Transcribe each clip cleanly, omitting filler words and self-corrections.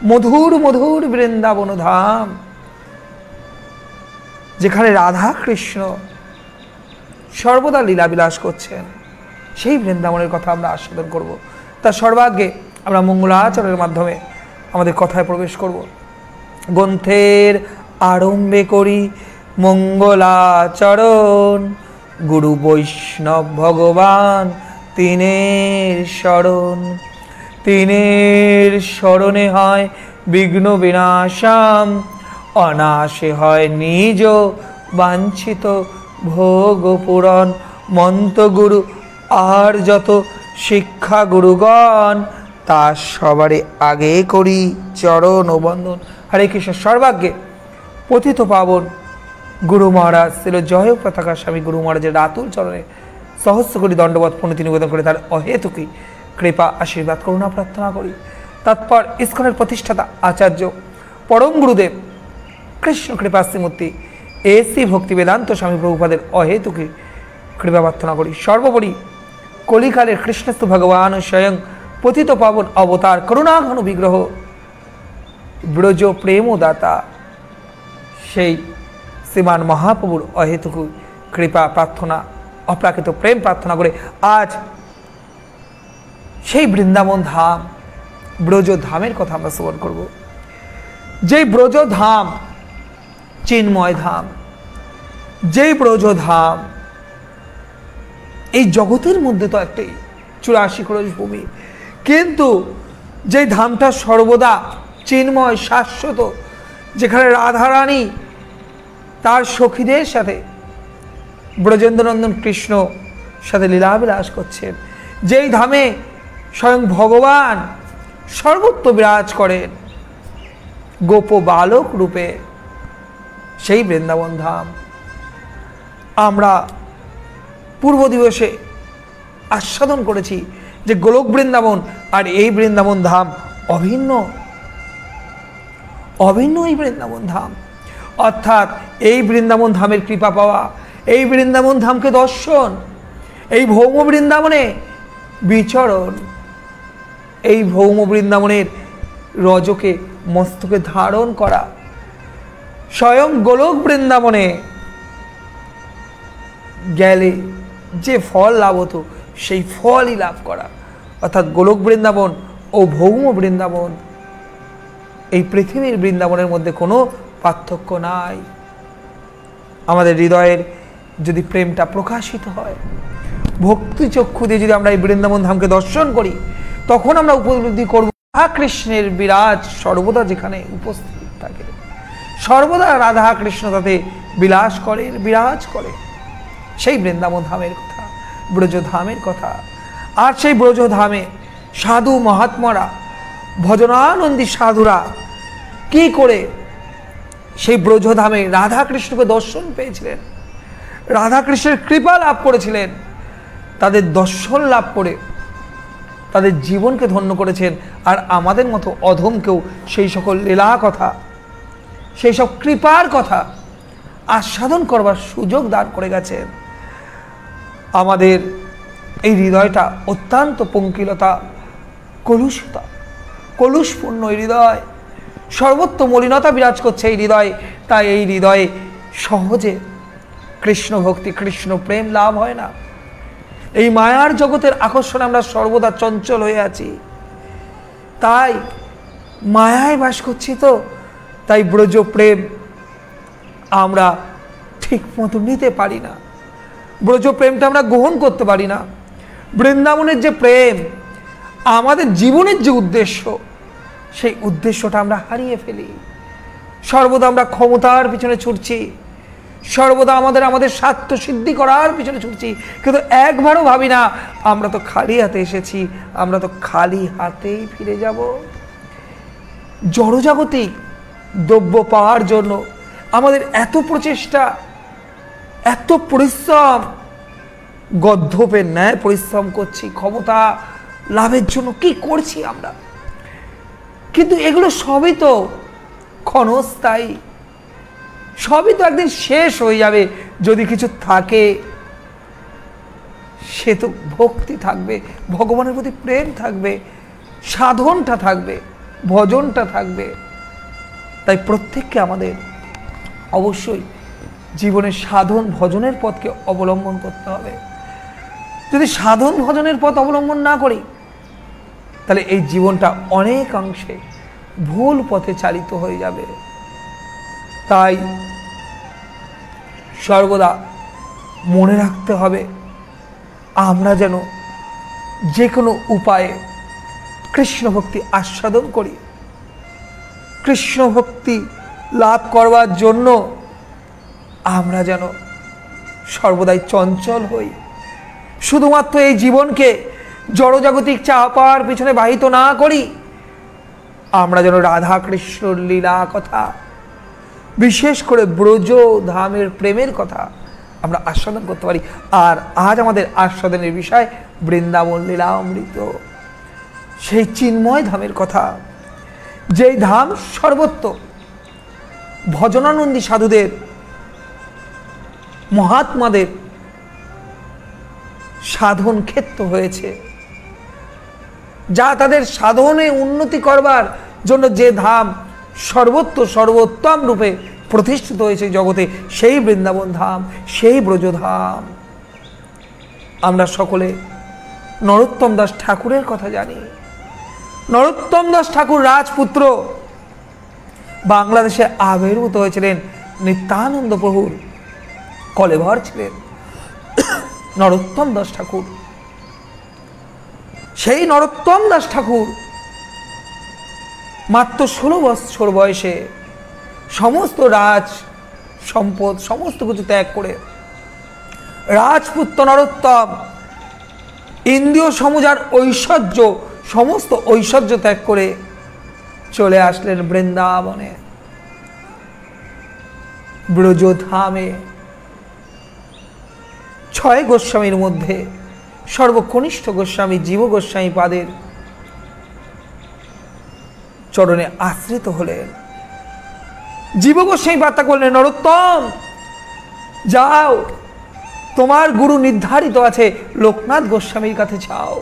মধুর মধুর বৃন্দাবন ধাম, যেখানে রাধা কৃষ্ণ সর্বদা লীলাবিলাস করছেন, সেই বৃন্দাবনের কথা আমরা আস্বাদন করব। তার সর্বাগ্যে আমরা মঙ্গলাচরণের মাধ্যমে আমাদের কথায় প্রবেশ করব। গ্রন্থের আরম্ভে করি মঙ্গলাচরণ, গুরু বৈষ্ণব ভগবান তিনের শরণ। তিনের শরণে হয় বিঘ্ন বিনাশাম, অনাশে হয় নিজ বাঞ্ছিত ভোগ পূরণ। মন্ত্র গুরু আর যত শিক্ষা গুরুগণ, তা সবারই আগে করি চরণ ও বন্দন। হরে কৃষ্ণ। সর্বাগ্যে পতিত পাবন গুরু মহারাজ ছিল জয় পতাকা স্বামী গুরু মহারাজের রাতুল চরণে সহস্র কোটি দণ্ডবত প্রণতি নিবেদন করে তার অহেতুকি কৃপা আশীর্বাদ করুণা প্রার্থনা করি। তারপর ইস্কনের প্রতিষ্ঠাতা আচার্য পরম গুরুদেব কৃষ্ণ কৃপা শ্রীমূর্তি এসি ভক্তি বেদান্ত স্বামী প্রভুপাদের অহেতুকি কৃপা প্রার্থনা করি। সর্বোপরি কলিকালের কৃষ্ণস্থ ভগবান স্বয়ং পতিত পাবন অবতার করুণাঘন বিগ্রহ ব্রজ প্রেমদাতা সেই শ্রীমান মহাপ্রভুর অহেতুকু কৃপা প্রার্থনা অপ্রাকৃত প্রেম প্রার্থনা করে আজ সেই বৃন্দাবন ধাম ব্রজ ধামের কথা আমরা শ্রবণ করব। যেই ব্রজ ধাম চিন্ময় ধাম, যেই ব্রজ ধাম এই জগতের মধ্যে তো একটি 84 ক্রোশ ভূমি, কিন্তু যেই ধামটা সর্বদা চিন্ময় শাশ্বত, যেখানে রাধারানী তার সখীদের সাথে ব্রজেন্দ্রনন্দন কৃষ্ণ সাথে লীলাবিলাস করছেন, যেই ধামে স্বয়ং ভগবান সর্বত্র বিরাজ করেন গোপ বালক রূপে, সেই বৃন্দাবন ধাম আমরা পূর্ব দিবসে আস্বাদন করেছি যে গোলক বৃন্দাবন আর এই বৃন্দাবন ধাম অভিন্ন অভিন্ন এই বৃন্দাবন ধাম। অর্থাৎ এই বৃন্দাবন ধামের কৃপা পাওয়া, এই বৃন্দাবন ধামকে দর্শন, এই ভৌম বৃন্দাবনে বিচরণ, এই ভৌম বৃন্দাবনের রজকে মস্তকে ধারণ করা, স্বয়ং গোলক বৃন্দাবনে গেলে যে ফল লাভ হতো সেই ফলই লাভ করা। অর্থাৎ গোলক বৃন্দাবন ও ভৌম বৃন্দাবন এই পৃথিবীর বৃন্দাবনের মধ্যে কোনো পার্থক্য নাই। আমাদের হৃদয়ের যদি প্রেমটা প্রকাশিত হয়, ভক্তি চক্ষু দিয়ে যদি আমরা এই বৃন্দাবন ধামকে দর্শন করি, তখন আমরা উপলব্ধি করব রাধা কৃষ্ণের বিরাজ সর্বদা যেখানে উপস্থিত থাকে, সর্বদা রাধা কৃষ্ণ তাতে বিলাস করেন, বিরাজ করে। সেই বৃন্দাবন ধামের কথা, ব্রজধামের কথা। আর সেই ব্রজধামে সাধু মহাত্মারা, ভজনানন্দী সাধুরা কি করে সেই ব্রজধামে রাধা কৃষ্ণকে দর্শন পেয়েছিলেন, রাধা কৃষ্ণের কৃপা লাভ করেছিলেন, তাদের দর্শন লাভ করে তাদের জীবনকে ধন্য করেছেন। আর আমাদের মতো অধমকেও সেই সকল লীলা কথা, সেই সব কৃপার কথা আস্বাদন করবার সুযোগ দান করে গেছেন। আমাদের এই হৃদয়টা অত্যন্ত পঙ্কিলতা, কলুষতা, কলুষপূর্ণ এই হৃদয়, সর্বত্র মলিনতা বিরাজ করছে এই হৃদয়ে। তাই এই হৃদয়ে সহজে কৃষ্ণ ভক্তি, কৃষ্ণ প্রেম লাভ হয় না। এই মায়ার জগতের আকর্ষণে আমরা সর্বদা চঞ্চল হয়ে আছি, তাই মায়ায় বাস করছি। তো তাই ব্রজ প্রেম আমরা ঠিক মতো নিতে পারি না, ব্রজ প্রেমটা আমরা গ্রহণ করতে পারি না। বৃন্দাবনের যে প্রেম, আমাদের জীবনের যে উদ্দেশ্য, সেই উদ্দেশ্যটা আমরা হারিয়ে ফেলি। সর্বদা আমরা ক্ষমতার পিছনে ছুটছি, সর্বদা আমাদের স্বার্থ সিদ্ধি করার পিছনে ছুটছি, কিন্তু একবারও ভাবি না আমরা তো খালি হাতে এসেছি, আমরা তো খালি হাতেই ফিরে যাব। জড়জাগতিক দ্রব্য পাওয়ার জন্য আমাদের এত প্রচেষ্টা, এত পরিশ্রম, গদ্ধপের ন্যায় পরিশ্রম করছি ক্ষমতা লাভের জন্য। কি করছি আমরা? কিন্তু এগুলো সবই তো ক্ষণস্থায়ী, সবই তো একদিন শেষ হয়ে যাবে। যদি কিছু থাকে সে তো ভক্তি থাকবে, ভগবানের প্রতি প্রেম থাকবে, সাধনটা থাকবে। ভজনটা থাকবে। তাই প্রত্যেককে আমাদের অবশ্যই জীবনের সাধন ভজনের পথকে অবলম্বন করতে হবে। যদি সাধন ভজনের পথ অবলম্বন না করি তাহলে এই জীবনটা অনেকাংশে ভুল পথে চালিত হয়ে যাবে। তাই সর্বদা মনে রাখতে হবে আমরা যেন যে কোনো উপায়ে কৃষ্ণ ভক্তি আস্বাদন করি। কৃষ্ণ ভক্তি লাভ করবার জন্য আমরা যেন সর্বদাই চঞ্চল হই। শুধুমাত্র এই জীবনকে জড়জাগতিক চাপার পিছনে বাহিত না করি, আমরা যেন রাধা কৃষ্ণর লীলা কথা, বিশেষ করে ব্রজ ধামের প্রেমের কথা আমরা আস্বাদন করতে পারি। আর আজ আমাদের আস্বাদনের বিষয় বৃন্দাবন লীলা অমৃত, সেই চিন্ময় ধামের কথা, যেই ধাম সর্বত্র ভজনানন্দী সাধুদের, মহাত্মাদের সাধন ক্ষেত্র হয়েছে, যা তাদের সাধনে উন্নতি করবার জন্য যে ধাম সর্বত্র সর্বোত্তম রূপে প্রতিষ্ঠিত হয়েছে জগতে, সেই বৃন্দাবন ধাম, সেই ব্রজধাম। আমরা সকলে নরোত্তম দাস ঠাকুরের কথা জানি। নরোত্তম দাস ঠাকুর রাজপুত্র, বাংলাদেশে আবির্ভূত হয়েছিলেন নিত্যানন্দ প্রভুর কলেবর ছিলেন নরোত্তম দাস ঠাকুর। সেই নরোত্তম দাস ঠাকুর মাত্র 16 বছর বয়সে সমস্ত রাজ সম্পদ সমস্ত কিছু ত্যাগ করে, রাজপুত্র নরোত্তম ইন্দ্রিয় সমুজার ঐশ্বর্য, সমস্ত ঐশ্বর্য ত্যাগ করে চলে আসলেন বৃন্দাবনে, ব্রজধামে। 6 গোস্বামীর মধ্যে সর্বকনিষ্ঠ গোস্বামী জীব গোস্বামী পাদের চরণে আশ্রিত হলেন। জীব গোস্বামী বার্তা করলেন, নরোত্তম যাও, তোমার গুরু নির্ধারিত আছে, লোকনাথ গোস্বামীর কাছে যাও,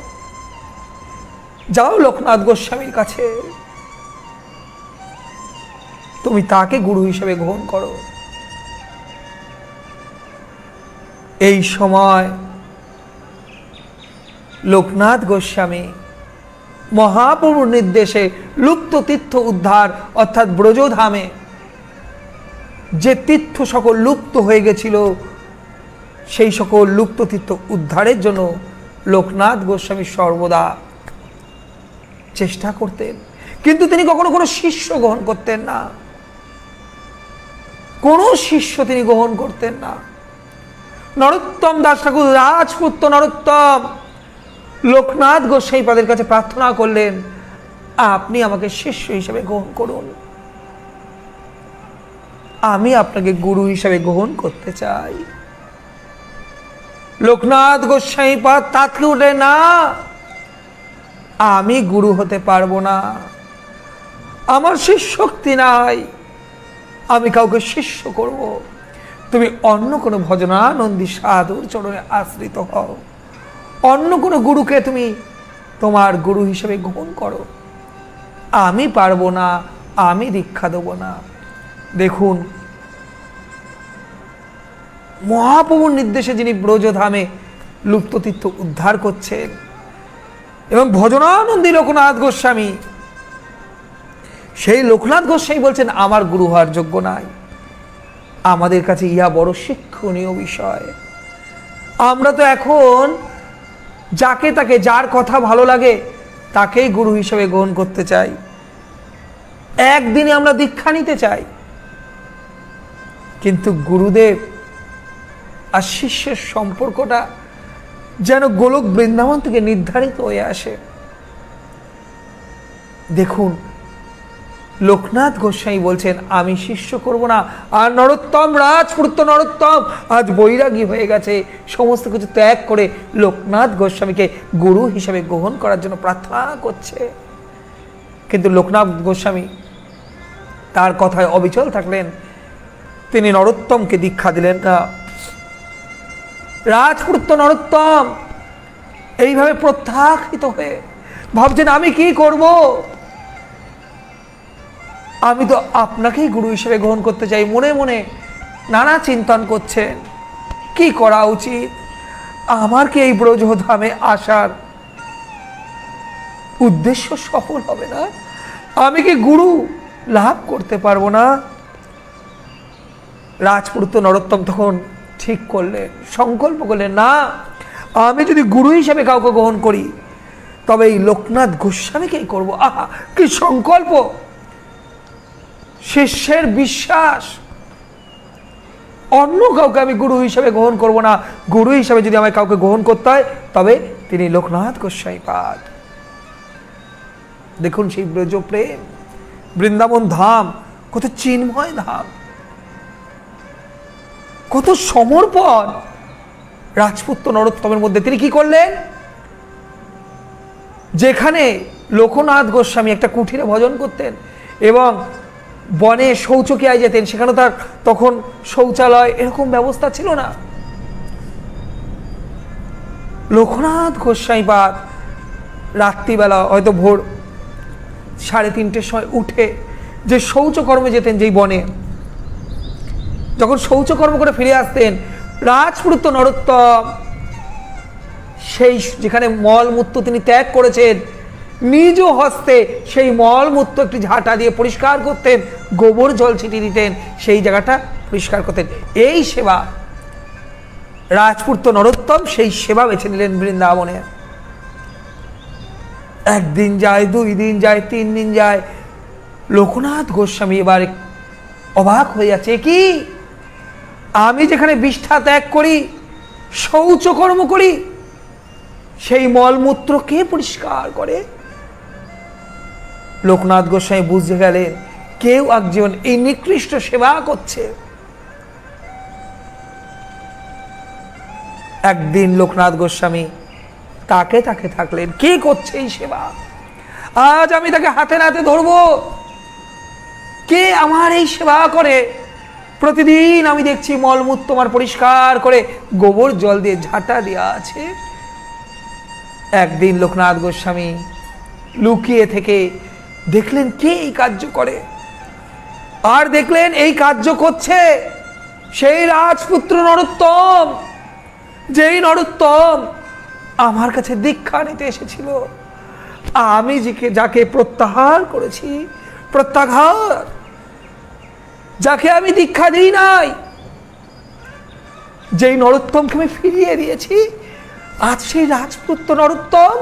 যাও লোকনাথ গোস্বামীর কাছে, তুমি তাকে গুরু হিসেবে গ্রহণ করো। এই সময় লোকনাথ গোস্বামী মহাপ্রভুর নির্দেশে লুপ্ত তীর্থ উদ্ধার অর্থাৎ ব্রজধামে যে তীর্থ সকল লুপ্ত হয়ে গেছিল, সেই সকল লুপ্ত তীর্থ উদ্ধারের জন্য লোকনাথ গোস্বামী সর্বদা চেষ্টা করতেন। কিন্তু তিনি কখনো কোনো শিষ্য গ্রহণ করতেন না, কোনো শিষ্য তিনি গ্রহণ করতেন না। নরোত্তম দাস ঠাকুর রাজপুত্র নরোত্তম লোকনাথ গোস্বামী পাদের কাছে প্রার্থনা করলেন, আপনি আমাকে শিষ্য হিসেবে গ্রহণ করুন, আমি আপনাকে গুরু হিসেবে গ্রহণ করতে চাই। লোকনাথ গোস্বামী পাদ তাৎকে উঠে, না, আমি গুরু হতে পারবো না, আমার শিষ্যশক্তি নাই, আমি কাউকে শিষ্য করব। তুমি অন্য কোনো ভজনানন্দী সাধুর চরণে আশ্রিত হও, অন্য কোনো গুরুকে তুমি তোমার গুরু হিসেবে গ্রহণ করো, আমি পারবো না, আমি দীক্ষা দেব না। দেখুন, মহাপ্রভুর নির্দেশে যিনি ব্রজধামে লুপ্ত তীর্থ উদ্ধার করছেন, এবং ভজনানন্দী লোকনাথ গোস্বামী, সেই লোকনাথ গোস্বামী বলছেন আমার গুরু হওয়ার যোগ্য নাই। আমাদের কাছে ইহা বড় শিক্ষণীয় বিষয়। আমরা তো এখন যাকে তাকে, যার কথা ভালো লাগে তাকেই গুরু হিসেবে গ্রহণ করতে চাই, একদিনে আমরা দীক্ষা নিতে চাই। কিন্তু গুরুদেব আর শিষ্যের সম্পর্কটা যেন গোলক বৃন্দাবন থেকে নির্ধারিত হয়ে আসে। দেখুন, লোকনাথ গোস্বামী বলছেন আমি শিষ্য করব না। আর নরোত্তম রাজপুত্র নরোত্তম আজ বৈরাগী হয়ে গেছে, সমস্ত কিছু ত্যাগ করে লোকনাথ গোস্বামীকে গুরু হিসেবে গ্রহণ করার জন্য প্রার্থনা করছে। কিন্তু লোকনাথ গোস্বামী তার কথায় অবিচল থাকলেন, তিনি নরোত্তমকে দীক্ষা দিলেন না। রাজপুত্র নরোত্তম এইভাবে প্রত্যাখ্যাত হয়ে ভাবছেন আমি কি করব, আমি তো আপনাকেই গুরু হিসেবে গ্রহণ করতে চাই। মনে মনে নানা চিন্তন করছেন, কি করা উচিত, আমার কি এই ব্রজধামে আসার উদ্দেশ্য সফল হবে না? আমি কি গুরু লাভ করতে পারবো না? রাজপুত্র নরোত্তম তখন ঠিক করলেন, সংকল্প করলেন, না, আমি যদি গুরু হিসেবে কাউকে গ্রহণ করি তবে এই লোকনাথ গোস্বামীকেই করবো। আহা, কি সংকল্প! শিষ্যের বিশ্বাস, অন্য কাউকে আমি গুরু হিসেবে গ্রহণ করব না। গুরু হিসেবে যদি আমায় কাউকে গ্রহণ করতে হয় তবে তিনি লোকনাথ গোস্বামী পাদ। দেখুন সেই ব্রজ প্রেম, বৃন্দাবন ধাম কত চিন্ময় ধাম, কত সমর্পণ রাজপুত্র নরোত্তমের মধ্যে। তিনি কি করলেন, যেখানে লোকনাথ গোস্বামী একটা কুঠিরে ভজন করতেন এবং বনে শৌচকিয়ায় যেতেন, সেখানে তার তখন শৌচালয় এরকম ব্যবস্থা ছিল না। লোকনাথ গোস্বামী পাদ রাত্রিবেলা হয়তো ভোর 3:30-র সময় উঠে যে শৌচকর্মে যেতেন, যেই বনে, যখন শৌচকর্ম করে ফিরে আসতেন, রাজপুত্র নরোত্তম সেই যেখানে মলমূত্র তিনি ত্যাগ করেছেন, নিজ হস্তে সেই মলমূত্র একটি ঝাঁটা দিয়ে পরিষ্কার করতেন, গোবর জল ছিটিয়ে দিতেন, সেই জায়গাটা পরিষ্কার করতেন। এই সেবা রাজপুত্র নরোত্তম সেই সেবা বেছে নিলেন বৃন্দাবনে। একদিন যায়, 2 দিন যায়, 3 দিন যায়, লোকনাথ গোস্বামী এবার অবাক হয়ে যাচ্ছে, কি আমি যেখানে বিষ্ঠা ত্যাগ করি, শৌচকর্ম করি, সেই মলমূত্র কে পরিষ্কার করে? লোকনাথ গোস্বামী বুঝতে গেলেন কেউ একজন এই নিকৃষ্ট সেবা করছে। একদিন লোকনাথ গোস্বামী তাকে থাকলেন, কে করছে এই সেবা? আজ আমি তাকে হাতে নাতে ধরবো, কে আমার এই সেবা করে? প্রতিদিন আমি দেখছি মলমূত্র আমার পরিষ্কার করে গোবর জল দিয়ে ঝাঁটা দেওয়া আছে। একদিন লোকনাথ গোস্বামী লুকিয়ে থেকে দেখলেন কে এই কার্য করে, আর দেখলেন এই কার্য করছে সেই রাজপুত্র নরোত্তম, যেই নরোত্তম আমার কাছে দীক্ষা নিতে এসেছিল। আমি যাকে প্রত্যাহার করেছি, প্রত্যাঘাত, যাকে আমি দীক্ষা দিই নাই, যেই নরোত্তমকে আমি ফিরিয়ে দিয়েছি, আজ সেই রাজপুত্র নরোত্তম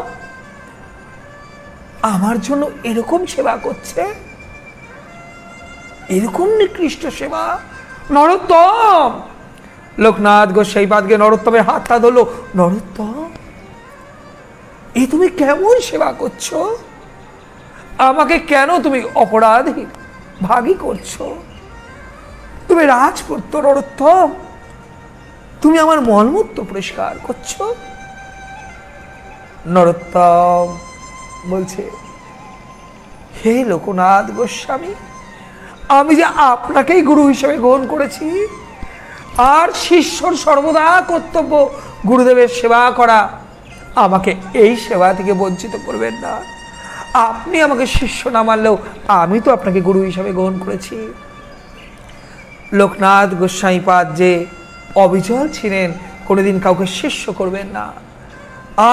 আমার জন্য এরকম সেবা করছে, এরকম নিকৃষ্ট সেবা। নরোত্তম, লোকনাথ গোস্বামী পাদকে নরোত্তমের হাতটা ধরলো, নরোত্তম, এই তুমি কেমন সেবা করছো? আমাকে কেন তুমি অপরাধী ভাগী করছো? তুমি রাজপুত্র নরোত্তম, তুমি আমার মলমূত্র পরিষ্কার করছো। নরোত্তম বলছে, হে লোকনাথ গোস্বামী, আমি যে আপনাকেই গুরু হিসেবে গ্রহণ করেছি, আর শিষ্যর সর্বদা কর্তব্য গুরুদেবের সেবা করা, আমাকে এই সেবা থেকে বঞ্চিত করবেন না। আপনি আমাকে শিষ্য না মানলেও আমি তো আপনাকে গুরু হিসেবে গ্রহণ করেছি। লোকনাথ গোস্বামী পাদ যে অবিচল ছিলেন, কোনোদিন কাউকে শিষ্য করবেন না,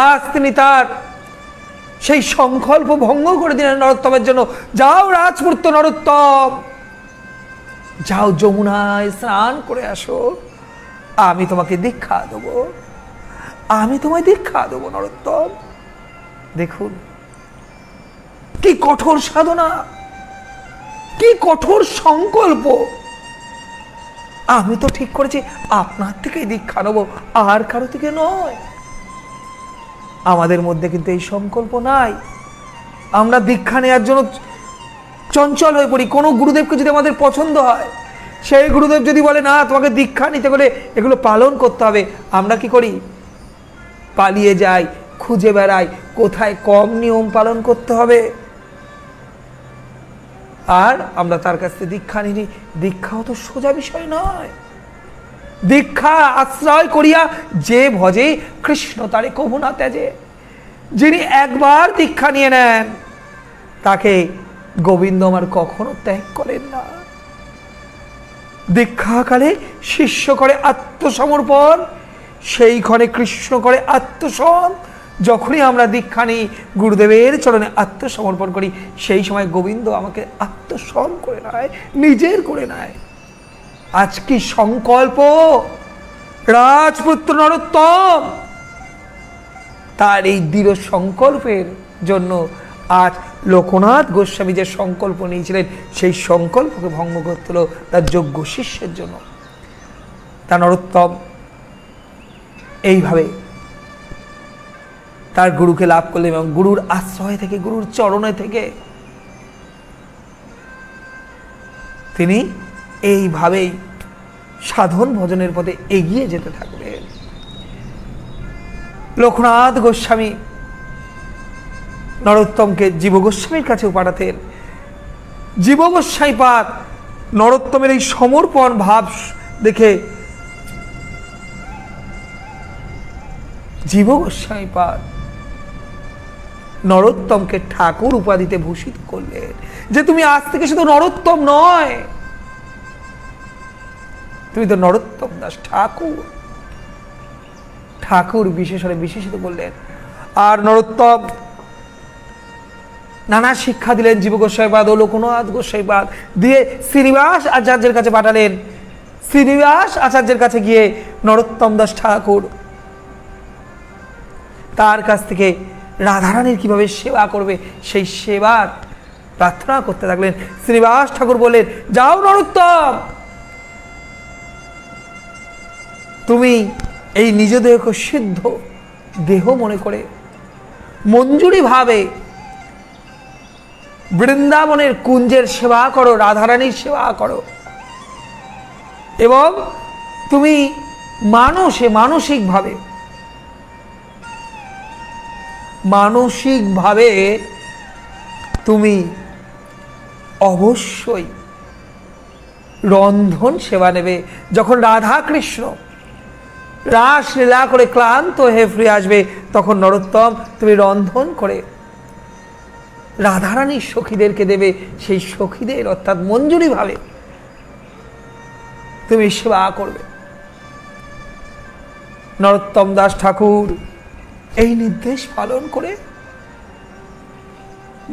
আজ তিনি তার সেই সংকল্প ভঙ্গ করে দিলেন নরোত্তমের জন্য। যাও রাজপুত্র নরোত্তম, যাও যমুনায় স্নান করে আসো, আমি তোমাকে দীক্ষা দেব, আমি তোমায় দীক্ষা দেব নরোত্তম। দেখুন কি কঠোর সাধনা, কি কঠোর সংকল্প। আমি তো ঠিক করেছি আপনার থেকেই দীক্ষা নেব, আর কারো থেকে নয়। আমাদের মধ্যে কিন্তু এই সংকল্প নাই। আমরা দীক্ষা নেওয়ার জন্য চঞ্চল হয়ে পড়ি। কোনো গুরুদেবকে যদি আমাদের পছন্দ হয়, সেই গুরুদেব যদি বলে না তোমাকে দীক্ষা নিতে গেলে এগুলো পালন করতে হবে, আমরা কি করি? পালিয়ে যাই, খুঁজে বেড়াই কোথায় কম নিয়ম পালন করতে হবে, আর আমরা তার কাছ থেকে দীক্ষা নিই। দীক্ষাও তো সোজা বিষয় নয়। দীক্ষা আশ্রয় করিয়া যে ভজে কৃষ্ণ তারে কভু না ত্যাজে। যিনি একবার দীক্ষা নিয়ে নেন তাকে গোবিন্দ আমার কখনো ত্যাগ করেন না। দীক্ষাকালে শিষ্য করে আত্মসমর্পণ, সেই ক্ষণে কৃষ্ণ করে আত্মসম। যখনই আমরা দীক্ষা নিই, গুরুদেবের চরণে আত্মসমর্পণ করি, সেই সময় গোবিন্দ আমাকে আত্মসম করে নেয়, নিজের করে নেয়। আজ কি সংকল্প রাজপুত্র নরোত্তম, তার এই দৃঢ় সংকল্পের জন্য আজ লোকনাথ গোস্বামী যে সংকল্প নিয়েছিলেন, সেই সংকল্পকে ভঙ্গ করতে হলো তার যোগ্য শিষ্যের জন্য। তা নরোত্তম এইভাবে তার গুরুকে লাভ করলেন এবং গুরুর আশ্রয় থেকে, গুরুর চরণে থেকে তিনি এইভাবেই সাধন ভজনের পথে এগিয়ে যেতে থাকলেন। লোকনাথ গোস্বামী নরোত্তমকে জীব গোস্বামীর কাছেও পাঠাতেন। জীব গোস্বামী পাদ নরোত্তমের এই সমর্পণ ভাব দেখে জীব গোস্বামী পাদ নরোত্তমকে ঠাকুর উপাধিতে ভূষিত করলেন, যে তুমি আজ থেকে শুধু নরোত্তম নয়, তুমি তো নরোত্তম দাস ঠাকুর। ঠাকুর বিশেষণে বিশেষিত করলেন। আর নরোত্তম নানা শিক্ষা দিলেন জীব গোস্বামীপাদ ও লোকনাথ গোস্বামীপাদ দিয়ে শ্রীনিবাস আচার্যের কাছে পাঠালেন। শ্রীনিবাস আচার্যের কাছে গিয়ে নরোত্তম দাস ঠাকুর তার কাছ থেকে রাধারানীর কিভাবে সেবা করবে সেই সেবার প্রার্থনা করতে থাকলেন। শ্রীনিবাস ঠাকুর বললেন, যাও নরোত্তম, তুমি এই নিজ দেহকে সিদ্ধ দেহ মনে করে মঞ্জুরি ভাবে বৃন্দাবনের কুঞ্জের সেবা করো, রাধারানীর সেবা করো, এবং তুমি মানসিকভাবে তুমি অবশ্যই রন্ধন সেবা নেবে। যখন রাধা কৃষ্ণ রাস লীলা করে ক্লান্ত হয়ে ফিরে আসবে, তখন নরোত্তম তুমি রন্ধন করে রাধারানীর সখীদেরকে দেবে। সেই সখীদের অর্থাৎ মঞ্জুরি ভাবে তুমি সেবা করবে। নরোত্তম দাস ঠাকুর এই নির্দেশ পালন করে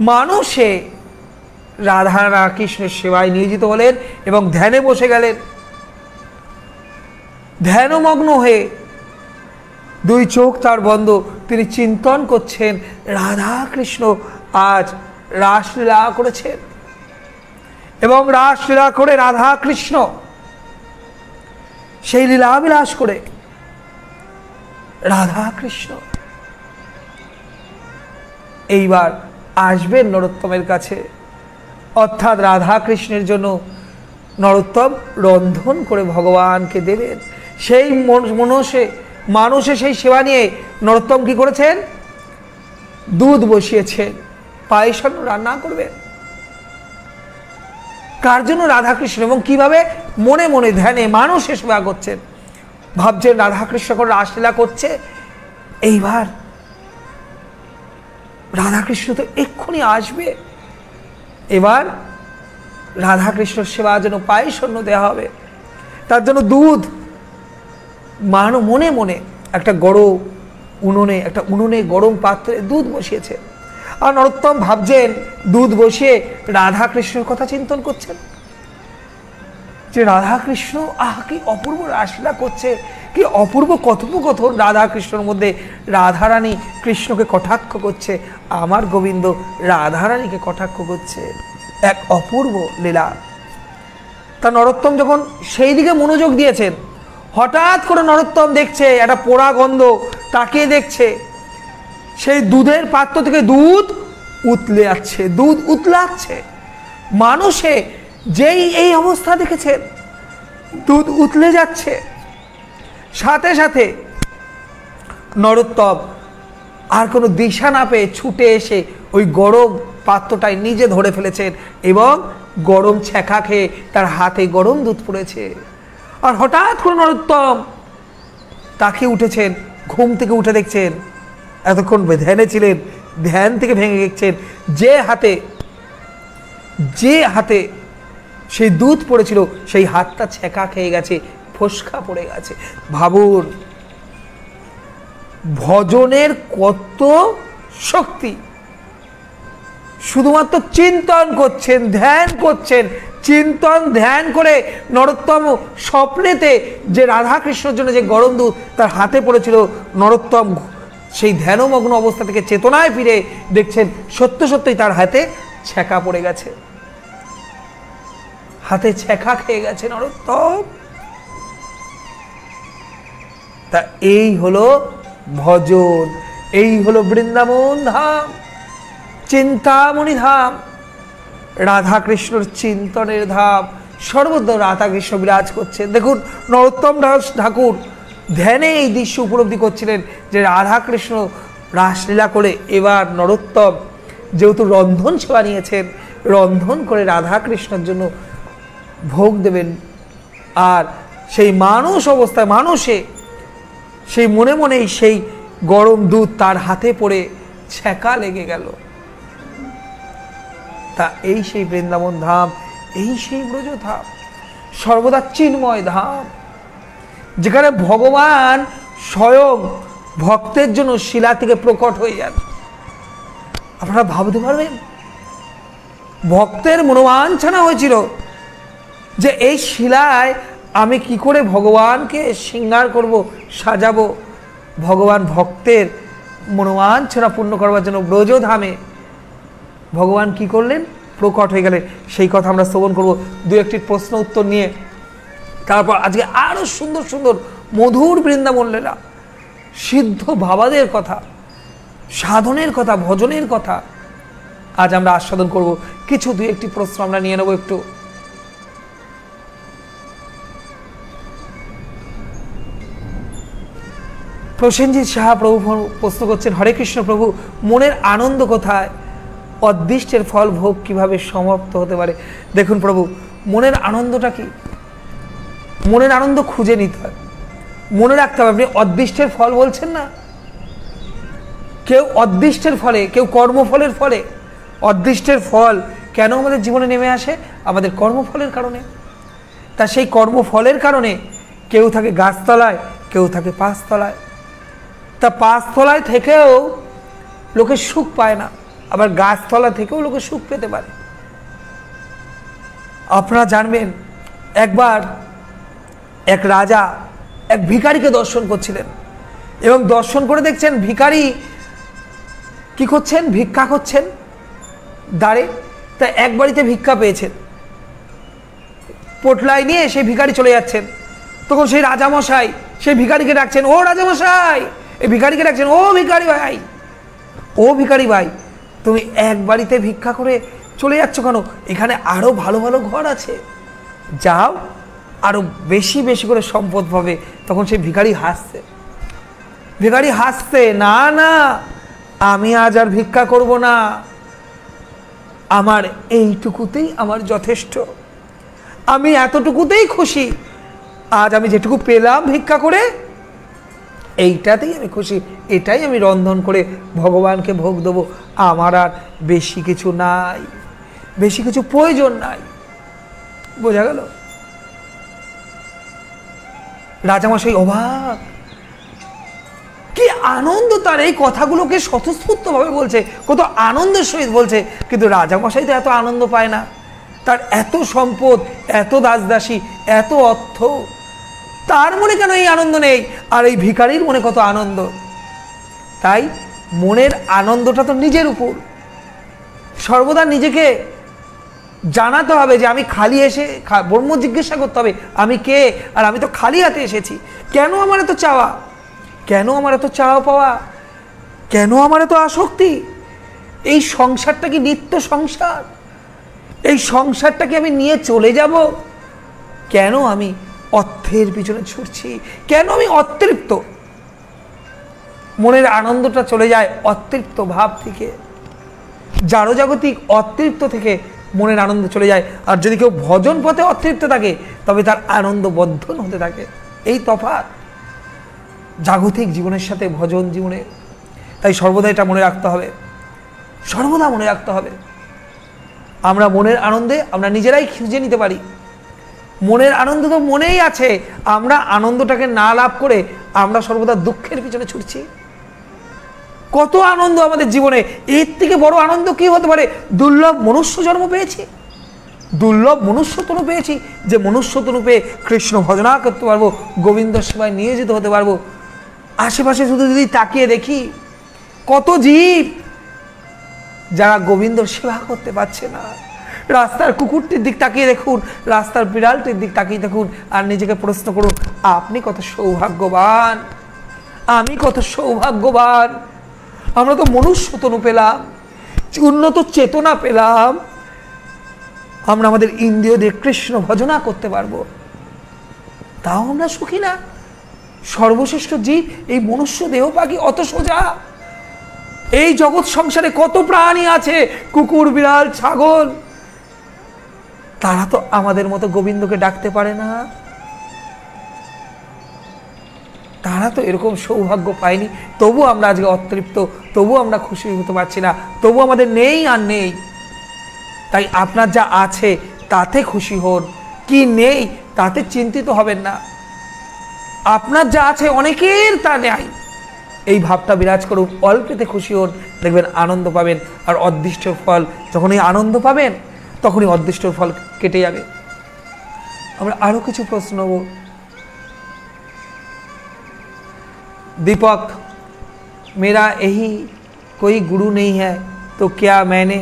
মানুষে রাধা কৃষ্ণের সেবায় নিয়োজিত হলেন এবং ধ্যানে বসে গেলেন। ধ্যানমগ্ন হয়ে দুই চোখ তার বন্ধ, তিনি চিন্তন করছেন রাধা কৃষ্ণ আজ রাসলীলা করেছেন এবং রাসলীলা করে রাধা কৃষ্ণ সেই লীলাবিলাস করে রাধা কৃষ্ণ এইবার আসবেন নরোত্তমের কাছে, অর্থাৎ রাধা কৃষ্ণের জন্য নরোত্তম রন্ধন করে ভগবানকে দেবেন। সেই মানুষে সেই সেবা নিয়ে নরোত্তম কি করেছেন, দুধ বসিয়েছেন, পায়েসান্ন রান্না করবেন। কার জন্য, রাধাকৃষ্ণ। এবং কিভাবে, মনে মনে ধ্যানে মানুষে সেবা করছেন, ভাবছেন রাধাকৃষ্ণ করে রাসলীলা করছে, এইবার রাধাকৃষ্ণ তো এক্ষুনি আসবে, এবার রাধাকৃষ্ণ সেবার জন্য পায়েসান্ন দেওয়া হবে। তার জন্য দুধ মনে মনে একটা উনুনে গরম পাত্রে দুধ বসিয়েছে। আর নরোত্তম ভাবছেন, দুধ বসিয়ে রাধাকৃষ্ণের কথা চিন্তন করছেন যে রাধাকৃষ্ণ কি অপূর্ব রাসলীলা করছে, কি অপূর্ব কথোপকথন রাধাকৃষ্ণের মধ্যে। রাধারানী কৃষ্ণকে কটাক্ষ করছে, আমার গোবিন্দ রাধারানীকে কটাক্ষ করছে, এক অপূর্ব লীলা। তা নরোত্তম যখন সেই দিকে মনোযোগ দিয়েছেন, হঠাৎ করে নরোত্তম দেখছে একটা পোড়া গন্ধ, তাকিয়ে দেখছে সেই দুধের পাত্র থেকে দুধ উতলে যাচ্ছে, দুধ উতলাচ্ছে। মানুষে যেই এই অবস্থা দেখেছেন, দুধ উতলে যাচ্ছে, সাথে সাথে নরোত্তম আর কোনো দিশা না পেয়ে ছুটে এসে ওই গরম পাত্রটায় নিজে ধরে ফেলেছেন এবং গরম ছ্যাঁকা খেয়ে তার হাতে গরম দুধ পড়েছে। আর হঠাৎ করে নরোত্তম তাকে উঠেছেন, ঘুম থেকে উঠে দেখছেন, এতক্ষণ ধ্যানে ছিলেন, ধ্যান থেকে ভেঙে দেখছেন যে হাতে যে হাতে সেই দুধ পড়েছিল সেই হাতটা ছেঁকা খেয়ে গেছে, ফোসকা পড়ে গেছে। ভাবুন ভজনের কত শক্তি। শুধুমাত্র চিন্তন করছেন, ধ্যান করছেন, চিন্তন ধ্যান করে নরোত্তম স্বপ্নেতে যে রাধাকৃষ্ণের জন্য যে গরম দুধ তার হাতে পড়েছিল, নরোত্তম সেই ধ্যানমগ্ন অবস্থা থেকে চেতনায় ফিরে দেখছেন সত্য সত্যই তার হাতে ছেঁকা পড়ে গেছে, হাতে ছেঁকা খেয়ে গেছে নরোত্তম। তা এই হলো ভজন, এই হলো বৃন্দাবন ধাম, চিন্তামণি ধাম, রাধাকৃষ্ণর চিন্তনের ধাম। সর্বদা রাধাকৃষ্ণ বিরাজ করছেন। দেখুন নরোত্তম দাস ঠাকুর ধ্যানে এই দৃশ্য উপলব্ধি করছিলেন যে রাধাকৃষ্ণ রাসলীলা করে এবার নরোত্তম যেহেতু রন্ধন সেবা নিয়েছেন, রন্ধন করে রাধাকৃষ্ণের জন্য ভোগ দেবেন। আর সেই মানুষ অবস্থায় মানুষে সেই মনে মনেই সেই গরম দুধ তার হাতে পড়ে ছেঁকা লেগে গেল। তা এই সেই বৃন্দাবন ধাম, এই সেই ব্রজ ধাম, সর্বদা চিন্ময় ধাম, যেখানে ভগবান স্বয়ং ভক্তের জন্য শিলা থেকে প্রকট হয়ে যান। আপনারা ভাবতে পারবেন ভক্তের মনোবাঞ্ছনা হয়েছিল যে এই শিলায় আমি কি করে ভগবানকে শৃঙ্গার করব, সাজাবো। ভগবান ভক্তের মনোবাঞ্ছনা পূর্ণ করবার জন্য ব্রজধামে ভগবান কি করলেন, প্রকট হয়ে গেলেন। সেই কথা আমরা শ্রবণ করব দু একটি প্রশ্ন উত্তর নিয়ে। তারপর আজকে আরো সুন্দর সুন্দর মধুর বৃন্দাবন লীলা, সিদ্ধ বাবাদের কথা, সাধনের কথা, ভজনের কথা আজ আমরা আস্বাদন করব। কিছু দু একটি প্রশ্ন আমরা নিয়ে নেব একটু। প্রসেনজিৎ সাহা প্রভু প্রশ্ন করছেন, হরে কৃষ্ণ প্রভু, মনের আনন্দ কোথায়? অদৃষ্টের ফল ভোগ কিভাবে সমাপ্ত হতে পারে? দেখুন প্রভু, মনের আনন্দটা কি? মনের আনন্দ খুঁজে নিতে হয়, মনে রাখতে হবে। আপনি অদৃষ্টের ফল বলছেন না, কেউ অদৃষ্টের ফলে, কেউ কর্মফলের ফলে। অদৃষ্টের ফল কেন আমাদের জীবনে নেমে আসে? আমাদের কর্মফলের কারণে। তা সেই কর্মফলের কারণে কেউ থাকে গাছতলায়, কেউ থাকে পাঁচতলায়। তা পাঁচতলায় থেকেও লোকে সুখ পায় না, আবার গাছতলা থেকেও লোকে সুখ পেতে পারে। আপনারা জানবেন একবার এক রাজা এক ভিখারিকে দর্শন করছিলেন এবং দর্শন করে দেখছেন ভিখারি কি করছেন, ভিক্ষা করছেন দ্বারে। তা এক বাড়িতে ভিক্ষা পেয়েছেন, পোটলাই নিয়ে সেই ভিখারি চলে যাচ্ছেন। তখন সেই রাজামশাই সেই ভিখারিকে ডাকছেন, ও রাজামশাই। এই ভিখারিকে ডাকছেন, ও ভিখারি ভাই, ও ভিখারি ভাই, তুমি এক বাড়িতে ভিক্ষা করে চলে যাচ্ছ কেন? এখানে আরো ভালো ভালো ঘর আছে, যাও, আরো বেশি বেশি করে সম্পদ পাবে। তখন সেই ভিখারি হাসছে, ভিখারি হাসছে, না না, আমি আজ আর ভিক্ষা করব না, আমার এইটুকুতেই আমার যথেষ্ট, আমি এতটুকুতেই খুশি। আজ আমি যেটুকু পেলাম ভিক্ষা করে এইটাতেই আমি খুশি, এটাই আমি রন্ধন করে ভগবানকে ভোগ দেবো, আমার আর বেশি কিছু নাই, বেশি কিছু প্রয়োজন নাই। বোঝা গেল? রাজামশাই অবাক, কি আনন্দ তার! এই কথাগুলোকে স্বতঃস্ফূর্তভাবে বলছে, কত আনন্দের সহিত বলছে, কিন্তু রাজামশাই তো এত আনন্দ পায় না। তার এত সম্পদ, এত দাসদাসী, এত অর্থ, তার মনে কেন এই আনন্দ নেই? আর এই ভিখারির মনে কত আনন্দ! তাই মনের আনন্দটা তো নিজের উপর, সর্বদা নিজেকে জানাতে হবে যে আমি খালি এসে ব্রহ্ম জিজ্ঞাসা করতে হবে, আমি কে? আর আমি তো খালি হাতে এসেছি। কেন আমার এত চাওয়া? কেন আমার এত চাওয়া পাওয়া? কেন আমার এত আসক্তি? এই সংসারটা কি নিত্য সংসার? এই সংসারটাকে আমি নিয়ে চলে যাব? কেন আমি অর্থের পিছনে ছুটছি? কেন আমি অতৃপ্ত? মনের আনন্দটা চলে যায় অতৃপ্ত ভাব থেকে, জাগতিক অতৃপ্ত থেকে মনের আনন্দ চলে যায়। আর যদি কেউ ভজন পথে অতৃপ্ত থাকে তবে তার আনন্দ বর্ধন হতে থাকে। এই তফাৎ জাগতিক জীবনের সাথে ভজন জীবনে। তাই সর্বদা এটা মনে রাখতে হবে, সর্বদা মনে রাখতে হবে। আমরা মনের আনন্দে আমরা নিজেরাই খুঁজে নিতে পারি। মনের আনন্দ তো মনেই আছে, আমরা আনন্দটাকে না লাভ করে আমরা সর্বদা দুঃখের পিছনে ছুটছি। কত আনন্দ আমাদের জীবনে, এর থেকে বড় আনন্দ কি হতে পারে? দুর্লভ মনুষ্য জন্ম পেয়েছি, দুর্লভ মনুষ্যতনু পেয়েছি, যে মনুষ্যতনু পেয়ে কৃষ্ণ ভজনা করতে পারবো, গোবিন্দ সেবায় নিয়োজিত হতে পারবো। আশেপাশে শুধু যদি তাকিয়ে দেখি, কত জীব যারা গোবিন্দর সেবা করতে পারছে না। রাস্তার কুকুরটির দিক তাকিয়ে দেখুন, রাস্তার বিড়ালটির দিক তাকিয়ে দেখুন, আর নিজেকে প্রশ্ন করুন, আপনি কত সৌভাগ্যবান, আমি কত সৌভাগ্যবান। আমরা তো মনুষ্যতনু পেলাম, উন্নত চেতনা পেলাম, আমরা আমাদের ইন্দ্রিয় দিয়ে কৃষ্ণ ভজনা করতে পারবো, তাও আমরা সুখী না। সর্বশ্রেষ্ঠ জীব এই মনুষ্য দেহ পাখি অত সোজা। এই জগৎ সংসারে কত প্রাণী আছে, কুকুর, বিড়াল, ছাগল, তারা তো আমাদের মতো গোবিন্দকে ডাকতে পারে না। তারা তো এরকম সৌভাগ্য পায়নি, তবু আমরা আজকে অতৃপ্ত, তবু আমরা খুশি হতে পারছি না, তবু আমাদের নেই আর নেই। তাই আপনার যা আছে তাতে খুশি হন, কি নেই তাতে চিন্তিত হবেন না। আপনার যা আছে অনেকের তা নেই, এই ভাবটা বিরাজ করুন, অল্পেতে খুশি হন, দেখবেন আনন্দ পাবেন। আর অদৃষ্টর ফল, যখনই আনন্দ পাবেন তখনই অদৃষ্টর ফল কেটে যাবে। আমরা আরো কিছু প্রশ্ন নেব। दीपक, मेरा यही कोई गुरु नहीं है तो क्या मैंने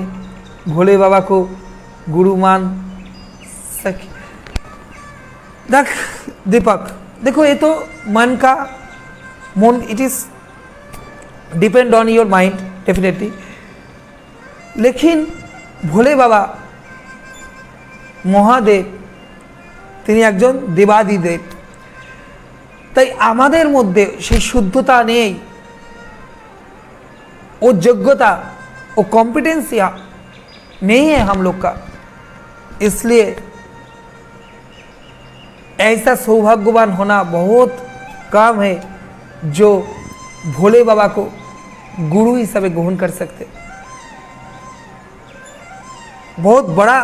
भोले बाबा को गुरु मान सके? देख दीपक, देखो ये तो मन का मन, it is depend on your mind definitely. लेकिन भोले बाबा মহাদেব তিনি একজন দেবাদিদেব, তাই আমাদের মধ্যে সেই শুদ্ধতা নেই, वो योग्यता, वो कॉम्पिटेंसिया नहीं है हम लोग का। इसलिए ऐसा सौभाग्यवान होना बहुत कम है जो भोले बाबा को गुरु हिसाब से ग्रहण कर सकते। बहुत बड़ा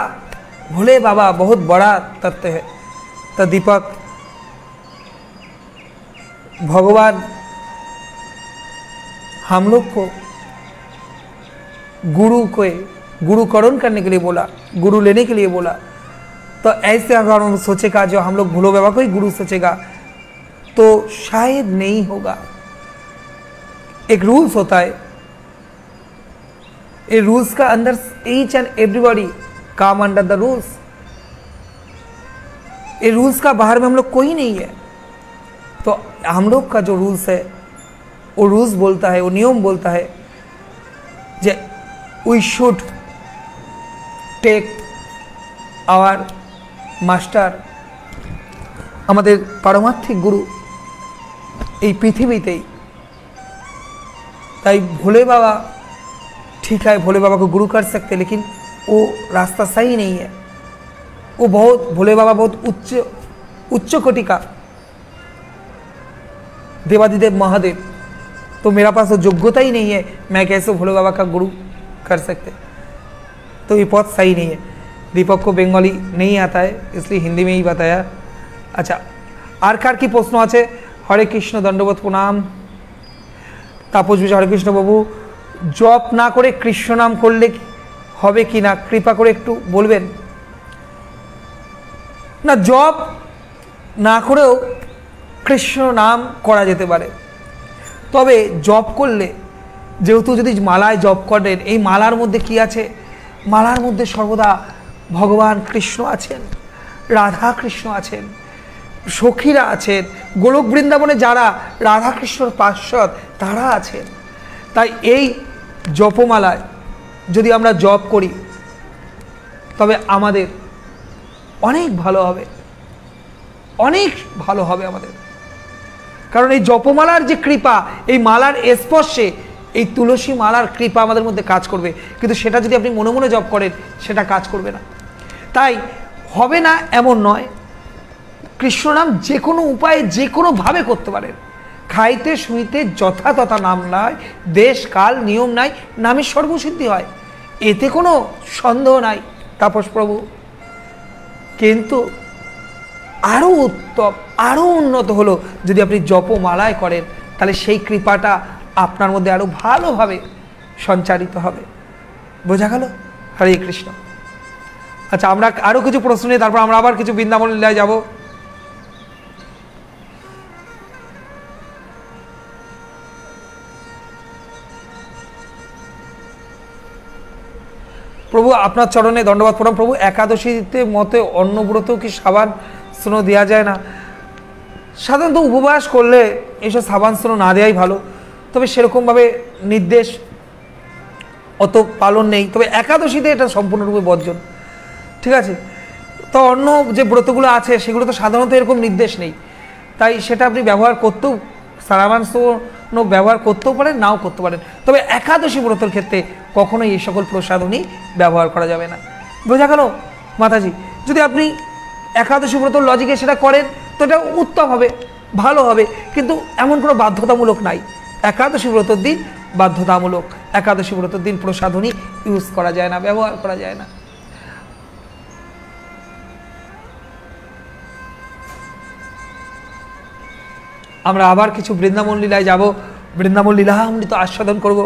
भोले बाबा बहुत बड़ा तत्व है। तो दीपक, भगवान हम लोग को गुरु को गुरुकरण करने के लिए बोला, गुरु लेने के लिए बोला। तो ऐसे अगर हम सोचेगा, जो हम लोग भोले बाबा को ही गुरु सोचेगा, तो शायद नहीं होगा। एक रूल्स होता है, ये रूल्स का अंदर ईच एंड एवरीबॉडी काम अंडर द रूल्स। ये रूल्स का बाहर में हम लोग कोई नहीं है। तो हम लोग का जो रूल्स है, वो रूल्स बोलता है, वो नियम बोलता है जे we should take our master, हमारे पारमार्थिक गुरु এই পৃথিবীতেই। ताई भोले बाबा ठीक है, भोले बाबा को गुरु कर सकते, लेकिन वो रास्ता सही नहीं है। वो बहुत, भोले बाबा बहुत उच्च कोटि का देवादिदेव महादेव, तो मेरा पास तो योग्यता ही नहीं है, मैं कैसे भोले बाबा का गुरु कर सकते। तो ये पथ सही नहीं है। दीपक को बंगाली नहीं आता है, इसलिए हिंदी में ही बताया। अच्छा, आर कार की प्रश्न आछे? हरे कृष्ण, दंडवत प्रणाम। तापस विजय, हरे कृष्ण बाबू, जप ना करे कृष्ण नाम करले হবে কি না, কৃপা করে একটু বলবেন। না, জপ না করেও কৃষ্ণ নাম করা যেতে পারে, তবে জপ করলে, যেহেতু যদি মালায় জপ করেন, এই মালার মধ্যে কি আছে? মালার মধ্যে সর্বদা ভগবান কৃষ্ণ আছেন, রাধা কৃষ্ণ আছেন, সখীরা আছেন, গোলক বৃন্দাবনে যারা রাধা কৃষ্ণর পার্ষদ তারা আছেন। তাই এই জপমালায় যদি আমরা জপ করি তবে আমাদের অনেক ভালো হবে, অনেক ভালো হবে আমাদের। কারণ এই জপমালার যে কৃপা, এই মালার স্পর্শে, এই তুলসী মালার কৃপা আমাদের মধ্যে কাজ করবে। কিন্তু সেটা যদি আপনি মনে মনে জপ করেন, সেটা কাজ করবে না। তাই হবে না এমন নয়, কৃষ্ণ নাম যে কোনো উপায়ে যে কোনোভাবে করতে পারেন। খাইতে শুইতে যথাতথা নাম নয়, দেশ কাল নিয়ম নাই, নামে সর্বসিদ্ধি হয়, এতে কোনো সন্দেহ নাই। তাপস প্রভু, কিন্তু আরও উত্তম, আরও উন্নত হলো যদি আপনি জপমালায় করেন, তাহলে সেই কৃপাটা আপনার মধ্যে আরও ভালোভাবে সঞ্চারিত হবে। বোঝা গেল? হরে কৃষ্ণ। আচ্ছা, আমরা আরও কিছু প্রশ্ন নিয়ে তারপর আমরা আবার কিছু বৃন্দাবন লীলায় যাব। প্রভু আপনার চরণে দণ্ডবাদ প্রণাম। প্রভু, একাদশীতে মতে অন্নব্রত কি সাবান স্নো দেওয়া যায় না? সাধারণত উপবাস করলে এইসব সাবান স্নো না দেওয়াই ভালো, তবে সেরকমভাবে নির্দেশ অত পালন নেই। তবে একাদশীতে এটা সম্পূর্ণরূপে বর্জন, ঠিক আছে? তো অন্য যে ব্রতগুলো আছে সেগুলো তো সাধারণত এরকম নির্দেশ নেই, তাই সেটা আপনি ব্যবহার করতেও, সাবান স্নো ব্যবহার করতেও পারেন, নাও করতে পারেন। তবে একাদশী ব্রতের ক্ষেত্রে কখনোই এই সকল প্রসাধনী ব্যবহার করা যাবে না। বোঝা গেল মাতাজি? যদি আপনি একাদশী ব্রতর লজিকে সেটা করেন তো এটা উত্তম হবে, ভালো হবে, কিন্তু এমন কোনো বাধ্যতামূলক নাই। একাদশী ব্রতর দিন বাধ্যতামূলক, একাদশী ব্রতর দিন প্রসাধনী ইউজ করা যায় না, ব্যবহার করা যায় না। আমরা আবার কিছু বৃন্দাবন লীলায় যাব, বৃন্দাবন লীলা অমৃত আস্বাদন করব।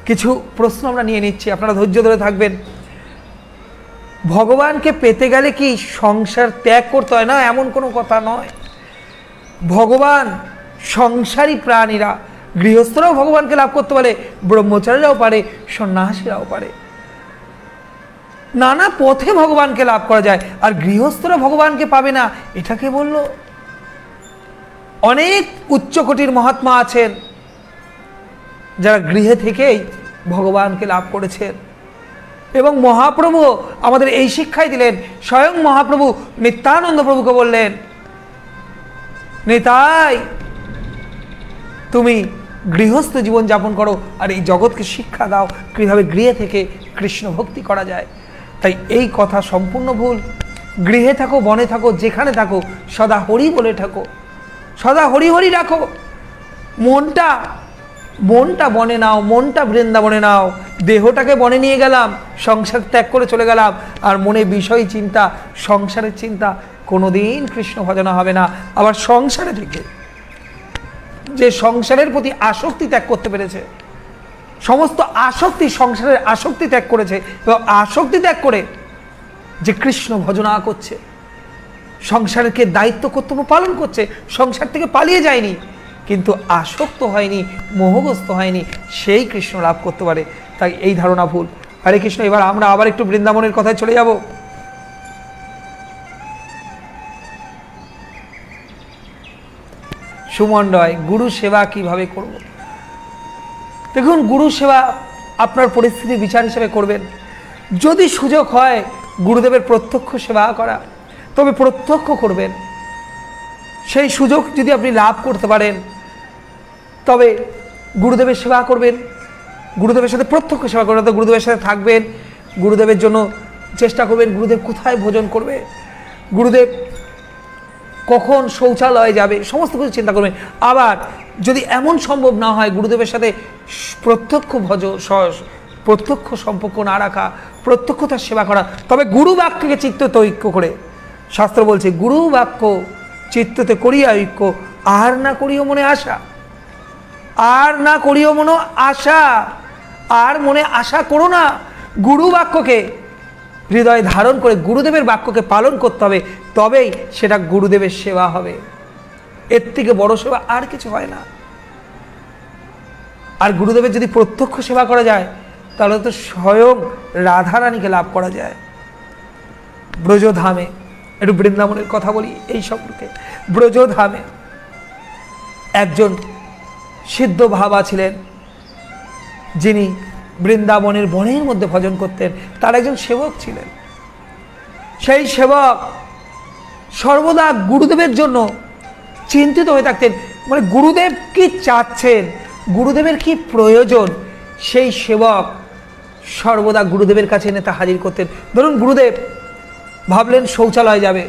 কিছু প্রশ্ন আমরা নিয়ে নিচ্ছি, আপনারা ধৈর্য ধরে থাকবেন। ভগবানকে পেতে গেলে কি সংসার ত্যাগ করতে হয়? না, এমন কোনো কথা নয়। ভগবান সংসারী প্রাণীরা, গৃহস্থরাও ভগবানকে লাভ করতে পারে, ব্রহ্মচারীরাও পারে, সন্ন্যাসীরাও পারে। নানা পথে ভগবানকে লাভ করা যায়। আর গৃহস্থরা ভগবানকে পাবে না এটা কে বললো? অনেক উচ্চকোটির মহাত্মা আছেন যারা গৃহে থেকেই ভগবানকে লাভ করেছেন, এবং মহাপ্রভু আমাদের এই শিক্ষাই দিলেন। স্বয়ং মহাপ্রভু নিত্যানন্দ প্রভুকে বললেন, নিতাই তুমি গৃহস্থ জীবন যাপন করো আর এই জগৎকে শিক্ষা দাও কিভাবে গৃহে থেকে কৃষ্ণ ভক্তি করা যায়। তাই এই কথা সম্পূর্ণ ভুল। গৃহে থাকো, বনে থাকো, যেখানে থাকো, সদা হরি বলে থাকো, সদা হরি হরি রাখো। মনটা বনে নাও, মনটা বৃন্দাবনে নাও। দেহটাকে বনে নিয়ে গেলাম, সংসার ত্যাগ করে চলে গেলাম, আর মনে বিষয় চিন্তা, সংসারের চিন্তা, কোনোদিন কৃষ্ণ ভজনা হবে না। আবার সংসারে থেকে যে সংসারের প্রতি আসক্তি ত্যাগ করতে পেরেছে, সমস্ত আসক্তি, সংসারের আসক্তি ত্যাগ করেছে, এবং আসক্তি ত্যাগ করে যে কৃষ্ণ ভজনা করছে, সংসারকে দায়িত্ব কর্তব্য পালন করছে, সংসার থেকে পালিয়ে যায়নি, কিন্তু আসক্ত হয়নি, মোহগ্রস্ত হয়নি, সেই কৃষ্ণ লাভ করতে পারে। তাই এই ধারণা ভুল। হরে কৃষ্ণ। এবার আমরা আবার একটু বৃন্দাবনের কথায় চলে যাব। সুমণ্ডয়, গুরু সেবা কিভাবে করব? দেখুন, গুরু সেবা আপনার পরিস্থিতি বিচার হিসেবে করবেন। যদি সুযোগ হয় গুরুদেবের প্রত্যক্ষ সেবা করা, তবে প্রত্যক্ষ করবেন। সেই সুযোগ যদি আপনি লাভ করতে পারেন তবে গুরুদেবের সেবা করবেন, গুরুদেবের সাথে প্রত্যক্ষ সেবা করবেন, তো গুরুদেবের সাথে থাকবেন, গুরুদেবের জন্য চেষ্টা করবেন গুরুদেব কোথায় ভোজন করবে, গুরুদেব কখন শৌচালয়ে যাবে, সমস্ত কিছু চিন্তা করবেন। আবার যদি এমন সম্ভব না হয় গুরুদেবের সাথে প্রত্যক্ষ সম্পর্ক না রাখা, প্রত্যক্ষ তার সেবা করা, তবে গুরু বাক্যকে চিত্ততে ঐক্য করে, শাস্ত্র বলছে গুরু বাক্য চিত্ততে করিয়া ঐক্য, আর না করিও মনে আশা, আর না করিও মনে আশা, আর মনে আশা করো না। গুরু বাক্যকে হৃদয়ে ধারণ করে গুরুদেবের বাক্যকে পালন করতে হবে, তবেই সেটা গুরুদেবের সেবা হবে। এর থেকে বড় সেবা আর কিছু হয় না। আর গুরুদেবের যদি প্রত্যক্ষ সেবা করা যায় তাহলে তো স্বয়ং রাধারানীকে লাভ করা যায়। ব্রজধামে, একটু বৃন্দাবনের কথা বলি এই সম্পর্কে। ব্রজধামে একজন সিদ্ধ ভাবা ছিলেন, যিনি বৃন্দাবনের বনের মধ্যে ভজন করতেন। তার একজন সেবক ছিলেন। সেই সেবক সর্বদা গুরুদেবের জন্য চিন্তিত হয়ে থাকতেন, মানে গুরুদেব কি চাচ্ছেন, গুরুদেবের কি প্রয়োজন, সেই সেবক সর্বদা গুরুদেবের কাছে এনে তা হাজির করতেন। ধরুন গুরুদেব ভাবলেন শৌচালয়ে যাবে,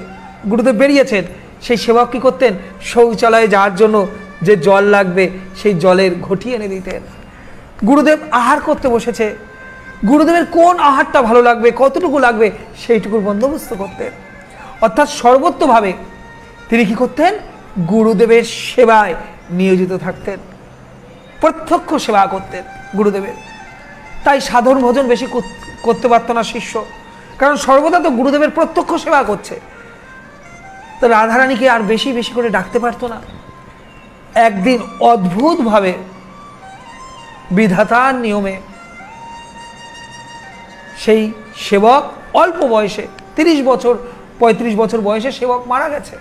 গুরুদেব বেরিয়েছেন, সেই সেবক কী করতেন, শৌচালয়ে যাওয়ার জন্য যে জল লাগবে সেই জলের ঘটি এনে দিতেন। গুরুদেব আহার করতে বসেছে, গুরুদেবের কোন আহারটা ভালো লাগবে, কতটুকু লাগবে সেইটুকুর বন্দোবস্ত করতেন। অর্থাৎ সর্বত্রভাবে তিনি কি করতেন? গুরুদেবের সেবায় নিয়োজিত থাকতেন, প্রত্যক্ষ সেবা করতেন গুরুদেবের। তাই সাধারণ ভোজন বেশি করতে পারত না শিষ্য, কারণ সর্বদা তো গুরুদেবের প্রত্যক্ষ সেবা করছে। তো রাধারানীকে আর বেশি বেশি করে ডাকতে পারতো না। একদিন অদ্ভুতভাবে বিধাতার নিয়মে সেই সেবক অল্প বয়সে 30 বছর 35 বছর বয়সে সেবক মারা গেছে,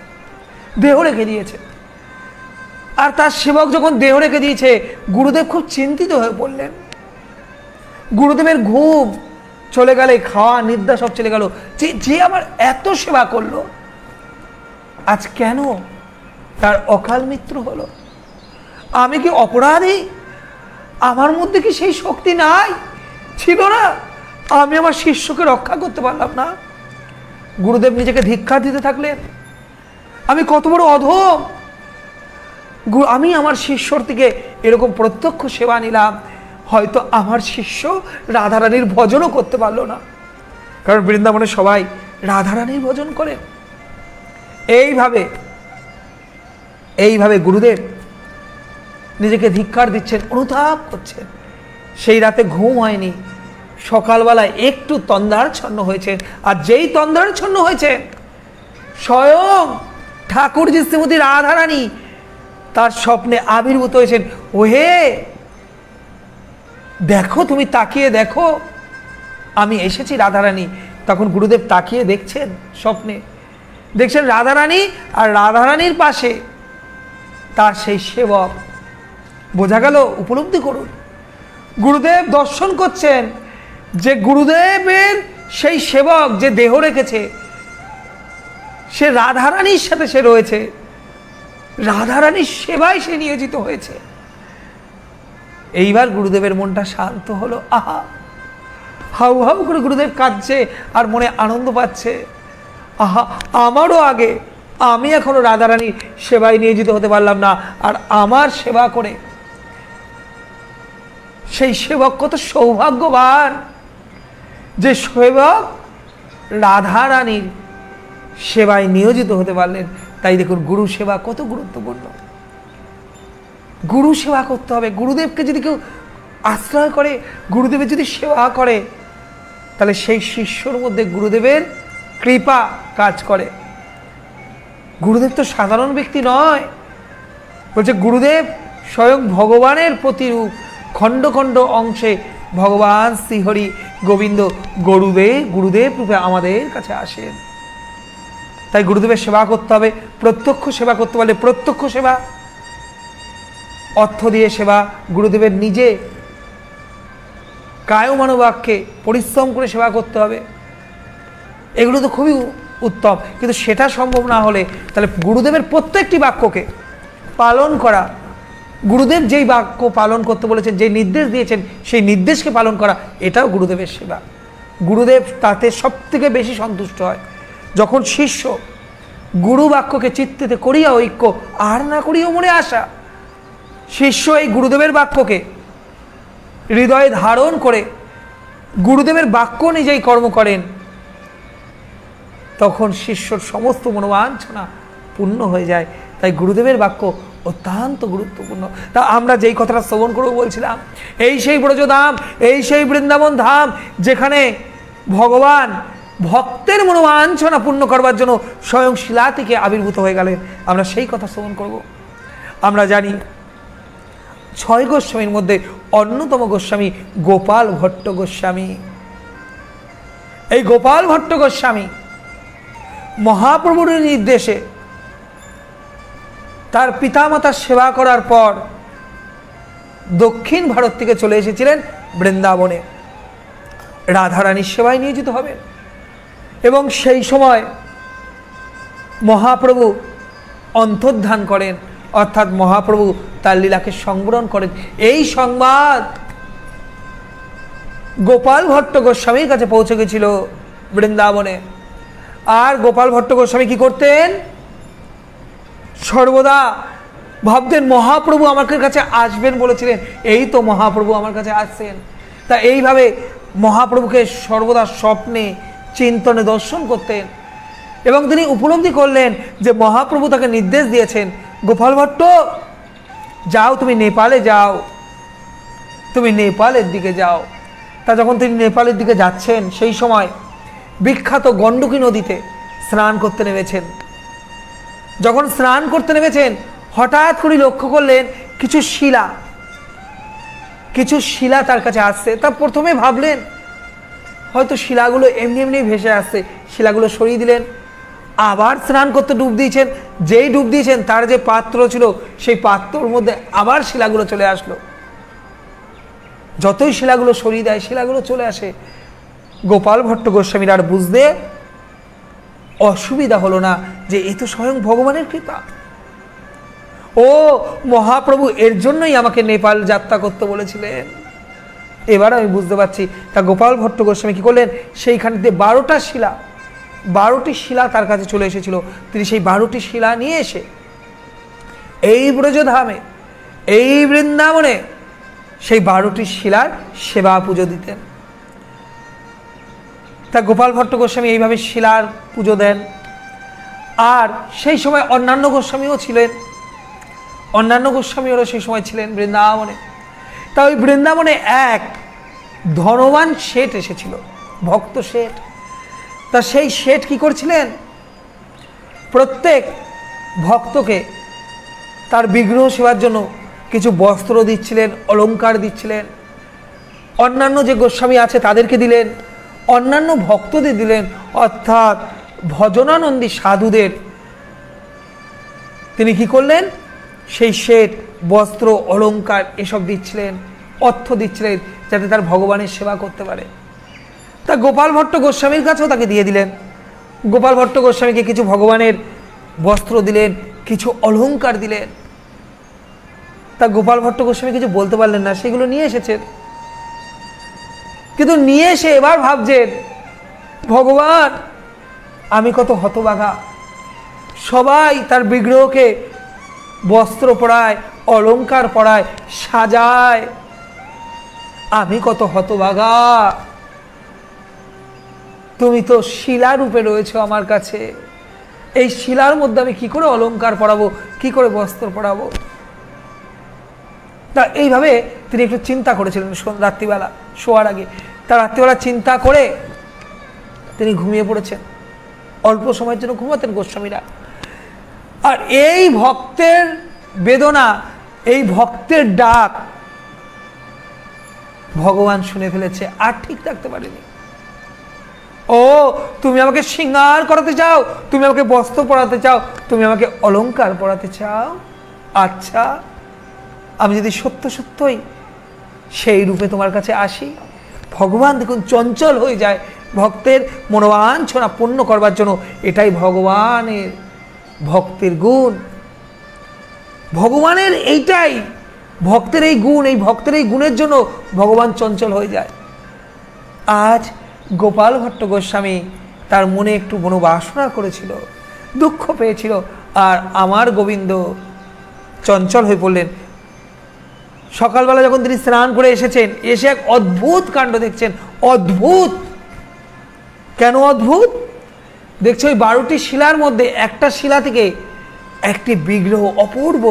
দেহ রেখে দিয়েছে। আর তার সেবক যখন দেহ রেখে দিয়েছে, গুরুদেব খুব চিন্তিত হয়ে পড়লেন। গুরুদেবের ঘুম চলে গেলে, খাওয়া নিদ্রা সব চলে গেল। যে আমার এত সেবা করলো, আজ কেন তার অকাল মৃত্যু হলো? আমি কি অপরাধী? আমার মধ্যে কি সেই শক্তি নাই, ছিল না? আমি আমার শিষ্যকে রক্ষা করতে পারলাম না। গুরুদেব নিজেকে ধিক্কার দিতে থাকলেন, আমি কত বড় অধম! আমি আমার শিষ্যর থেকে এরকম প্রত্যক্ষ সেবা নিলাম, হয়তো আমার শিষ্য রাধারানীর ভজনও করতে পারলো না। কারণ বৃন্দাবনে সবাই রাধারানীর ভজন করেন। এইভাবে গুরুদেব নিজেকে ধিক্কার দিচ্ছেন, অনুতাপ করছেন। সেই রাতে ঘুম হয়নি, সকালবেলায় একটু তন্দ্রাচ্ছন্ন হয়েছেন। আর যেই তন্দ্রাচ্ছন্ন হয়েছে, স্বয়ং ঠাকুরজি শ্রীমতী রাধারানী তার স্বপ্নে আবির্ভূত হয়েছেন। ওহে দেখো, তুমি তাকিয়ে দেখো, আমি এসেছি রাধারানী। তখন গুরুদেব তাকিয়ে দেখছেন, স্বপ্নে দেখছেন রাধারানী, আর রাধারানীর পাশে তার সেই সেবক। বোঝা গেল? উপলব্ধি করুন, গুরুদেব দর্শন করছেন যে গুরুদেবের সেই সেবক যে দেহ রেখেছে, সে রাধারানীর সাথে সে রয়েছে, রাধারানীর সেবায় সে নিয়োজিত হয়েছে। এইবার গুরুদেবের মনটা শান্ত হলো। আহা, হাউ হাউ করে গুরুদেব কাঁদছে আর মনে আনন্দ পাচ্ছে। আহা, আমারও আগে, আমি এখনো রাধারানীর সেবায় নিয়োজিত হতে পারলাম না, আর আমার সেবা করে সেই সেবক কত সৌভাগ্যবান যে সেবক রাধারানীর সেবায় নিয়োজিত হতে পারলেন। তাই দেখুন, গুরু সেবা কত গুরুত্বপূর্ণ। গুরু সেবা করতে হবে। গুরুদেবকে যদি কেউ আশ্রয় করে, গুরুদেবের যদি সেবা করে, তাহলে সেই শিষ্যর মধ্যে গুরুদেবের কৃপা কাজ করে। গুরুদেব তো সাধারণ ব্যক্তি নয়, বলছে গুরুদেব স্বয়ং ভগবানের প্রতিরূপ। খণ্ড খণ্ড অংশে ভগবান শ্রীহরি গোবিন্দ গুরুদেব রূপে আমাদের কাছে আসেন। তাই গুরুদেবের সেবা করতে হবে। প্রত্যক্ষ সেবা করতে পারলে প্রত্যক্ষ সেবা, অর্থ দিয়ে সেবা, গুরুদেবের নিজে কায় মনোবাক্যে পরিশ্রম করে সেবা করতে হবে। এগুলো তো খুবই উত্তম। কিন্তু সেটা সম্ভব না হলে তাহলে গুরুদেবের প্রত্যেকটি বাক্যকে পালন করা, গুরুদেব যেই বাক্য পালন করতে বলেছেন, যে নির্দেশ দিয়েছেন, সেই নির্দেশকে পালন করা, এটাও গুরুদেবের সেবা। গুরুদেব তাতে সব থেকে বেশি সন্তুষ্ট হয় যখন শিষ্য গুরু বাক্যকে চিত্তেতে করিয়া ঐক্য, আর না করিয়া মনে আসা। শিষ্য এই গুরুদেবের বাক্যকে হৃদয়ে ধারণ করে গুরুদেবের বাক্য নিজেই কর্ম করেন, তখন শিষ্যর সমস্ত মনোবাঞ্ছনা পূর্ণ হয়ে যায়। তাই গুরুদেবের বাক্য অত্যন্ত গুরুত্বপূর্ণ। তা আমরা যেই কথাটা শ্রবণ করবো বলছিলাম, এই সেই ব্রজধাম, এই সেই বৃন্দাবন ধাম, যেখানে ভগবান ভক্তের মনোবাঞ্ছনা পূর্ণ করবার জন্য স্বয়ং শিলা থেকে আবির্ভূত হয়ে গেলেন। আমরা সেই কথা শ্রবণ করব। আমরা জানি 6 গোস্বামীর মধ্যে অন্যতম গোস্বামী গোপাল ভট্ট গোস্বামী। এই গোপাল ভট্ট গোস্বামী মহাপ্রভুর নির্দেশে তার পিতামাতার সেবা করার পর দক্ষিণ ভারত থেকে চলে এসেছিলেন বৃন্দাবনে রাধারানীর সেবায় নিয়োজিত হবেন। এবং সেই সময় মহাপ্রভু অন্তর্ধান করেন, অর্থাৎ মহাপ্রভু তার লীলাকে সংবরণ করেন। এই সংবাদ গোপাল ভট্ট গোস্বামীর কাছে পৌঁছে গেছিল বৃন্দাবনে। আর গোপাল ভট্ট গোস্বামী কি করতেন? সর্বদা ভাবতেন মহাপ্রভু আমার কাছে আসবেন বলেছিলেন, এই তো মহাপ্রভু আমার কাছে আসছেন। তা এইভাবে মহাপ্রভুকে সর্বদা স্বপ্নে চিন্তনে দর্শন করতেন এবং তিনি উপলব্ধি করলেন যে মহাপ্রভু তাকে নির্দেশ দিয়েছেন, গোপাল ভট্ট যাও, তুমি নেপালে যাও, তুমি নেপালের দিকে যাও। তা যখন তিনি নেপালের দিকে যাচ্ছেন সেই সময় বিখ্যাত গণ্ডকী নদীতে স্নান করতে নেমেছেন। যখন স্নান করতে নেমেছেন হঠাৎ করে লক্ষ্য করলেন কিছু শিলা তার কাছে আসছে। তা প্রথমে ভাবলেন হয়তো শিলাগুলো এমনি এমনি ভেসে আসছে, শিলাগুলো সরিয়ে দিলেন। আবার স্নান করতে ডুব দিয়েছেন, যেই ডুব দিয়েছেন তার যে পাত্র ছিল সেই পাত্রর মধ্যে আবার শিলাগুলো চলে আসলো। যতই শিলাগুলো সরিয়ে দেয় শিলাগুলো চলে আসে। গোপাল ভট্ট গোস্বামীর আর বুঝতে অসুবিধা হলো না যে এ তো স্বয়ং ভগবানের কৃপা, ও মহাপ্রভু এর জন্যই আমাকে নেপাল যাত্রা করতে বলেছিলেন। এবার আমি বুঝতে পারছি। তা গোপাল ভট্ট গোস্বামী কি করলেন, সেইখানে 12টি শিলা তার কাছে চলে এসেছিল। তিনি সেই 12টি শিলা নিয়ে এসে এই ব্রজধামে, এই বৃন্দাবনে সেই 12টি শিলার সেবা পুজো দিতেন। তা গোপাল ভট্ট গোস্বামী এইভাবে শিলার পুজো দেন। আর সেই সময় অন্যান্য গোস্বামীও ছিলেন, অন্যান্য গোস্বামীরা সেই সময় ছিলেন বৃন্দাবনে। তা ওই বৃন্দাবনে এক ধনবান শেঠ এসেছিল, ভক্ত শেঠ। তা সেই শেঠ কি করছিলেন, প্রত্যেক ভক্তকে তার বিগ্রহ সেবার জন্য কিছু বস্ত্র দিচ্ছিলেন, অলংকার দিচ্ছিলেন। অন্যান্য যে গোস্বামী আছে তাদেরকে দিলেন, অন্যান্য ভক্তদের দিলেন, অর্থাৎ ভজনানন্দী সাধুদের তিনি কি করলেন, সেই শেঠ বস্ত্র অলংকার এসব দিচ্ছিলেন, অর্থ দিচ্ছিলেন যাতে তার ভগবানের সেবা করতে পারে। তা গোপাল ভট্ট গোস্বামীর কাছেও তাকে দিয়ে দিলেন। গোপাল ভট্ট গোস্বামীকে কিছু ভগবানের বস্ত্র দিলেন, কিছু অলংকার দিলেন। তা গোপাল ভট্ট গোস্বামী কিছু বলতে পারলেন না, সেগুলো নিয়ে এসেছেন। কিন্তু নিয়ে এসে এবার ভাবছেন, ভগবান আমি কত হতভাগা, সবাই তার বিগ্রহকে বস্ত্র পরায়, অলংকার পরায়, সাজায়, আমি কত হতভাগা। তুমি তো শিলা রূপে রয়েছে আমার কাছে, এই শিলার মধ্যে আমি কি করে অলংকার পরাবো, কি করে বস্ত্র পরাবো। তা এইভাবে তিনি একটু চিন্তা করেছিলেন রাত্রিবেলা শোয়ার আগে। তা রাত্রিবেলা চিন্তা করে তিনি ঘুমিয়ে পড়েছেন। অল্প সময়ের জন্য ঘুমাতেন গোস্বামীরা। আর এই ভক্তের বেদনা, এই ভক্তের ডাক ভগবান শুনে ফেলেছে, আর ঠিক থাকতে পারেনি। ও তুমি আমাকে শৃঙ্গার করাতে চাও, তুমি আমাকে বস্ত্র পরাতে চাও, তুমি আমাকে অলংকার পরাতে চাও, আচ্ছা আমি যদি সত্য সত্যই সেই রূপে তোমার কাছে আসি। ভগবান দেখুন চঞ্চল হয়ে যায় ভক্তের মনোবাঞ্ছনা পূর্ণ করবার জন্য। এটাই ভগবানের ভক্তের গুণ, ভগবানের এইটাই ভক্তের এই গুণ। এই ভক্তের এই গুণের জন্য ভগবান চঞ্চল হয়ে যায়। আজ গোপাল ভট্ট গোস্বামী তার মনে একটু মনোবাসনা করেছিল, দুঃখ পেয়েছিল, আর আমার গোবিন্দ চঞ্চল হয়ে পড়লেন। সকালবেলা যখন তিনি স্নান করে এসেছেন, এসে এক অদ্ভুত কাণ্ড দেখছেন। অদ্ভুত কেন অদ্ভুত? দেখছে ওই 12টি শিলার মধ্যে একটা শিলা থেকে একটি বিগ্রহ, অপূর্ব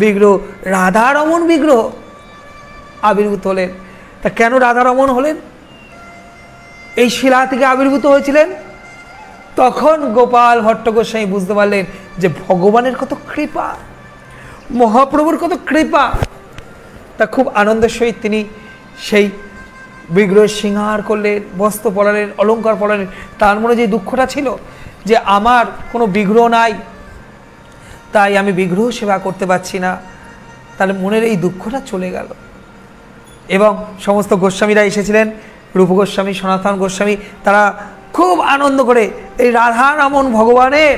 বিগ্রহ, রাধারমণ বিগ্রহ আবির্ভূত হলেন। তা কেন রাধারমণ হলেন? এই শিলা থেকে আবির্ভূত হয়েছিলেন। তখন গোপাল ভট্ট গোস্বামী বুঝতে পারলেন যে ভগবানের কত কৃপা, মহাপ্রভুর কত কৃপা। তা খুব আনন্দের সহিত তিনি সেই বিগ্রহ শৃঙ্গার করলেন, বস্ত্র পরালেন, অলংকার পরালেন। তার মনে যে দুঃখটা ছিল যে আমার কোনো বিগ্রহ নাই, তাই আমি বিগ্রহ সেবা করতে পারছি না, তাহলে মনের এই দুঃখটা চলে গেল। এবং সমস্ত গোস্বামীরা এসেছিলেন, রূপ গোস্বামী, সনাতন গোস্বামী, তারা খুব আনন্দ করে এই রাধারমণ ভগবানের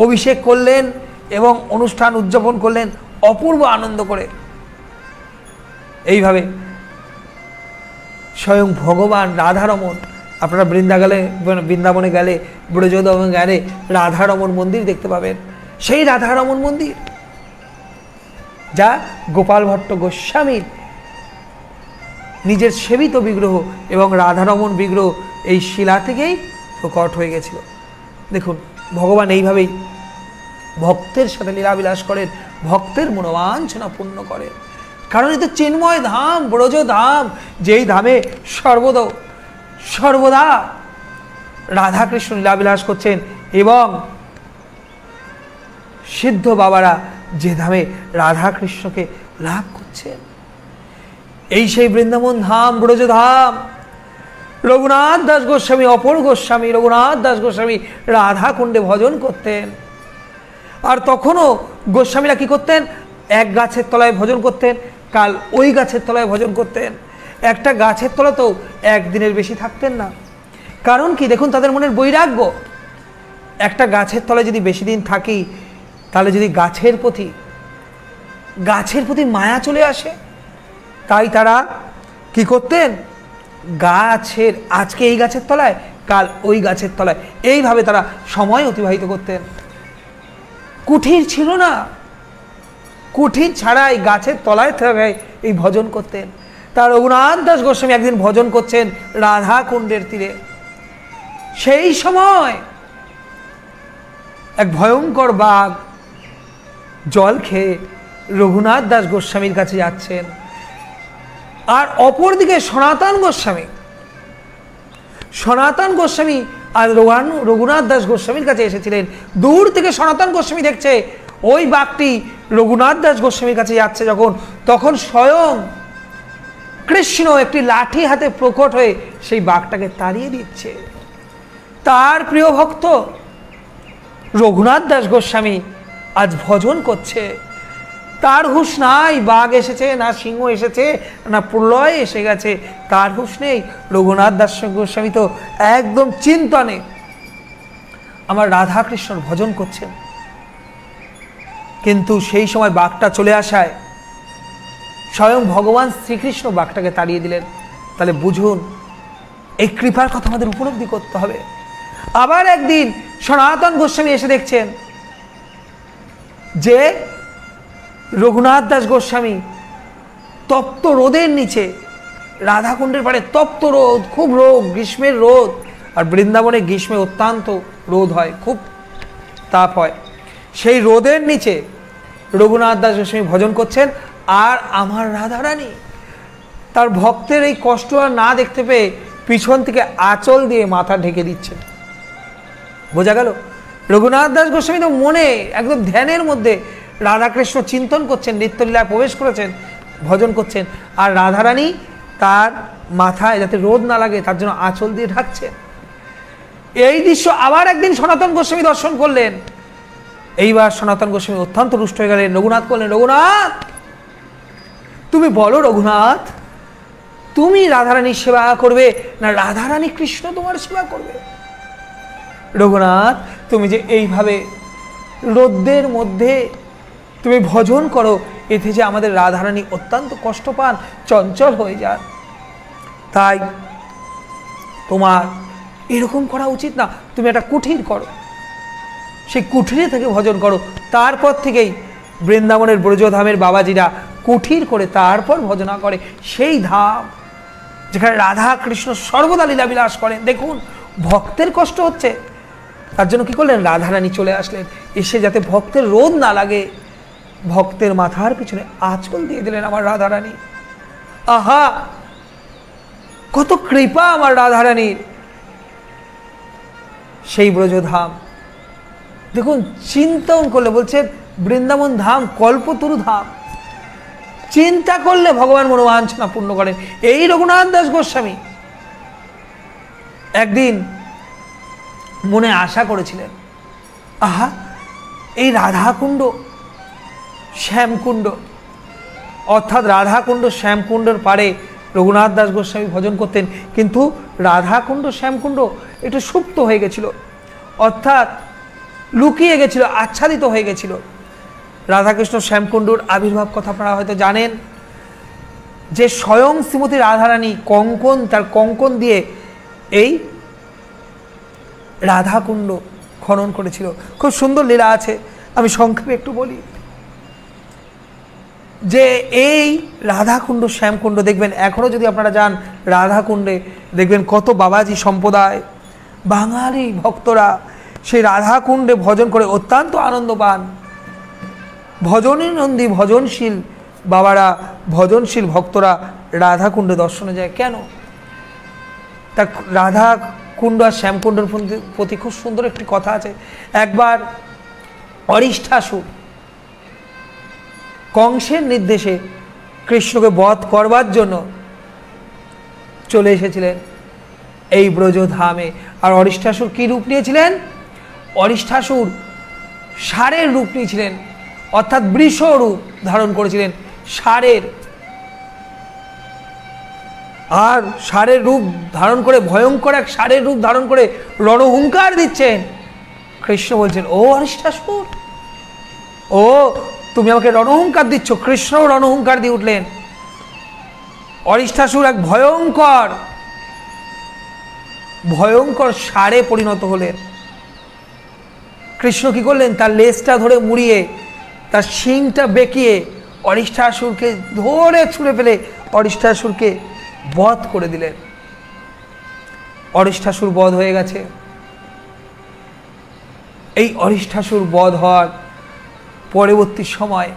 অভিষেক করলেন এবং অনুষ্ঠান উদযাপন করলেন অপূর্ব আনন্দ করে। এইভাবে স্বয়ং ভগবান রাধারমণ, আপনারা বৃন্দাবনে গেলে, ব্রজধামে গেলে রাধারমণ মন্দির দেখতে পাবেন। সেই রাধারমণ মন্দির যা গোপাল ভট্ট গোস্বামীর নিজের সেবিত বিগ্রহ এবং রাধারমণ বিগ্রহ এই শিলা থেকেই প্রকট হয়ে গেছিল। দেখুন ভগবান এইভাবেই ভক্তের সাথে লীলাবিলাস করেন, ভক্তের মনোবাঞ্ছনা পূর্ণ করেন। কারণ এতে চিন্ময় ধাম, ব্রজ ধাম, যেই ধামে সর্বদা রাধাকৃষ্ণ লীলাবিলাস করছেন এবং সিদ্ধ বাবারা যে ধামে রাধাকৃষ্ণকে লাভ করছেন, এই সেই বৃন্দাবন ধাম, ব্রজ ধাম। রঘুনাথ দাস গোস্বামী, অপর গোস্বামী রঘুনাথ দাস গোস্বামী রাধা কুণ্ডে ভজন করতেন। আর তখনও গোস্বামীরা কি করতেন? এক গাছের তলায় ভজন করতেন, কাল ওই গাছের তলায় ভজন করতেন। একটা গাছের তলাতেও একদিনের বেশি থাকতেন না। কারণ কি? দেখুন তাদের মনের বৈরাগ্য। একটা গাছের তলায় যদি বেশি দিন থাকি, তাহলে যদি গাছের প্রতি মায়া চলে আসে, তাই তারা কি করতেন? গাছের, আজকে এই গাছের তলায়, কাল ওই গাছের তলায়, এইভাবে তারা সময় অতিবাহিত করতেন। কুঠির ছিল না, কুঠির ছাড়াই গাছের তলায় থেকে এই ভজন করতেন। তার রঘুনাথ দাস গোস্বামী একদিন ভজন করছেন রাধা কুণ্ডের তীরে। সেই সময় এক ভয়ঙ্কর বাঘ জল খেয়ে রঘুনাথ দাস গোস্বামীর কাছে যাচ্ছেন। আর অপরদিকে সনাতন গোস্বামী আর রঘুনাথ দাস গোস্বামীর কাছে এসেছিলেন। দূর থেকে সনাতন গোস্বামী দেখছে ওই বাঘটি রঘুনাথ দাস গোস্বামীর কাছে যাচ্ছে যখন, তখন স্বয়ং কৃষ্ণ একটি লাঠি হাতে প্রকট হয়ে সেই বাঘটাকে তাড়িয়ে দিচ্ছে। তার প্রিয় ভক্ত রঘুনাথ দাস গোস্বামী আজ ভজন করছে, তার হুঁশ নাই বাঘ এসেছে না সিংহ এসেছে না প্রলয় এসে গেছে, তার হুঁশ নেই। রঘুনাথ দাস গোস্বামী তো একদম চিন্তনে আমার রাধাকৃষ্ণর ভজন করছেন। কিন্তু সেই সময় বাঘটা চলে আসায় স্বয়ং ভগবান শ্রীকৃষ্ণ বাঘটাকে তাড়িয়ে দিলেন। তাহলে বুঝুন এই কৃপার কথা আমাদের উপলব্ধি করতে হবে। আবার একদিন সনাতন গোস্বামী এসে দেখছেন যে রঘুনাথ দাস গোস্বামী তপ্ত রোদের নিচে, রাধাকুণ্ডের পাড়ে তপ্ত রোদ, খুব রোদ, গ্রীষ্মের রোদ। আর বৃন্দাবনে গ্রীষ্মে অত্যন্ত রোদ হয়, খুব তাপ হয়। সেই রোদের নিচে রঘুনাথ দাস গোস্বামী ভজন করছেন। আর আমার রাধারানী তার ভক্তের এই কষ্ট আর না দেখতে পেয়ে পিছন থেকে আঁচল দিয়ে মাথা ঢেকে দিচ্ছেন। বোঝা গেল রঘুনাথ দাস গোস্বামী তো মনে একদম ধ্যানের মধ্যে রাধাকৃষ্ণ চিন্তন করছেন, নিত্যলীলায় প্রবেশ করেছেন, ভজন করছেন। আর রাধারানী তার মাথায় যাতে রোদ না লাগে তার জন্য আঁচল দিয়ে ঢাকছেন। এই দৃশ্য আবার একদিন সনাতন গোস্বামী দর্শন করলেন। এইবার সনাতন গোস্বামী অত্যন্ত রুষ্ট হয়ে গেলেন। রঘুনাথ করলেন, রঘুনাথ তুমি বলো, রঘুনাথ তুমি রাধারানীর সেবা করবে না রাধারানী কৃষ্ণ তোমার সেবা করবে? রঘুনাথ তুমি যে এইভাবে রোদ্রের মধ্যে তুমি ভজন করো, এতে যে আমাদের রাধারানী অত্যন্ত কষ্ট পান, চঞ্চল হয়ে যান। তাই তোমার এরকম করা উচিত না, তুমি একটা কুঠির করো, সেই কুঠিরে থেকে ভজন করো। তারপর থেকেই বৃন্দাবনের ব্রজধামের বাবাজিরা কুঠির করে তারপর ভজনা করে। সেই ধাম যেখানে রাধা কৃষ্ণ সর্বদা লীলাবিলাস করেন। দেখুন ভক্তের কষ্ট হচ্ছে, তার জন্য কি করলেন? রাধারানী চলে আসলেন, এসে যাতে ভক্তের রোদ না লাগে ভক্তের মাথার পিছনে আঁচল দিয়ে দিলেন আমার রাধারানী। আহা কত কৃপা আমার রাধারানীর। সেই ব্রজধাম দেখুন চিন্তন করলে, বলছে বৃন্দাবন ধাম কল্পতরু ধাম, চিন্তা করলে ভগবান মনোবাঞ্ছনা পূর্ণ করেন। এই রঘুনাথ দাস গোস্বামী একদিন মনে আশা করেছিলেন, আহা এই রাধাকুণ্ড শ্যামকুণ্ড, অর্থাৎ রাধাকুণ্ড শ্যামকুণ্ডের পাড়ে রঘুনাথ দাস গোস্বামী ভজন করতেন। কিন্তু রাধাকুণ্ড শ্যামকুণ্ড একটু সুপ্ত হয়ে গেছিল, অর্থাৎ লুকিয়ে গেছিল, আচ্ছাদিত হয়ে গেছিল। রাধাকৃষ্ণ শ্যামকুণ্ডুর আবির্ভাব কথা আপনারা হয়তো জানেন, যে স্বয়ং শ্রীমতী রাধারানী কঙ্কন, তার কঙ্কন দিয়ে এই রাধাকুণ্ড খনন করেছিল। খুব সুন্দর লীলা আছে, আমি সংক্ষেপে একটু বলি। যে এই রাধাকুণ্ড শ্যামকুণ্ড দেখবেন, এখনও যদি আপনারা যান রাধাকুণ্ডে দেখবেন কত বাবাজি সম্প্রদায় বাঙালি ভক্তরা সেই রাধাকুণ্ডে ভজন করে অত্যন্ত আনন্দ পান। ভজনী নন্দী ভজনশীল বাবারা, ভজনশীল ভক্তরা রাধাকুণ্ডে দর্শনে যায় কেন? তা রাধাকুণ্ড আর শ্যামকুণ্ডের প্রতি খুব সুন্দর একটি কথা আছে। একবার অরিষ্ঠাসুর কংসের নির্দেশে কৃষ্ণকে বধ করবার জন্য চলে এসেছিলেন এই ব্রজধামে। আর অরিষ্ঠাসুর কি রূপ নিয়েছিলেন? অরিষ্ঠাসুর ষাঁড়ের রূপ নিয়েছিলেন, অর্থাৎ বৃষ রূপ ধারণ করেছিলেন, ষাঁড়ের। আর ষাঁড়ের রূপ ধারণ করে, ভয়ঙ্কর এক ষাঁড়ের রূপ ধারণ করে রণহুঙ্কার দিচ্ছেন। কৃষ্ণ বলছেন, ও অরিষ্ঠাসুর, ও তুমি আমাকে রণহুঙ্কার দিচ্ছ। কৃষ্ণ রণহুঙ্কার দিয়ে উঠলেন। অরিষ্ঠাসুর এক ভয়ঙ্কর ভয়ঙ্কর ষাঁড়ে পরিণত হলেন। কৃষ্ণ কি করলেন? তার লেজটা ধরে মুড়িয়ে, তার শিংটা বেঁকিয়ে অরিষ্ঠাসুরকে ধরে ছুঁড়ে ফেলে অরিষ্ঠাসুরকে বধ করে দিলেন। অরিষ্ঠাসুর বধ হয়ে গেছে। এই অরিষ্ঠাসুর বধ হওয়ার পরবর্তী সময়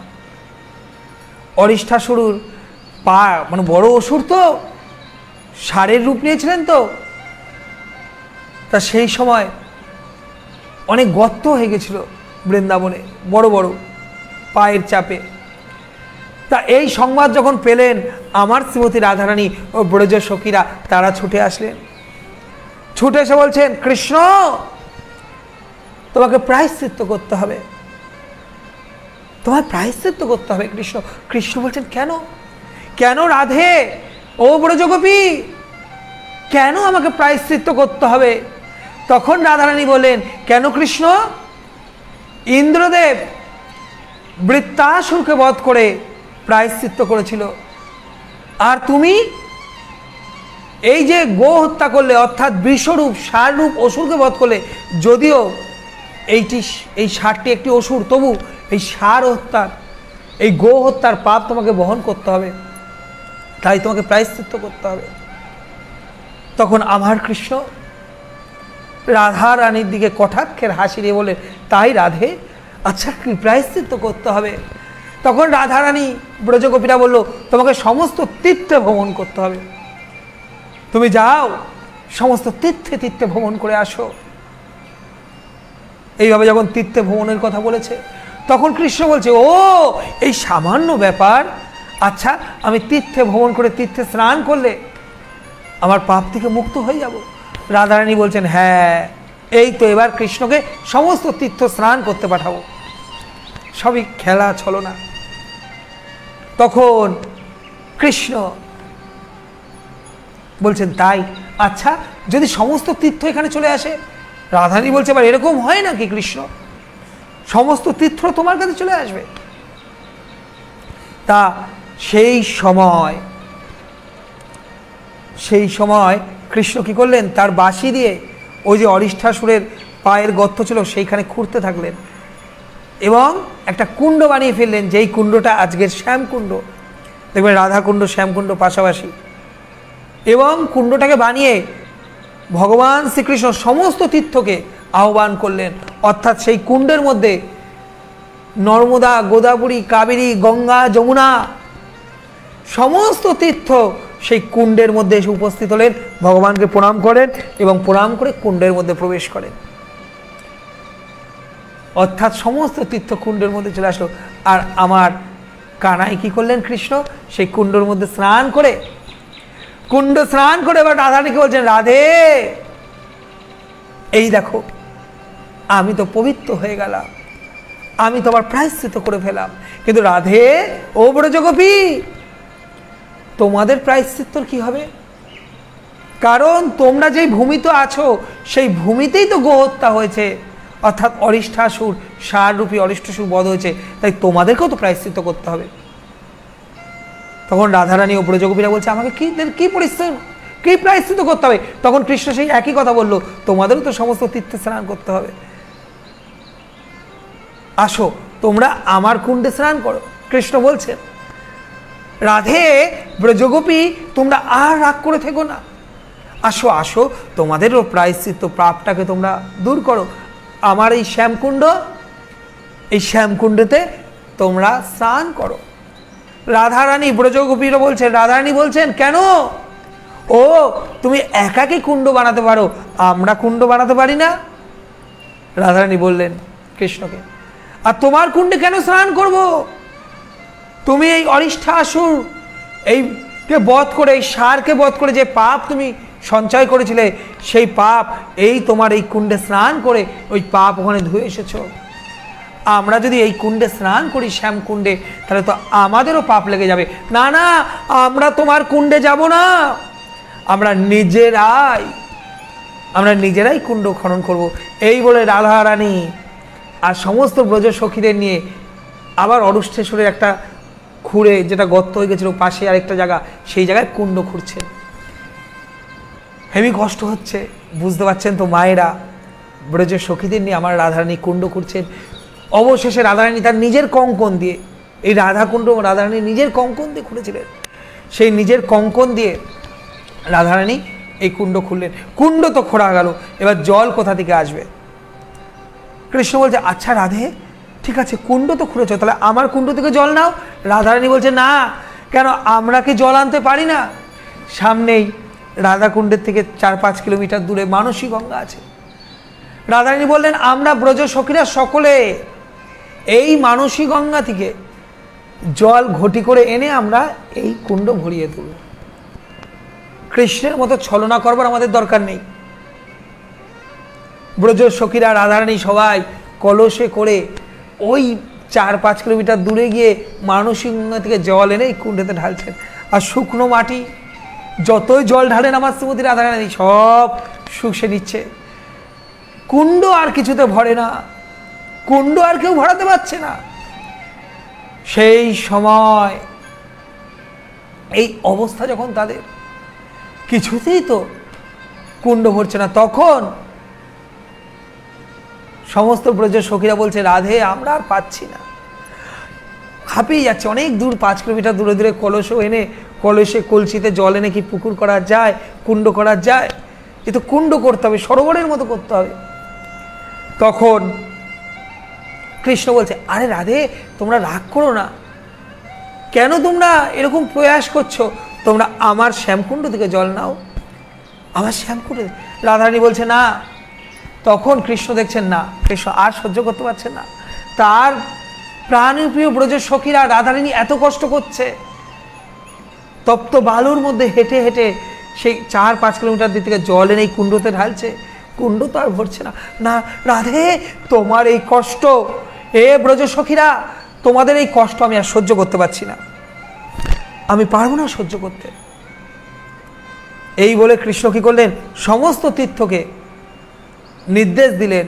অরিষ্ঠাসুর পা, মানে বড় অসুর তো, ষাঁড়ের রূপ নিয়েছিলেন তো, তা সেই সময় অনেক গর্ত হয়ে গেছিল বৃন্দাবনে, বড় বড় পায়ের চাপে। তা এই সংবাদ যখন পেলেন আমার শ্রীমতী রাধারানী ও ব্রজ সখীরা, তারা ছুটে আসলেন। ছুটে এসে বলছেন, কৃষ্ণ তোমাকে প্রায়শ্চিত্ত করতে হবে, তোমার প্রায়শ্চিত্ত করতে হবে কৃষ্ণ। কৃষ্ণ বলছেন, কেন? কেন রাধে, ও ব্রজগোপী, কেন আমাকে প্রায়শ্চিত্ত করতে হবে? তখন রাধারানী বললেন, কেন কৃষ্ণ? ইন্দ্রদেব বৃত্তাসুরকে বধ করে প্রায়শ্চিত্ত করেছিল, আর তুমি এই যে গো হত্যা করলে, অর্থাৎ বৃষরূপ ষাঁড়রূপ অসুরকে বধ করলে। যদিও এই ষাঁড়টি একটি অসুর, তবু এই ষাঁড় হত্যার, এই গো হত্যার পাপ তোমাকে বহন করতে হবে, তাই তোমাকে প্রায়শ্চিত্ত করতে হবে। তখন আমার কৃষ্ণ রাধা রানীর দিকে কটাক্ষের হাসি দিয়ে বলে, তাই রাধে, আচ্ছা কি প্রায়শ্চিত্ত করতে হবে? তখন রাধা রানী ব্রজগোপীরা বলল, তোমাকে সমস্ত তীর্থে ভ্রমণ করতে হবে, তুমি যাও সমস্ত তীর্থে তীর্থে ভ্রমণ করে আসো। এইভাবে যখন তীর্থে ভ্রমণের কথা বলেছে, তখন কৃষ্ণ বলছে, ও এই সামান্য ব্যাপার, আচ্ছা আমি তীর্থে ভ্রমণ করে তীর্থে স্নান করলে আমার পাপ থেকে মুক্ত হয়ে যাব। রাধারানী বলছেন, হ্যাঁ এই তো এবার কৃষ্ণকে সমস্ত তীর্থ স্নান করতে পাঠাবো, সবই খেলা ছলনা। তখন কৃষ্ণ বলছেন, তাই, আচ্ছা যদি সমস্ত তীর্থ এখানে চলে আসে? রাধারানী বলছে, এবার এরকম হয় নাকি কৃষ্ণ, সমস্ত তীর্থ তোমার কাছে চলে আসবে? তা সেই সময় কৃষ্ণ কি করলেন? তার বাঁশি দিয়ে ওই যে অরিষ্ঠাসুরের পায়ের গর্ত ছিল সেইখানে খুঁড়তে থাকলেন এবং একটা কুণ্ড বানিয়ে ফেললেন, যেই কুণ্ডটা আজকের শ্যামকুণ্ড। দেখবেন রাধাকুণ্ড শ্যামকুণ্ড পাশাপাশি। এবং কুণ্ডটাকে বানিয়ে ভগবান শ্রীকৃষ্ণ সমস্ত তীর্থকে আহ্বান করলেন, অর্থাৎ সেই কুণ্ডের মধ্যে নর্মদা, গোদাবরী, কাবেরী, গঙ্গা, যমুনা সমস্ত তীর্থ সেই কুণ্ডের মধ্যে এসে উপস্থিত হলেন, ভগবানকে প্রণাম করেন এবং প্রণাম করে কুণ্ডের মধ্যে প্রবেশ করেন। অর্থাৎ সমস্ত তীর্থ কুণ্ডের মধ্যে চলে আসলো। আর আমার কানাই কি করলেন? কৃষ্ণ সেই কুণ্ডের মধ্যে স্নান করে এবার রাধারানীকে বলছেন, রাধে এই দেখো আমি তো পবিত্র হয়ে গেলাম, আমি তোমার প্রায়শ্চিত্ত করে ফেলাম, কিন্তু রাধে ও ব্রজগোপী তোমাদের প্রায়শ্চিত্তর কি হবে? কারণ তোমরা যেই ভূমিতে আছো সেই ভূমিতেই তো গোহত্যা হয়েছে, অর্থাৎ অরিষ্ঠাসুর ষাঁড়রূপী অরিষ্ঠাসুর বধ হয়েছে, তাই তোমাদেরকেও তো প্রায়শ্চিত্ত করতে হবে। তখন রাধারানী ও ব্রজগোপীরা বলছে, আমাকে কি প্রায়শ্চিত্ত করতে হবে? তখন কৃষ্ণ সেই একই কথা বলল, তোমাদেরও তো সমস্ত তীর্থে স্নান করতে হবে, আসো তোমরা আমার কুণ্ডে স্নান করো। কৃষ্ণ বলছেন, রাধে ব্রজগোপী তোমরা আর রাগ করে থেকো না, আসো আসো, তোমাদেরও প্রায়শ্চিত্ত পাপটাকে তোমরা দূর করো। আমার এই শ্যামকুণ্ড, এই শ্যামকুণ্ডতে তোমরা স্নান করো। রাধারানী ব্রজগোপীরা বলছেন, রাধারানী বলছেন কেন? ও তুমি একাকে কুণ্ড বানাতে পারো, আমরা কুণ্ড বানাতে পারি না? রাধারানী বললেন কৃষ্ণকে, আর তোমার কুণ্ডে কেন স্নান করব? তুমি এই অরিষ্ঠাসুর এইকে বধ করে, এই ষাঁড়কে বধ করে যে পাপ তুমি সঞ্চয় করেছিলে, সেই পাপ এই তোমার এই কুণ্ডে স্নান করে ওই পাপ ওখানে ধুয়ে এসেছো। আমরা যদি এই কুণ্ডে স্নান করি, শ্যামকুণ্ডে, তাহলে তো আমাদেরও পাপ লেগে যাবে। না না, আমরা তোমার কুণ্ডে যাব না, আমরা নিজেরাই কুণ্ড খনন করব। এই বলে রাধারানী আর সমস্ত ব্রজ সখীদের নিয়ে আবার অরুষ্ঠেশ্বরের একটা খুঁড়ে, যেটা গর্ত হয়ে গেছিল পাশে আরেকটা জায়গা, সেই জায়গায় কুণ্ড খুঁড়ছেন। হেবি কষ্ট হচ্ছে, বুঝতে পারছেন তো মায়েরা, ব্রজ সখীদের নিয়ে আমার রাধারানী কুণ্ড খুঁড়ছেন। অবশেষে রাধারানী তার নিজের কঙ্কন দিয়ে, এই রাধাকুণ্ড রাধারানী নিজের কঙ্কন দিয়ে খুঁড়েছিলেন, সেই নিজের কঙ্কন দিয়ে রাধারানী এই কুণ্ড খুললেন। কুণ্ড তো খোঁড়া গেল, এবার জল কোথা থেকে আসবে? কৃষ্ণ বলছে, আচ্ছা রাধে, ঠিক আছে, কুণ্ড তো খুঁড়েছ, তাহলে আমার কুণ্ড থেকে জল নাও। রাধারানী বলছে, না, কেন, আমরা কি জল আনতে পারি না? সামনেই রাধাকুণ্ডের থেকে 4-5 কিলোমিটার দূরে মানসী গঙ্গা আছে। রাধারানী বললেন, আমরা ব্রজ সখীরা সকলে এই মানসী গঙ্গা থেকে জল ঘটি করে এনে আমরা এই কুণ্ড ভরিয়ে তুলব। কৃষ্ণের মতো ছলনা করবার আমাদের দরকার নেই। ব্রজ সখীরা রাধারানী সবাই কলসে করে ওই 4-5 কিলোমিটার দূরে গিয়ে মানসী গঙ্গা থেকে জল এনে এই কুণ্ডেতে ঢালছেন। আর শুকনো মাটি, যতই জল ঢালেন আমার শ্রীমতী রাধারানী সব শুষে নিচ্ছে। কুণ্ড আর কিছুতে ভরে না, কুণ্ড আর কেউ ভরাতে পারছে না। সেই সময় এই অবস্থা যখন তাদের, কিছুতেই তো কুণ্ড ভরছে না, তখন সমস্ত ব্রজ সখীরা বলছে, রাধে আমরা আর পাচ্ছি না, হাঁপিয়ে যাচ্ছে। অনেক দূর, 5 কিলোমিটার দূরে দূরে কলস এনে, কলসে কলসিতে জল এনে কি পুকুর করা যায়, কুণ্ড করা যায়? এ তো কুণ্ড করতে হবে, সরোবরের মতো করতে হবে। তখন কৃষ্ণ বলছে, আরে রাধে, তোমরা রাগ করো না, কেন তোমরা এরকম প্রয়াস করছো? তোমরা আমার শ্যামকুণ্ড থেকে জল নাও, আমার শ্যামকুণ্ড। রাধারানী বলছে না। তখন কৃষ্ণ দেখছেন না, কৃষ্ণ আর সহ্য করতে পারছেন না, তার প্রাণপ্রিয় ব্রজ সখীরা রাধারানী এত কষ্ট করছে, তপ্ত বালুর মধ্যে হেঁটে হেঁটে সেই 4-5 কিলোমিটার দিক থেকে জল এনে এই কুণ্ডতে ঢালছে, কুণ্ড তো আর ভরছে না। না রাধে, তোমার এই কষ্ট, এ ব্রজ সখীরা, তোমাদের এই কষ্ট আমি আর সহ্য করতে পারছি না, আমি পারবো না সহ্য করতে। এই বলে কৃষ্ণ কি করলেন, সমস্ত তীর্থকে নির্দেশ দিলেন,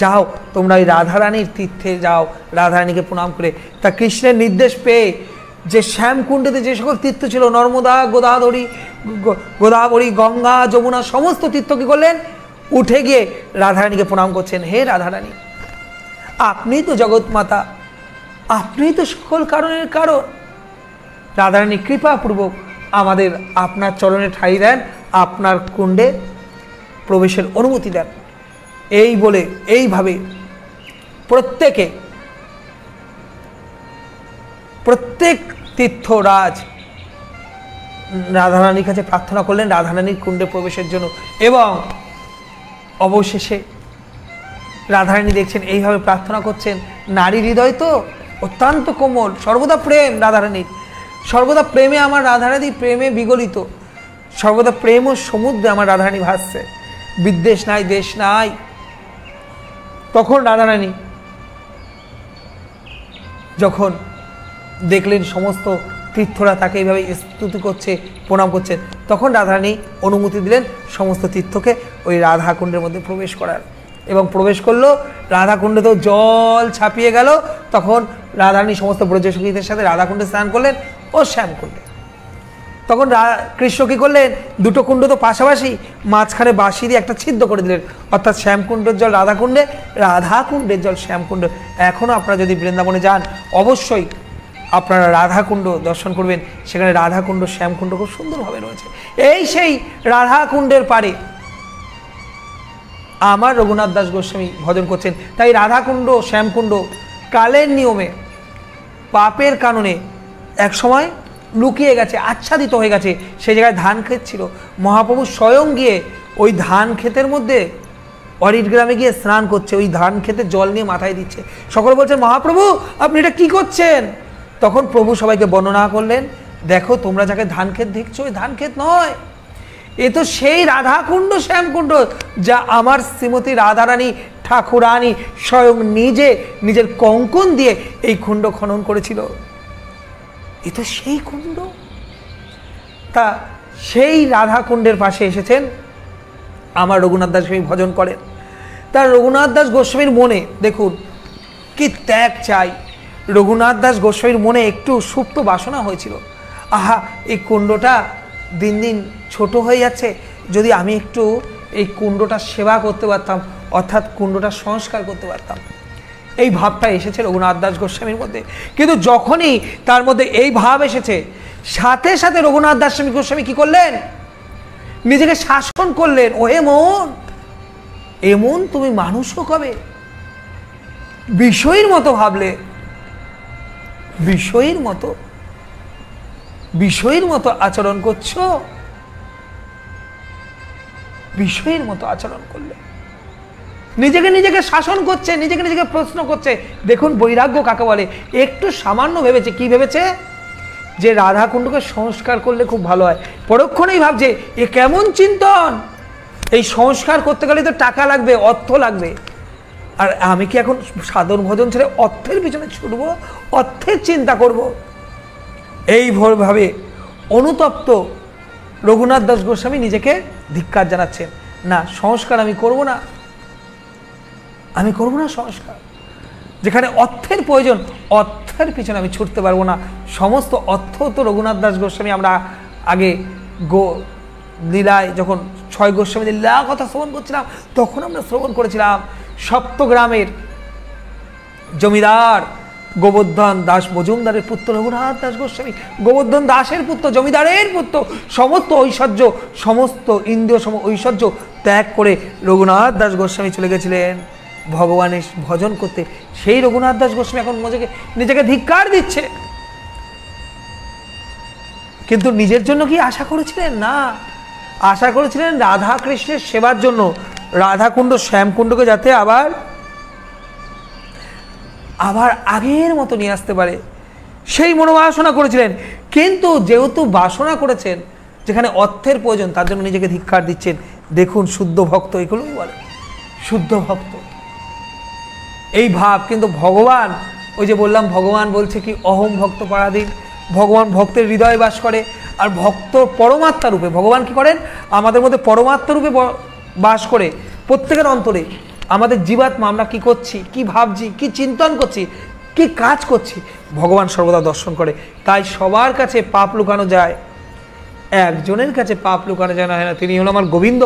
যাও তোমরা এই রাধারানীর তীর্থে যাও, রাধারানীকে প্রণাম করে। তা কৃষ্ণের নির্দেশ পেয়ে যে শ্যামকুণ্ডেতে যে সকল তীর্থ ছিল, নর্মদা, গোদাবরী, গঙ্গা, যমুনা, সমস্ত তীর্থ কি করলেন, উঠে গিয়ে রাধারানীকে প্রণাম করছেন। হে রাধারানী, আপনিই তো জগৎ মাতা, আপনিই তো সকল কারণের কারণ। রাধারানী কৃপাপূর্বক আমাদের আপনার চরণে ঠাঁই দেন, আপনার কুণ্ডে প্রবেশের অনুমতি দেন। এই বলে এইভাবে প্রত্যেক তীর্থরাজ রাধারানীর কাছে প্রার্থনা করলেন রাধারানীর কুণ্ডে প্রবেশের জন্য। এবং অবশেষে রাধারানী দেখছেন এইভাবে প্রার্থনা করছেন, নারী হৃদয় তো অত্যন্ত কোমল, সর্বদা প্রেম রাধারানীর, সর্বদা প্রেমে আমার রাধারানী প্রেমে বিগলিত, সর্বদা প্রেম ও সমুদ্রে আমার রাধারানী ভাসছে, বিদ্বেষ নাই, দেশ নাই। তখন রাধারানী যখন দেখলেন সমস্ত তীর্থরা তাকে এইভাবে স্তুতি করছে, প্রণাম করছেন, তখন রাধারানী অনুমতি দিলেন সমস্ত তীর্থকে ওই রাধাকুণ্ডের মধ্যে প্রবেশ করার। এবং প্রবেশ করলো, রাধাকুণ্ডেতেও জল ছাপিয়ে গেল। তখন রাধারানী সমস্ত ব্রজ সখীদের সাথে রাধাকুণ্ডে স্নান করলেন ও শ্যামকুণ্ডে। তখন কৃষ্ণ কি করলেন, দুটো কুণ্ড তো পাশাপাশি, মাঝখানে বাঁশি দিয়ে একটা ছিদ্র করে দিলেন, অর্থাৎ শ্যামকুণ্ডের জল রাধাকুণ্ডে, রাধাকুণ্ডের জল শ্যামকুণ্ডে। এখনও আপনারা যদি বৃন্দাবনে যান, অবশ্যই আপনারা রাধাকুণ্ড দর্শন করবেন। সেখানে রাধাকুণ্ড শ্যামকুণ্ড খুব সুন্দরভাবে রয়েছে। এই সেই রাধাকুণ্ডের পাড়ে আমার রঘুনাথ দাস গোস্বামী ভজন করছেন। তাই রাধাকুণ্ড শ্যামকুণ্ড কালের নিয়মে পাপের কারণে একসময় লুকিয়ে গেছে, আচ্ছাদিত হয়ে গেছে। সেই জায়গায় ধান ক্ষেত ছিল। মহাপ্রভু স্বয়ং গিয়ে ওই ধান ক্ষেতের মধ্যে অরিট গ্রামে গিয়ে স্নান করছে, ওই ধান ক্ষেতে জল নিয়ে মাথায় দিচ্ছে। সকলে বলছেন, মহাপ্রভু আপনি এটা কি করছেন? তখন প্রভু সবাইকে বর্ণনা করলেন, দেখো তোমরা যাকে ধান ক্ষেত দেখছো, ওই ধান ক্ষেত নয়, এ তো সেই রাধাকুণ্ড শ্যামকুণ্ড যা আমার শ্রীমতী রাধারানী ঠাকুরানী স্বয়ং নিজে নিজের কঙ্কন দিয়ে এই কুণ্ড খনন করেছিল। এ তো সেই কুণ্ড। তা সেই রাধাকুণ্ডের পাশে এসেছেন আমার রঘুনাথ দাস গোস্বামী ভজন করেন। তার রঘুনাথ দাস গোস্বামীর মনে দেখুন কি ত্যাগ চাই। রঘুনাথ দাস গোস্বামীর মনে একটু সুপ্ত বাসনা হয়েছিল, আহা এই কুণ্ডটা দিন দিন ছোট হয়ে যাচ্ছে, যদি আমি একটু এই কুণ্ডটা সেবা করতে পারতাম, অর্থাৎ কুণ্ডটা সংস্কার করতে পারতাম। এই ভাবটা এসেছে রঘুনাথ দাস গোস্বামীর মধ্যে। কিন্তু যখনই তার মধ্যে এই ভাব এসেছে, সাথে সাথে রঘুনাথ দাস গোস্বামী কি করলেন? নিজেকে শাসন করলেন, ওহে মন, এমন তুমি মানুষও কবে বিষয়ের মতো ভাবলে, বিষয়ের মতো আচরণ করছো, বিষয়ের মতো আচরণ করলে। নিজেকে শাসন করছে, নিজেকে প্রশ্ন করছে। দেখুন বৈরাগ্য কাকে বলে। একটু সামান্য ভেবেছে, কি ভেবেছে? যে রাধাকুণ্ডকে সংস্কার করলে খুব ভালো হয়। পরক্ষণেই ভাবছে এ কেমন চিন্তন, এই সংস্কার করতে গেলে তো টাকা লাগবে, অর্থ লাগবে, আর আমি কি এখন সাধন ভজন ছেড়ে অর্থের পিছনে ছুটবো, অর্থের চিন্তা করব? এইভাবে অনুতপ্ত রঘুনাথ দাস গোস্বামী নিজেকে ধিক্কার জানাচ্ছেন, না সংস্কার আমি করব না, সংস্কার। যেখানে অর্থের প্রয়োজন, অর্থের পিছনে আমি ছুটতে পারবো না। সমস্ত অর্থ তো রঘুনাথ দাস গোস্বামী, আমরা আগে লীলায় যখন 6 গোস্বামী লীলা কথা শ্রবণ করছিলাম, তখন আমরা শ্রবণ করেছিলাম সপ্তগ্রামের জমিদার গোবর্ধন দাস মজুমদারের পুত্র রঘুনাথ দাস গোস্বামী, গোবর্ধন দাসের পুত্র, জমিদারের পুত্র, সমস্ত ঐশ্বর্য, সমস্ত ইন্দ্রিয় ঐশ্বর্য ত্যাগ করে রঘুনাথ দাস গোস্বামী চলে গেছিলেন ভগবানের ভজন করতে। সেই রঘুনাথ দাস গোস্বামী এখন নিজেকে ধিক্কার দিচ্ছে। কিন্তু নিজের জন্য কি আশা করেছিলেন? না, আশা করেছিলেন রাধা কৃষ্ণের সেবার জন্য, রাধাকুণ্ড শ্যামকুণ্ডকে যাতে আবার আগের মতো নিয়ে আসতে পারে, সেই মনোবাসনা করেছিলেন। কিন্তু যেহেতু বাসনা করেছেন, যেখানে অর্থের প্রয়োজন, তার জন্য নিজেকে ধিক্কার দিচ্ছেন। দেখুন শুদ্ধ ভক্ত এগুলোই বলে, শুদ্ধ ভক্ত এই ভাব। কিন্তু ভগবান, ওই যে বললাম, ভগবান বলছে কি অহম ভক্ত পরাধীন। ভগবান ভক্তের হৃদয়ে বাস করে, আর ভক্ত পরমাত্মা রূপে ভগবান কি করেন? আমাদের মধ্যে পরমাত্মা রূপে বাস করে, প্রত্যেকের অন্তরে। আমাদের জীবাত্মা আমরা কি করছি, কি ভাবছি, কি চিন্তন করছি, কি কাজ করছি, ভগবান সর্বদা দর্শন করে। তাই সবার কাছে পাপ লুকানো যায়, একজনের কাছে পাপ লুকানো যায় না, হয় না, তিনি হলো আমার গোবিন্দ।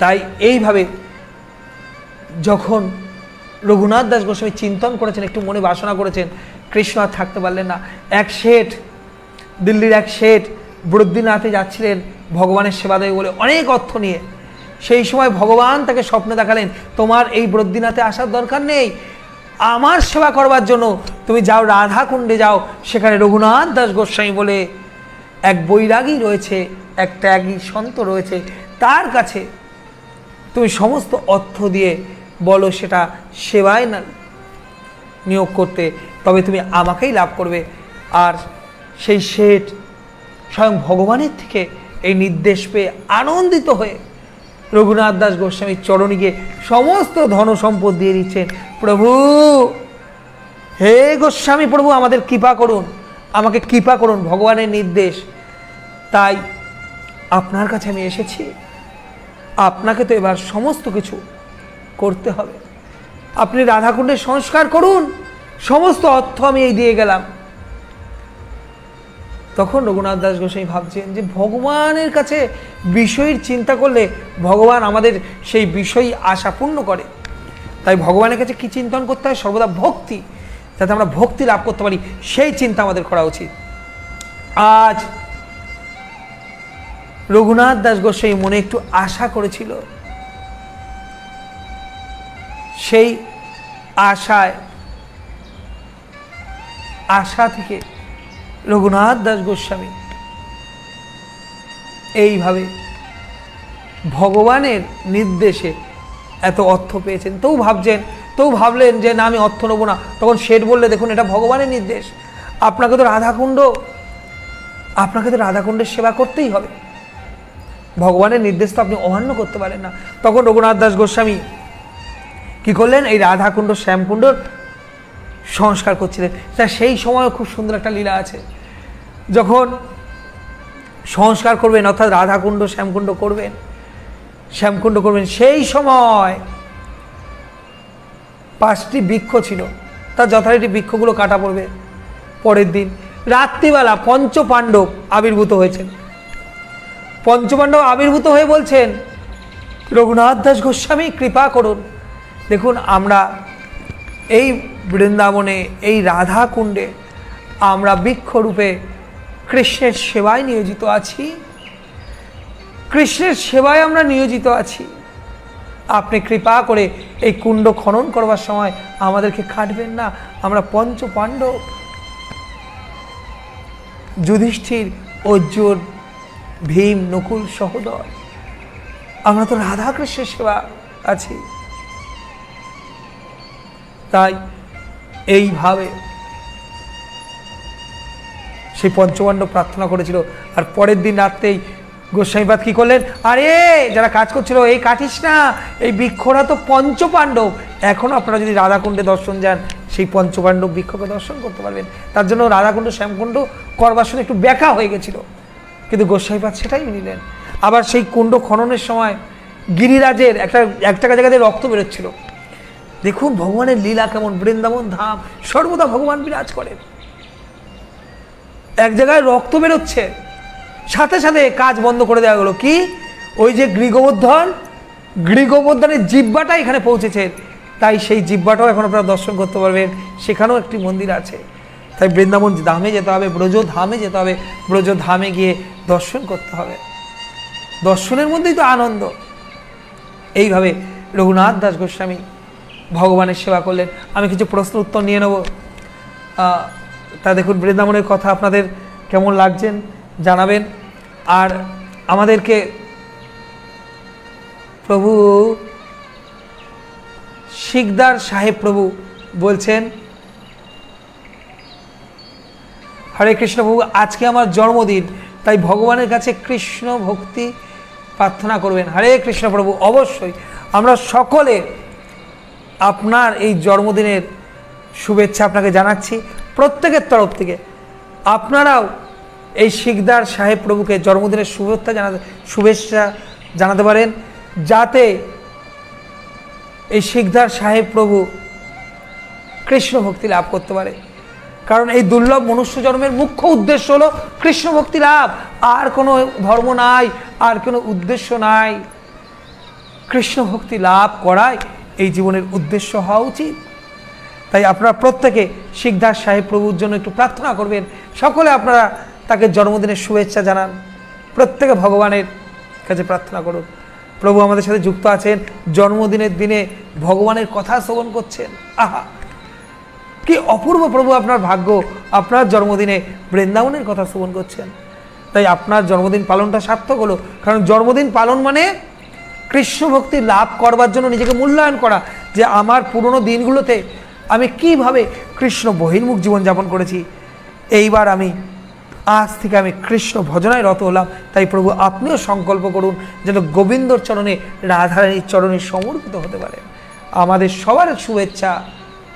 তাই এইভাবে যখন রঘুনাথ দাস গোস্বামী চিন্তন করেছেন, একটু মনে বাসনা করেছেন, কৃষ্ণ আর থাকতে পারলেন না। এক শেঠ, দিল্লির এক শেঠ বদ্রীনাথে যাচ্ছিলেন ভগবানের সেবা দেবে বলে অনেক অর্থ নিয়ে। সেই সময় ভগবান তাকে স্বপ্নে দেখালেন, তোমার এই বদ্রীনাথে আসার দরকার নেই, আমার সেবা করবার জন্য তুমি যাও রাধাকুণ্ডে যাও। সেখানে রঘুনাথ দাস গোস্বামী বলে এক বৈরাগী রয়েছে, এক ত্যাগী সন্ত রয়েছে, তার কাছে তুমি সমস্ত অর্থ দিয়ে বলো সেটা সেবায় না নিয়োগ করতে, তবে তুমি আমাকেই লাভ করবে। আর সেই শেঠ স্বয়ং ভগবানের থেকে এই নির্দেশ পেয়ে আনন্দিত হয়ে রঘুনাথ দাস গোস্বামীর চরণে গিয়ে সমস্ত ধন সম্পদ দিয়ে দিচ্ছেন। প্রভু, হে গোস্বামী প্রভু, আমাদের কৃপা করুন, আমাকে কৃপা করুন, ভগবানের নির্দেশ। তাই আপনার কাছে আমি এসেছি, আপনাকে তো এবার সমস্ত কিছু করতে হবে, আপনি রাধাকুণ্ডের সংস্কার করুন, সমস্ত অর্থ আমি এই দিয়ে গেলাম। তখন রঘুনাথ দাস গোস্বামী ভাবছেন যে ভগবানের কাছে বিষয়ের চিন্তা করলে ভগবান আমাদের সেই বিষয় আশা পূর্ণ করে। তাই ভগবানের কাছে কি চিন্তন করতে হয়? সর্বদা ভক্তি। যাতে আমরা ভক্তি লাভ করতে পারি, সেই চিন্তা আমাদের করা উচিত। আজ রঘুনাথ দাস গোস্বামী মনে একটু আশা করেছিল, সেই আশা থেকে রঘুনাথ দাস গোস্বামী এইভাবে ভগবানের নির্দেশে এত অর্থ পেয়েছেন। তবু ভাবলেন যে না, আমি অর্থ নেবো না। তখন শেঠ বললে, দেখুন এটা ভগবানের নির্দেশ, আপনাকে তো রাধাকুণ্ডের সেবা করতেই হবে, ভগবানের নির্দেশ তো আপনি অমান্য করতে পারেন না। তখন রঘুনাথ দাস গোস্বামী কি করলেন, এই রাধাকুণ্ড শ্যামকুণ্ডর সংস্কার করছিলেন। তা সেই সময় খুব সুন্দর একটা লীলা আছে, যখন সংস্কার করবেন অর্থাৎ রাধাকুণ্ড শ্যামকুণ্ড করবেন, সেই সময় 5টি বৃক্ষ ছিল, তার যথারীতি বৃক্ষগুলো কাটা পড়বে। পরের দিন রাত্রিবেলা পঞ্চপাণ্ডব আবির্ভূত হয়েছেন। পঞ্চপাণ্ডব আবির্ভূত হয়ে বলছেন, রঘুনাথ দাস গোস্বামী কৃপা করুন, দেখুন আমরা এই বৃন্দাবনে, এই রাধা কুণ্ডে আমরা বৃক্ষরূপে কৃষ্ণের সেবায় নিয়োজিত আছি, আপনি কৃপা করে এই কুণ্ড খনন করবার সময় আমাদেরকে কাটবেন না। আমরা পঞ্চপাণ্ডব, যুধিষ্ঠির, অর্জুন, ভীম, নকুল, সহোদর, আমরা তো রাধা কৃষ্ণের সেবা আছি। তাই এইভাবে সেই পঞ্চপাণ্ডব প্রার্থনা করেছিল। আর পরের দিন রাত্রেই গোস্বামীপাদ কি করলেন, আরে যারা কাজ করছিল, এই কাটিস না, এই বৃক্ষরা তো পঞ্চপাণ্ডব, এখনো আপনারা যদি রাধাকুণ্ডে দর্শন যান, সেই পঞ্চপাণ্ডব বৃক্ষকে দর্শন করতে পারবেন। তার জন্য রাধাকুণ্ড শ্যামকুণ্ড করবার সময় একটু ব্যাকা হয়ে গেছিল, কিন্তু গোস্বামীপাদ সেটাই নিলেন। আবার সেই কুণ্ড খননের সময় গিরিরাজের একটা জায়গাতে রক্ত বেরোচ্ছিল। দেখুন ভগবানের লীলা কেমন, বৃন্দাবন ধাম সর্বদা ভগবান বিরাজ করেন। এক জায়গায় রক্ত বেরোচ্ছে, সাথে সাথে কাজ বন্ধ করে দেওয়া গেল। কি, ওই যে গ্রীগোবর্ধনের জিহ্বাটা এখানে পৌঁছেছেন, তাই সেই জিহ্বাটাও এখন আপনারা দর্শন করতে পারবেন। সেখানেও একটি মন্দির আছে। তাই বৃন্দাবন ধামে যেতে হবে, ব্রজধামে যেতে হবে, ব্রজধামে গিয়ে দর্শন করতে হবে। দর্শনের মধ্যেই তো আনন্দ। এইভাবে রঘুনাথ দাস গোস্বামী ভগবানের সেবা করলেন। আমি কিছু প্রশ্ন উত্তর নিয়ে নেব। তা দেখুন বৃন্দাবনের কথা আপনাদের কেমন লাগছেন জানাবেন। আর আমাদেরকে প্রভু শিকদার সাহেব প্রভু বলছেন, হরে কৃষ্ণ প্রভু, আজকে আমার জন্মদিন, তাই ভগবানের কাছে কৃষ্ণ ভক্তি প্রার্থনা করবেন। হরে কৃষ্ণ প্রভু, অবশ্যই আমরা সকলে আপনার এই জন্মদিনের শুভেচ্ছা আপনাকে জানাচ্ছি প্রত্যেকের তরফ থেকে। আপনারাও এই শিকদার সাহেব প্রভুকে জন্মদিনের শুভেচ্ছা জানাতে পারেন, যাতে এই শিকদার সাহেব প্রভু কৃষ্ণ ভক্তি লাভ করতে পারে। কারণ এই দুর্লভ মনুষ্য জন্মের মুখ্য উদ্দেশ্য হলো কৃষ্ণ ভক্তি লাভ, আর কোনো ধর্ম নাই, আর কোনো উদ্দেশ্য নাই। কৃষ্ণ ভক্তি লাভ করাই এই জীবনের উদ্দেশ্য হওয়া উচিত। তাই আপনারা প্রত্যেকে শিকদার সাহেব প্রভুর জন্য একটু প্রার্থনা করবেন। সকলে আপনারা তাকে জন্মদিনের শুভেচ্ছা জানান, প্রত্যেকে ভগবানের কাছে প্রার্থনা করুন। প্রভু আমাদের সাথে যুক্ত আছেন, জন্মদিনের দিনে ভগবানের কথা শ্রবণ করছেন। আহা, কি অপূর্ব প্রভু আপনার ভাগ্য, আপনার জন্মদিনে বৃন্দাবনের কথা শ্রবণ করছেন। তাই আপনার জন্মদিন পালনটা সার্থক হলো। কারণ জন্মদিন পালন মানে কৃষ্ণ ভক্তি লাভ করবার জন্য নিজেকে মূল্যায়ন করা, যে আমার পুরনো দিনগুলোতে আমি কিভাবে কৃষ্ণ বহির্মুখ জীবনযাপন করেছি, এইবার আজ থেকে আমি কৃষ্ণ ভজনায় রত হলাম। তাই প্রভু আপনিও সংকল্প করুন যেন গোবিন্দর চরণে, রাধারানীর চরণে সমর্পিত হতে পারে। আমাদের সবার শুভেচ্ছা,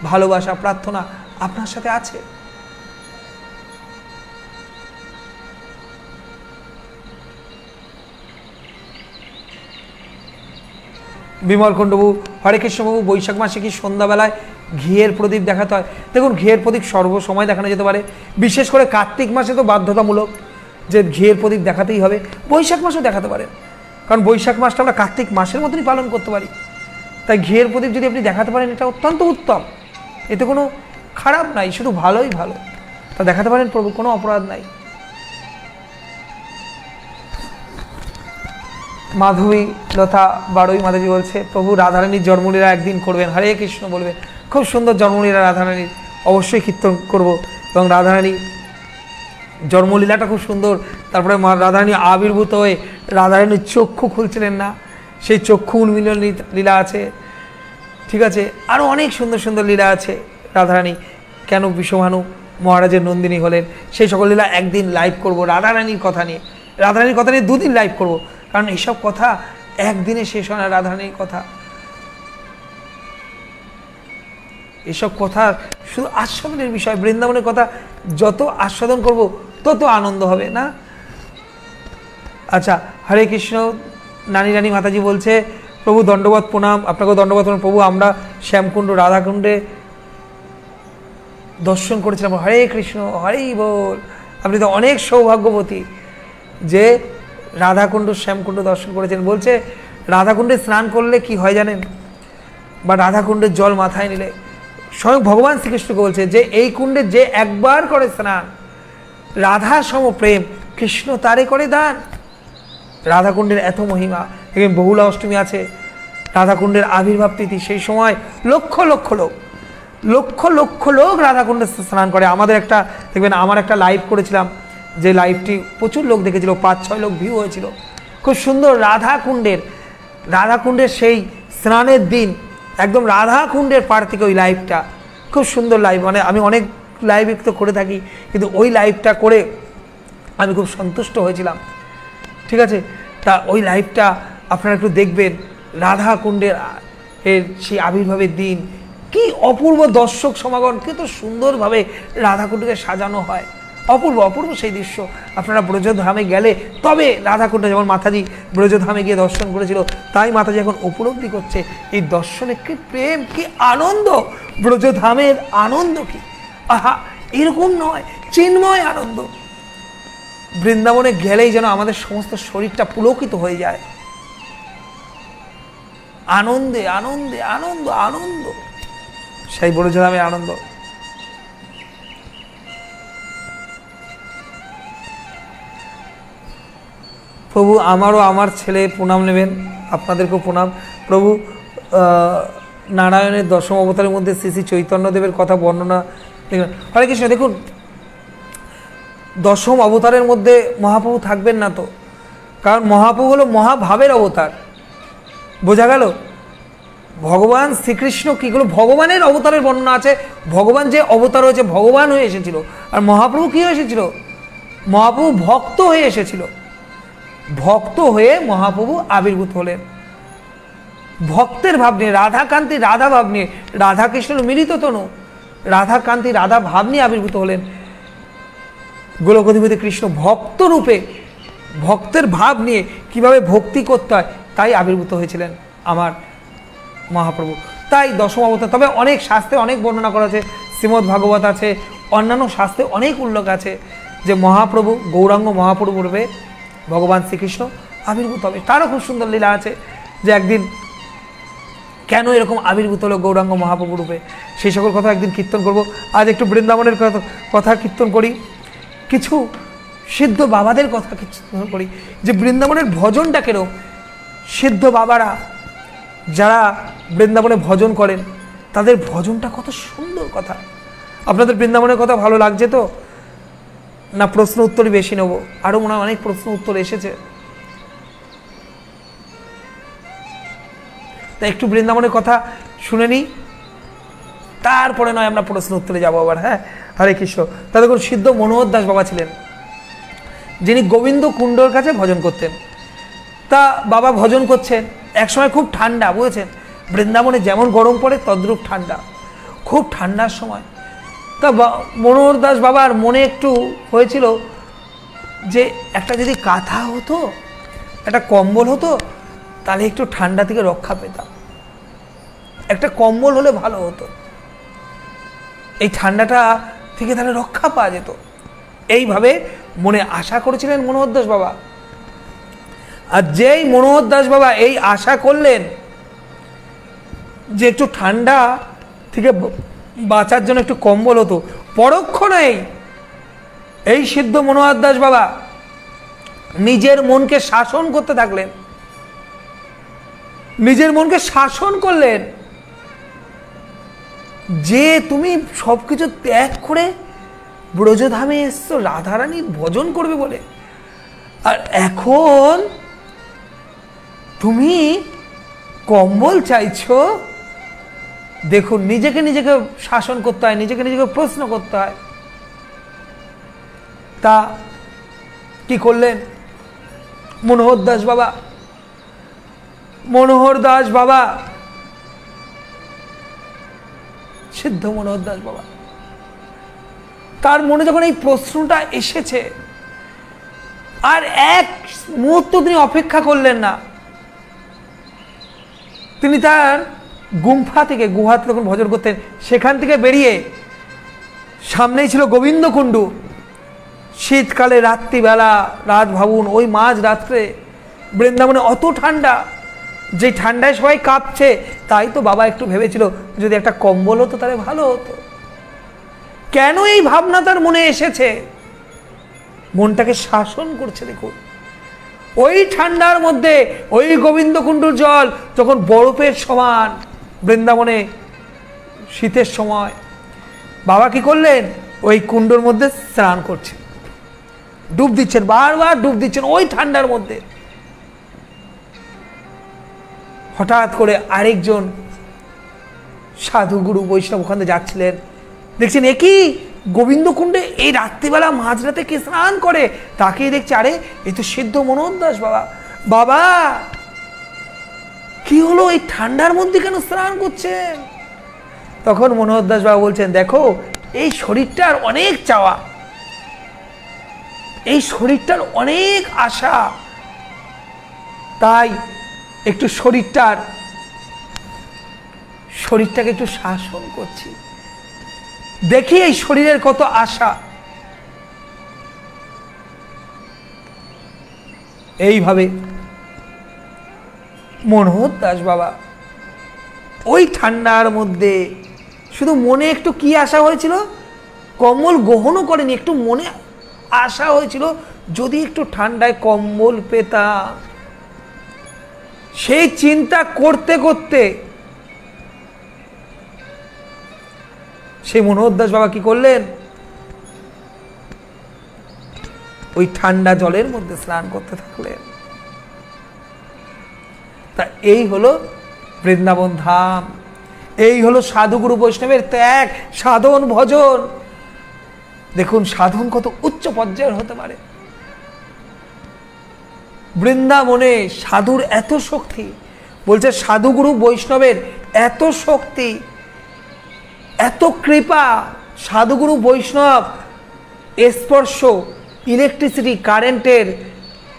ভালোবাসা, প্রার্থনা আপনার সাথে আছে। বিমলকুণ্ডবাবু, হরে কৃষ্ণবাবু, বৈশাখ মাসে কি সন্ধ্যাবেলায় ঘিয়ের প্রদীপ দেখাতে হয়? দেখুন, ঘিয়ের প্রদীপ সর্বসময় দেখানো যেতে পারে, বিশেষ করে কার্তিক মাসে তো বাধ্যতামূলক যে ঘিয়ের প্রদীপ দেখাতেই হবে। বৈশাখ মাসেও দেখাতে পারেন, কারণ বৈশাখ মাসটা আমরা কার্তিক মাসের মতনই পালন করতে পারি। তাই ঘিয়ের প্রদীপ যদি আপনি দেখাতে পারেন, এটা অত্যন্ত উত্তম, এতে কোনো খারাপ নাই, শুধু ভালোই ভালো। তা দেখাতে পারেন প্রভু, কোনো অপরাধ নাই। মাধবী লতা বাড়ই মাতাজি বলছে, প্রভু রাধারানীর জন্মলীলা একদিন করবেন, হরে কৃষ্ণ বলবেন। খুব সুন্দর জন্মলীলা রাধারানীর, অবশ্যই কীর্তন করব। এবং রাধারানী জন্মলীলাটা খুব সুন্দর। তারপরে মা রাধারানী আবির্ভূত হয়ে রাধারানীর চক্ষু খুলছিলেন না, সেই চক্ষু উন্মিলন লীলা আছে, ঠিক আছে। আরও অনেক সুন্দর সুন্দর লীলা আছে। রাধারানী কেন বিশ্বভানু মহারাজের নন্দিনী হলেন, সেই সকল লীলা একদিন লাইভ করব রাধারানীর কথা নিয়ে। রাধারানীর কথা নিয়ে 2 দিন লাইভ করব, কারণ এইসব কথা একদিনে শেষ হয় না। রাধারানীর কথা, এসব কথা শুধু আস্বাদনের বিষয়। বৃন্দাবনের কথা যত আস্বাদন করব তত আনন্দ হবে না। আচ্ছা, হরে কৃষ্ণ। নানি রানী মাতাজি বলছে, প্রভু দণ্ডবত প্রণাম, আপনাকেও দণ্ডবত প্রণাম। প্রভু আমরা শ্যামকুণ্ড রাধাকুণ্ডে দর্শন করেছিলাম। হরে কৃষ্ণ, হরেই বল। আপনি তো অনেক সৌভাগ্যবতী যে রাধাকুণ্ড শ্যামকুণ্ড দর্শন করেছেন। বলছে রাধাকুণ্ডে স্নান করলে কি হয় জানেন, বা রাধাকুণ্ডের জল মাথায় নিলে, স্বয়ং ভগবান শ্রীকৃষ্ণকে বলছে যে এই কুণ্ডে যে একবার করে স্নান, রাধা সম প্রেম কৃষ্ণ তারে করে দান। রাধাকুণ্ডের এত মহিমা। এখানে বহুলা অষ্টমী আছে, রাধাকুণ্ডের আবির্ভাব তিথি, সেই সময় লক্ষ লক্ষ লোক, লক্ষ লক্ষ লোক রাধাকুণ্ডে স্নান করে। আমাদের একটা দেখবেন, আমার একটা লাইভ করেছিলাম, যে লাইভটি প্রচুর লোক দেখেছিল, 5-6 লাখ ভিউ হয়েছিল। খুব সুন্দর রাধাকুণ্ডের সেই স্নানের দিন, একদম রাধাকুণ্ডের পাড় থেকে ওই লাইভটা, খুব সুন্দর লাইভ। মানে আমি অনেক লাইভ তো করে থাকি, কিন্তু ওই লাইভটা করে আমি খুব সন্তুষ্ট হয়েছিলাম, ঠিক আছে। তা ওই লাইভটা আপনারা একটু দেখবেন। রাধাকুণ্ডের এর সেই আবির্ভাবের দিন, কি অপূর্ব দর্শক সমাগম, কত সুন্দরভাবে রাধাকুণ্ডকে সাজানো হয়। অপূর্ব অপূর্ব সেই দৃশ্য। আপনারা ব্রজধামে গেলে তবে রাধাকুণ্ড, যেমন মাতাজি ব্রজধামে গিয়ে দর্শন করেছিল, তাই মাতাজি এখন উপলব্ধি করছে এই দর্শনে কি প্রেম, কি আনন্দ, ব্রজধামের আনন্দ কি, আহা, এরকম নয়, চিন্ময় আনন্দ। বৃন্দাবনে গেলেই যেন আমাদের সমস্ত শরীরটা পুলকিত হয়ে যায় আনন্দে, আনন্দে, আনন্দ, আনন্দ, সেই ব্রজধামের আনন্দ। প্রভু আমারও আমার ছেলে প্রণাম নেবেন, আপনাদেরকেও প্রণাম। প্রভু নারায়ণের দশম অবতারের মধ্যে শ্রী শ্রী চৈতন্যদেবের কথা বর্ণনা দেখবেন। হরে কৃষ্ণ। দেখুন, দশম অবতারের মধ্যে মহাপ্রভু থাকবেন না তো, কারণ মহাপ্রভু হলো মহাভাবের অবতার। বোঝা গেল? ভগবান শ্রীকৃষ্ণ কীগুলো ভগবানের অবতারের বর্ণনা আছে, ভগবান যে অবতার হয়েছে ভগবান হয়ে এসেছিল। আর মহাপ্রভু কী এসেছিল? মহাপ্রভু ভক্ত হয়ে এসেছিল, ভক্ত হয়ে মহাপ্রভু আবির্ভূত হলেন ভক্তের ভাব নিয়ে, রাধাকান্তি রাধা ভাব নিয়ে। রাধাকৃষ্ণের মিলিত তনু, রাধাকান্তি রাধা ভাব নিয়ে আবির্ভূত হলেন গোলকধিপতি কৃষ্ণ। ভক্ত রূপে, ভক্তের ভাব নিয়ে কিভাবে ভক্তি করতে হয় তাই আবির্ভূত হয়েছিলেন আমার মহাপ্রভু। তাই দশম অবতার। তবে অনেক শাস্ত্রে অনেক বর্ণনা করা আছে, শ্রীমদ্ ভাগবত আছে, অন্যান্য শাস্ত্রে অনেক উল্লেখ আছে যে মহাপ্রভু, গৌরাঙ্গ মহাপ্রভু রূপে ভগবান শ্রীকৃষ্ণ আবির্ভূত হবে। তারও খুব সুন্দর লীলা আছে যে একদিন কেন এরকম আবির্ভূত হলো গৌরাঙ্গ মহাপ্রভু রূপে, সেই সকল কথা একদিন কীর্তন করব। আজ একটু বৃন্দাবনের কথা কীর্তন করি, কিছু সিদ্ধ বাবাদের কথা কীর্তন করি, যে বৃন্দাবনের ভজনটা কেন, সিদ্ধ বাবারা যারা বৃন্দাবনে ভজন করেন তাদের ভজনটা কত সুন্দর কথা। আপনাদের বৃন্দাবনের কথা ভালো লাগছে তো, না প্রশ্ন উত্তরই বেশি নেব? আরও মনে হয় অনেক প্রশ্ন উত্তর এসেছে, তা একটু বৃন্দাবনের কথা শুনে নিই, তারপরে নয় আমরা প্রশ্ন উত্তরে যাবো আবার। হ্যাঁ, হরে কৃষ্ণ। তা দেখুন, সিদ্ধ মনোহর দাস বাবা ছিলেন, যিনি গোবিন্দ কুণ্ডর কাছে ভজন করতেন। তা বাবা ভজন করছেন, একসময় খুব ঠান্ডা, বুঝেছেন, বৃন্দাবনে যেমন গরম পড়ে তদ্রূপ ঠান্ডা, খুব ঠান্ডার সময়। তা মনোহর দাস বাবার মনে একটু হয়েছিল যে একটা যদি কাঁথা হতো, একটা কম্বল হতো, তাহলে একটু ঠান্ডা থেকে রক্ষা পেতাম, একটা কম্বল হলে ভালো হতো, এই ঠান্ডাটা থেকে তাহলে রক্ষা পাওয়া যেত। এইভাবে মনে আশা করেছিলেন মনোহর দাস বাবা। আর যেই মনোহর দাস বাবা এই আশা করলেন যে একটু ঠান্ডা থেকে বাঁচার জন্য একটু কম্বল হতো। পরক্ষণেই এই সিদ্ধ মনোহর দাস বাবা নিজের মনকে শাসন করতে থাকলেন, নিজের মনকে শাসন করলেন যে তুমি সবকিছু ত্যাগ করে ব্রজধামে এসছো রাধারানীর ভজন করবে বলে, আর এখন তুমি কম্বল চাইছো। দেখুন, নিজেকে নিজেকে শাসন করতে হয়, নিজেকে নিজেকে প্রশ্ন করতে হয়। তা কি করলেন মনোহর দাস বাবা? মনোহর দাস বাবা, সিদ্ধ মনোহর দাস বাবা, তার মনে যখন এই প্রশ্নটা এসেছে, আর এক মুহূর্ত তিনি অপেক্ষা করলেন না। তিনি তার গুম্ফা থেকে, গুহাতে তখন ভজন করতেন, সেখান থেকে বেরিয়ে সামনেই ছিল গোবিন্দ কুণ্ডু। শীতকালে রাত্রিবেলা, রাত ভাবুন, ওই মাঝ রাত্রে বৃন্দাবনে অত ঠান্ডা, যে ঠান্ডায় সবাই কাঁপছে। তাই তো বাবা একটু ভেবেছিল যদি একটা কম্বল হতো তাহলে ভালো হতো। কেন এই ভাবনা তার মনে এসেছে? মনটাকে শাসন করছে। দেখুন, ওই ঠান্ডার মধ্যে ওই গোবিন্দ কুণ্ডুর জল যখন বরফের সমান বৃন্দাবনে শীতের সময়, বাবা কি করলেন? ওই কুণ্ডর মধ্যে স্নান করছেন, ডুব দিচ্ছেন, বারবার ডুব দিচ্ছেন ওই ঠান্ডার মধ্যে। হঠাৎ করে আরেকজন সাধু গুরু বৈষ্ণব ওখানে যাচ্ছিলেন, দেখছেন একই গোবিন্দ কুণ্ডে এই রাত্রিবেলা মাঝরাতে কে স্নান করে? তাকেই দেখছে, আরে এই তো সিদ্ধ মনোহর দাস বাবা। বাবা কি হলো, এই ঠান্ডার মধ্যে কেন স্নান করছেন? তখন মনোহর দাস বাবা বলছেন, দেখো এই শরীরটার অনেক চাওয়া, এই শরীরটার অনেক আশা, তাই একটু শরীরটাকে একটু শাসন করছি। দেখি এই শরীরের কত আশা। এইভাবে মনোহর দাস বাবা ওই ঠান্ডার মধ্যে শুধু মনে একটু কি আশা হয়েছিল, কম্বল গ্রহণও করেনি, একটু মনে আশা হয়েছিল যদি একটু ঠান্ডায় কম্বল পেতাম। সেই চিন্তা করতে করতে সেই মনোহর দাস বাবা কি করলেন? ওই ঠান্ডা জলের মধ্যে স্নান করতে থাকলেন। তা এই হলো বৃন্দাবন ধাম, এই হলো সাধুগুরু বৈষ্ণবের ত্যাগ, সাধন, ভজন। দেখুন সাধন কত উচ্চ পর্যায়ের হতে পারে। বৃন্দাবনে সাধুর এত শক্তি, বলছে সাধুগুরু বৈষ্ণবের এত শক্তি, এত কৃপা। সাধুগুরু বৈষ্ণব স্পর্শ ইলেকট্রিসিটি কারেন্টের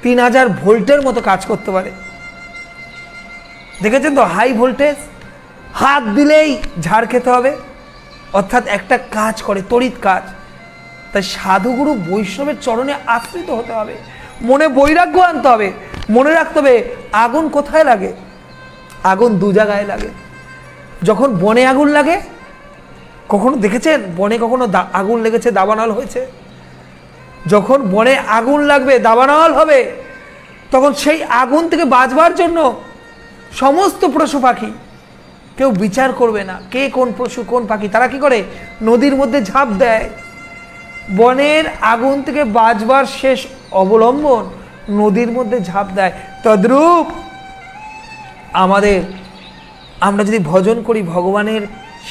3000 ভোল্টের মতো কাজ করতে পারে। দেখেছেন তো, হাই ভোল্টেজ, হাত দিলেই ঝাড় খেতে হবে, অর্থাৎ একটা কাজ করে, তড়িৎ কাজ। তাই সাধুগুরু বৈষ্ণবের চরণে আশ্রিত হতে হবে, মনে বৈরাগ্য আনতে হবে, মনে রাখতে হবে আগুন কোথায় লাগে? আগুন দু জায়গায় লাগে। যখন বনে আগুন লাগে, কখনো দেখেছেন বনে কখনো আগুন লেগেছে, দাবানল হয়েছে? যখন বনে আগুন লাগবে, দাবানল হবে, তখন সেই আগুন থেকে বাঁচবার জন্য সমস্ত পশু পাখি, কেউ বিচার করবে না কে কোন পশু কোন পাখি, তারা কি করে? নদীর মধ্যে ঝাঁপ দেয়। বনের আগুন থেকে বাঁচবার শেষ অবলম্বন নদীর মধ্যে ঝাঁপ দেয়। তদ্রূপ আমরা যদি ভজন করি, ভগবানের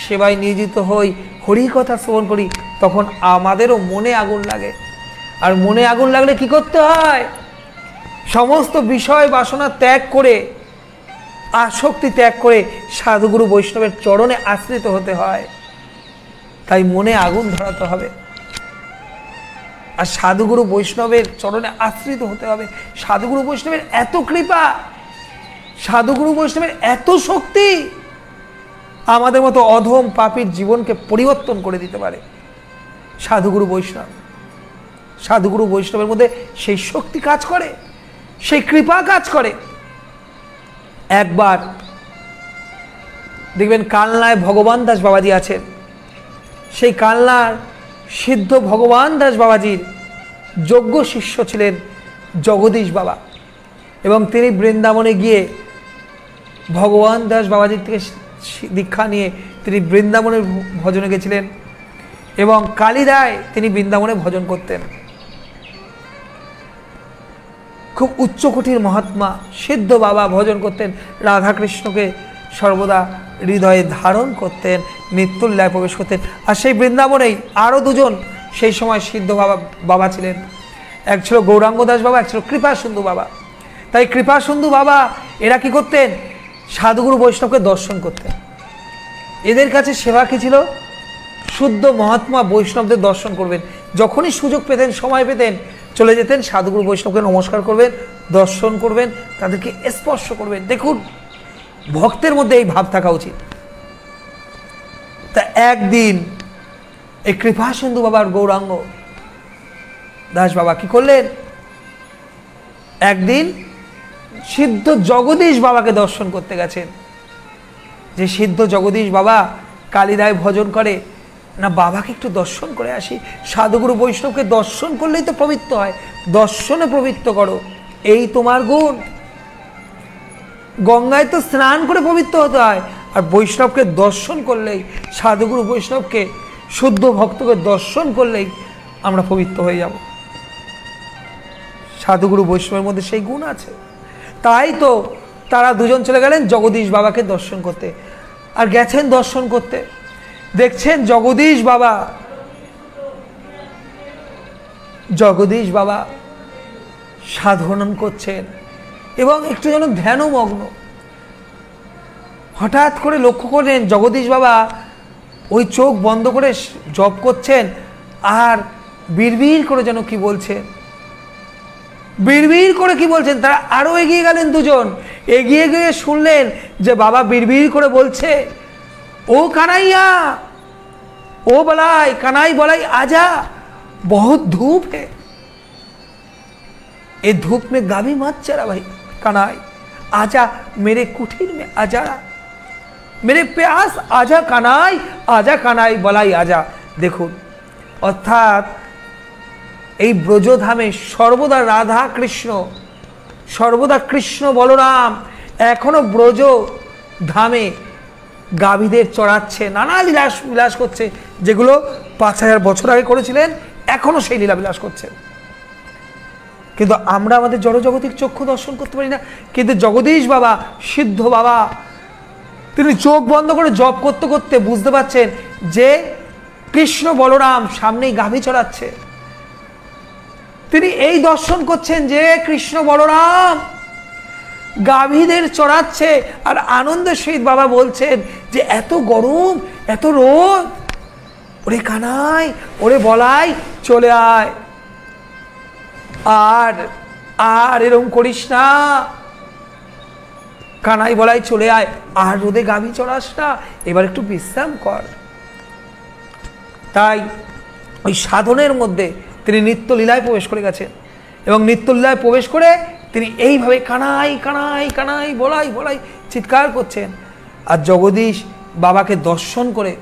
সেবায় নিয়োজিত হই, হরি কথা শ্রবণ করি, তখন আমাদেরও মনে আগুন লাগে। আর মনে আগুন লাগলে কি করতে হয়? সমস্ত বিষয় বাসনা ত্যাগ করে, আসক্তি ত্যাগ করে সাধুগুরু বৈষ্ণবের চরণে আশ্রিত হতে হয়। তাই মনে আগুন ধরাতে হবে আর সাধুগুরু বৈষ্ণবের চরণে আশ্রিত হতে হবে। সাধুগুরু বৈষ্ণবের এত কৃপা, সাধুগুরু বৈষ্ণবের এত শক্তি, আমাদের মতো অধম পাপীর জীবনকে পরিবর্তন করে দিতে পারে সাধুগুরু বৈষ্ণব। সাধুগুরু বৈষ্ণবের মধ্যে সেই শক্তি কাজ করে, সেই কৃপা কাজ করে। একবার দেখবেন কালনায় ভগবান দাস বাবাজি আছেন, সেই কালনার সিদ্ধ ভগবান দাস বাবাজির যোগ্য শিষ্য ছিলেন জগদীশ বাবা, এবং তিনি বৃন্দাবনে গিয়ে ভগবান দাস বাবাজির থেকে দীক্ষা নিয়ে তিনি বৃন্দাবনের ভজনে গেছিলেন, এবং কালীরায় তিনি বৃন্দাবনে ভজন করতেন। খুব উচ্চকোটির মহাত্মা সিদ্ধ বাবা ভজন করতেন, রাধাকৃষ্ণকে সর্বদা হৃদয়ে ধারণ করতেন, নিত্যলীলায় প্রবেশ করতেন। আর সেই বৃন্দাবনেই আরও দুজন সেই সময় সিদ্ধ বাবা ছিলেন, এক ছিল গৌরাঙ্গ দাস বাবা, এক ছিল কৃপাসুন্দু বাবা। তাই কৃপাসুন্দু বাবা এরা কি করতেন? সাধুগুরু বৈষ্ণবকে দর্শন করতেন। এদের কাছে সেবা কি ছিল? শুদ্ধ মহাত্মা বৈষ্ণবদের দর্শন করবেন, যখনই সুযোগ পেতেন, সময় পেতেন, চলে যেতেন সাধুগুরু বৈষ্ণবকে নমস্কার করবেন, দর্শন করবেন, তাদেরকে স্পর্শ করবেন। দেখুন, ভক্তের মধ্যে এই ভাব থাকা উচিত। তা একদিন এই কৃপাসুন্দু বাবার গৌরাঙ্গ দাস বাবা কি করলেন? একদিন সিদ্ধ জগদীশ বাবাকে দর্শন করতে গেছেন। যে সিদ্ধ জগদীশ বাবা কালীরায় ভজন করে, না বাবাকে একটু দর্শন করে আসি। সাধুগুরু বৈষ্ণবকে দর্শন করলেই তো পবিত্র হয়, দর্শনে পবিত্র করো, এই তোমার গুণ। গঙ্গায় তো স্নান করে পবিত্র হতে হয়, আর বৈষ্ণবকে দর্শন করলেই, সাধুগুরু বৈষ্ণবকে শুদ্ধ ভক্তকে দর্শন করলেই আমরা পবিত্র হয়ে যাব। সাধুগুরু বৈষ্ণবের মধ্যে সেই গুণ আছে। তাই তো তারা দুজন চলে গেলেন জগদীশ বাবাকে দর্শন করতে। আর গেছেন দর্শন করতে, দেখছেন জগদীশ বাবা সাধন করছেন এবং একটু যেন ধ্যানমগ্ন। হঠাৎ করে লক্ষ্য করলেন জগদীশ বাবা ওই চোখ বন্ধ করে জপ করছেন, আর বিড়বিড় করে যেন কি বলছেন, বিড়বিড় করে কি বলছেন। তারা আরো এগিয়ে গেলেন, দুজন এগিয়ে গিয়ে শুনলেন যে বাবা বিড়বিড় করে বলছে, ও কানাইয়া, ओ बलाई कनाई बलाई आजा, बहुत धूप है, ये धूप में गाभी मत चला भाई कनाई, आजा मेरे कुटीर में आजा, मेरे प्यास आजा कनाई बलाई आजा। देखुन अर्थात এই ব্রজধামে সর্বদা রাধা কৃষ্ণ, সর্বদা কৃষ্ণ বলরাম এখনো ব্রজ ধামে গাভীদের চড়াচ্ছে, নানা বিলাস করছে, যেগুলো 5000 বছর আগে করেছিলেন, এখনো সেই লীলা বিলাস করছেন। কিন্তু আমরা আমাদের জড়জগতিক চক্ষু দর্শন করতে পারি না। কিন্তু জগদীশ বাবা, সিদ্ধ বাবা, তিনি চোখ বন্ধ করে জপ করতে করতে বুঝতে পারছেন যে কৃষ্ণ বলরাম সামনেই গাভী চড়াচ্ছে। তিনি এই দর্শন করছেন যে কৃষ্ণ বলরাম গাভীদের চড়াচ্ছে, আর আনন্দের সহিত বাবা বলছেন যে এত গরম, এত রোদ, ওরে কানাই, ওরে বলাই, চলে আয়, আর আর এরকম করিস না, কানাই বলাই চলে আয়, আর রোদে গাভী চড়াস না, এবার একটু বিশ্রাম কর। তাই ওই সাধনের মধ্যে তিনি নিত্যলীলায় প্রবেশ করে গেছেন, এবং নিত্যলীলায় প্রবেশ করে তিনি এইভাবে কানাই কানাই কানাই বলাই বলাই চিৎকার করছেন। আর জগদীশ বাবাকে দর্শন করে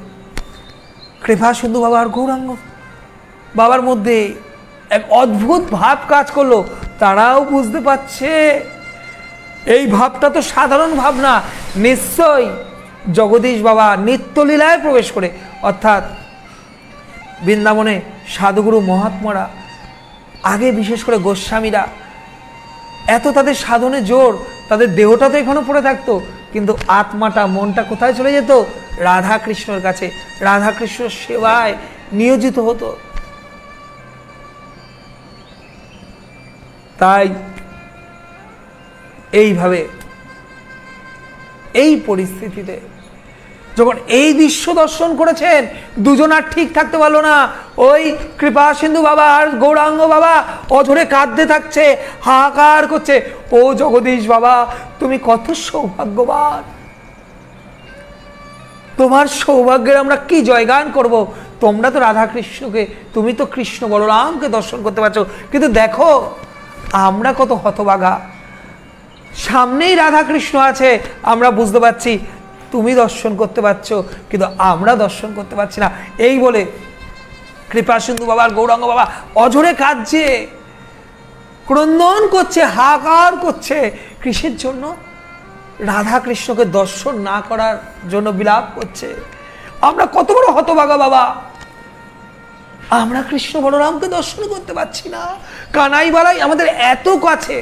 কৃপাসুন্দু বাবা আর গৌরাঙ্গ বাবার মধ্যে এক অদ্ভুত ভাব কাজ করলো। তারাও বুঝতে পারছে এই ভাবটা তো সাধারণ ভাব না, নিশ্চয়ই জগদীশ বাবা নিত্যলীলায় প্রবেশ করে, অর্থাৎ বৃন্দাবনে সাধুগুরু মহাত্মারা আগে, বিশেষ করে গোস্বামীরা, এত তাদের সাধনে জোর, তাদের দেহটা তো এখনো পড়ে থাকতো, কিন্তু আত্মাটা, মনটা কোথায় চলে যেত? রাধা কৃষ্ণর কাছে, রাধা কৃষ্ণর সেবায় নিয়োজিত হতো। তাই এইভাবে এই পরিস্থিতিতে যখন এই দৃশ্য দর্শন করেছেন, দুজন আর ঠিক থাকতে পারলো না। ওই কৃপাসিন্ধু বাবা আর গৌরাঙ্গ বাবা অঝরে কাঁদতে থাকছে, হাহাকার করছে, ও জগদীশ বাবা তুমি কত সৌভাগ্যবান, তোমার সৌভাগ্যের আমরা কি জয়গান করব। তোমরা তো রাধা কৃষ্ণকে, তুমি তো কৃষ্ণ বলরামকে দর্শন করতে পারছো, কিন্তু দেখো আমরা কত হতভাগা, সামনেই রাধা কৃষ্ণ আছে, আমরা বুঝতে পারছি তুমি দর্শন করতে পারছো, কিন্তু আমরা দর্শন করতে পারছি না। এই বলে কৃপাসিন্ধু বাবা আর গৌরাঙ্গ বাবা অঝরে কাঁদছে, ক্রন্দন করছে, হাহাকার করছে। কিসের জন্য? রাধা কৃষ্ণকে দর্শন না করার জন্য বিলাপ করছে। আমরা কত বড় হতভাগা বাবা, আমরা কৃষ্ণ বলরামকে দর্শন করতে পারছি না। কানাই বালাই আমাদের এত কাছে,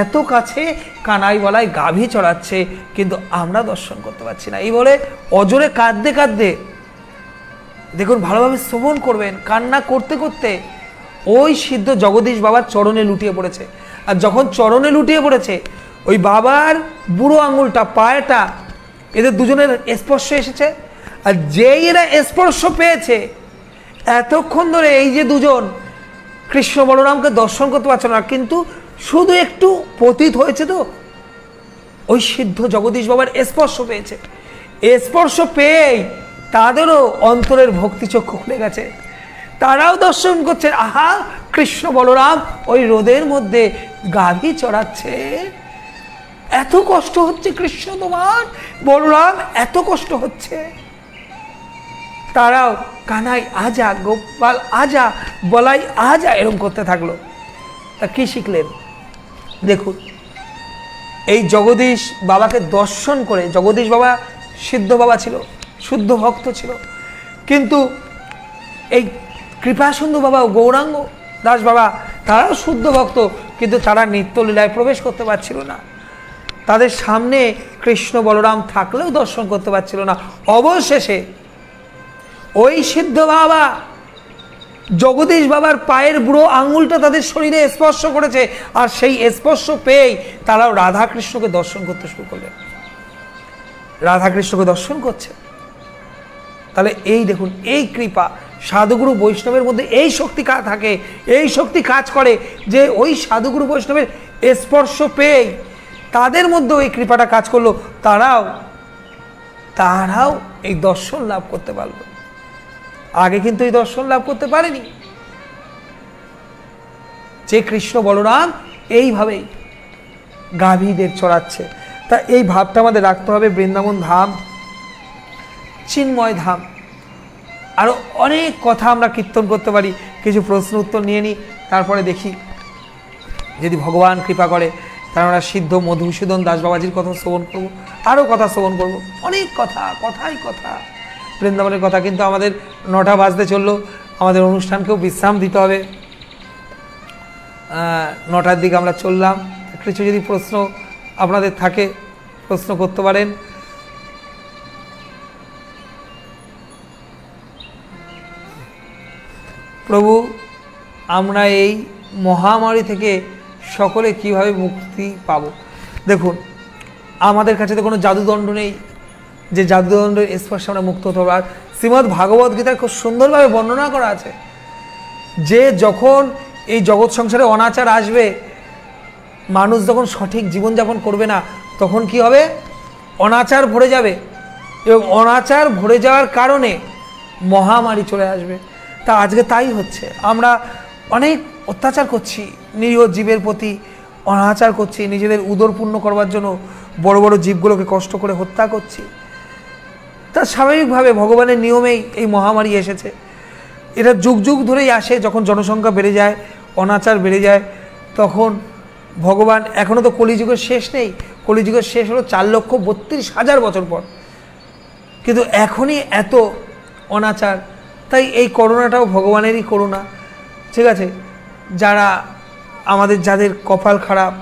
এত কাছে কানাই বালাই গাভী চড়াচ্ছে, কিন্তু আমরা দর্শন করতে পারছি না। এই বলে অজরে কাঁদতে কাঁদতে, দেখুন ভালোভাবে শ্রবণ করবেন, কান্না করতে করতে ওই সিদ্ধ জগদীশ বাবার চরণে লুটিয়ে পড়েছে। আর যখন চরণে লুটিয়ে পড়েছে, ওই বাবার বুড়ো আঙুলটা, পায়েটা, এদের দুজনের স্পর্শ এসেছে। আর যেই এরা স্পর্শ পেয়েছে, এতক্ষণ ধরে এই যে দুজন কৃষ্ণ বলরামকে দর্শন করতে পারছে না, কিন্তু শুধু একটু পতিত হয়েছে, তো ওই সিদ্ধ জগদীশ বাবার স্পর্শ পেয়েছে। স্পর্শ পেয়েই তাদেরও অন্তরের ভক্তিচক্ষু খুলে গেছে, তারাও দর্শন করছে। আহা, কৃষ্ণ বলরাম ওই রোদের মধ্যে গাভী চড়াচ্ছে, এত কষ্ট হচ্ছে কৃষ্ণ তোমার, বলরাম এত কষ্ট হচ্ছে। তারাও কানাই আজা, গোপাল আজা, বলাই আজা, এরকম করতে থাকলো। তা কি শিখলেন? দেখুন, এই জগদীশ বাবাকে দর্শন করে, জগদীশ বাবা সিদ্ধ বাবা ছিল, শুদ্ধ ভক্ত ছিল, কিন্তু এই কৃপাসিন্ধু বাবা ও গৌরাঙ্গ দাস বাবা তারাও শুদ্ধ ভক্ত, কিন্তু তারা নিত্যলীলায় প্রবেশ করতে পারছিল না। তাদের সামনে কৃষ্ণ বলরাম থাকলেও দর্শন করতে পারছিল না। অবশেষে ওই সিদ্ধ বাবা জগদীশ বাবার পায়ের বুড়ো আঙুলটা তাদের শরীরে স্পর্শ করেছে, আর সেই স্পর্শ পেয়েই তারাও রাধাকৃষ্ণকে দর্শন করতে শুরু করলেন, রাধাকৃষ্ণকে দর্শন করছে। তাহলে এই দেখুন, এই কৃপা সাধুগুরু বৈষ্ণবের মধ্যে এই শক্তি থাকে, এই শক্তি কাজ করে যে ওই সাধুগুরু বৈষ্ণবের স্পর্শ পেয়েই তাদের মধ্যে এই কৃপাটা কাজ করলো, তারাও এই দর্শন লাভ করতে পারলো। আগে কিন্তু এই দর্শন লাভ করতে পারেনি। যে কৃষ্ণ বলরাম এইভাবেই গাভীদের চড়াচ্ছে, তা এই ভাবটা আমাদের রাখতে হবে। বৃন্দাবন ধাম চিন্ময় ধাম, আরো অনেক কথা আমরা কীর্তন করতে পারি। কিছু প্রশ্ন উত্তর নিয়ে নিই, তারপরে দেখি যদি ভগবান কৃপা করে তাহলে আমরা সিদ্ধ মধুসূদন দাস বাবাজির কথা শ্রবণ করবো, আরও কথা শ্রবণ করবো, অনেক কথা, কথাই কথা, বৃন্দাবনের কথা। কিন্তু আমাদের 9টা বাজতে চললো, আমাদের অনুষ্ঠানকেও বিশ্রাম দিতে হবে। 9টার দিকে আমরা চললাম। কিছু যদি প্রশ্ন আপনাদের থাকে প্রশ্ন করতে পারেন। প্রভু, আমরা এই মহামারী থেকে সকলে কিভাবে মুক্তি পাব? দেখুন, আমাদের কাছে তো কোনো জাদুদণ্ড নেই যে জাদুদণ্ডের স্পর্শে আমরা মুক্ত হতে পারবো। আর শ্রীমদ্ ভাগবত গীতায় খুব সুন্দরভাবে বর্ণনা করা আছে যে যখন এই জগৎ সংসারে অনাচার আসবে, মানুষ যখন সঠিক জীবনযাপন করবে না, তখন কি হবে? অনাচার ভরে যাবে, এবং অনাচার ভরে যাওয়ার কারণে মহামারী চলে আসবে। তা আজকে তাই হচ্ছে। আমরা অনেক অত্যাচার করছি, নিরীহ জীবের প্রতি অনাচার করছি, নিজেদের উদরপূর্ণ করবার জন্য বড় বড় জীবগুলোকে কষ্ট করে হত্যা করছি। তা স্বাভাবিকভাবে ভগবানের নিয়মেই এই মহামারী এসেছে। এটা যুগ যুগ ধরেই আসে। যখন জনসংখ্যা বেড়ে যায়, অনাচার বেড়ে যায়, তখন ভগবান, এখনও তো কলিযুগের শেষ নেই, কলিযুগের শেষ হলো 4,32,000 বছর পর, কিন্তু এখনই এত অনাচার। তাই এই করোনাটাও ভগবানেরই করোনা, ঠিক আছে? যারা আমাদের, যাদের কপাল খারাপ,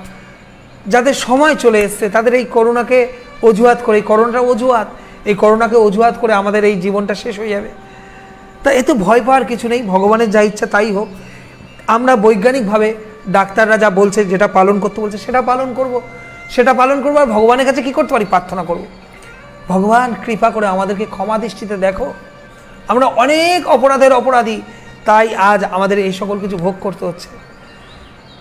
যাদের সময় চলে এসছে, তাদের এই করোনাকে অজুহাত করে, এই করোনাটা অজুহাত, এই করোনাকে অজুহাত করে আমাদের এই জীবনটা শেষ হয়ে যাবে। তা এতে ভয় পাওয়ার কিছু নেই, ভগবানের যা ইচ্ছা তাই হোক। আমরা বৈজ্ঞানিকভাবে ডাক্তাররা যা বলছে, যেটা পালন করতে বলছে সেটা পালন করব, আর ভগবানের কাছে কি করতে পারি? প্রার্থনা করব, ভগবান কৃপা করে আমাদেরকে ক্ষমা দৃষ্টিতে দেখো, আমরা অনেক অপরাধের অপরাধী, তাই আজ আমাদের এই সকল কিছু ভোগ করতে হচ্ছে।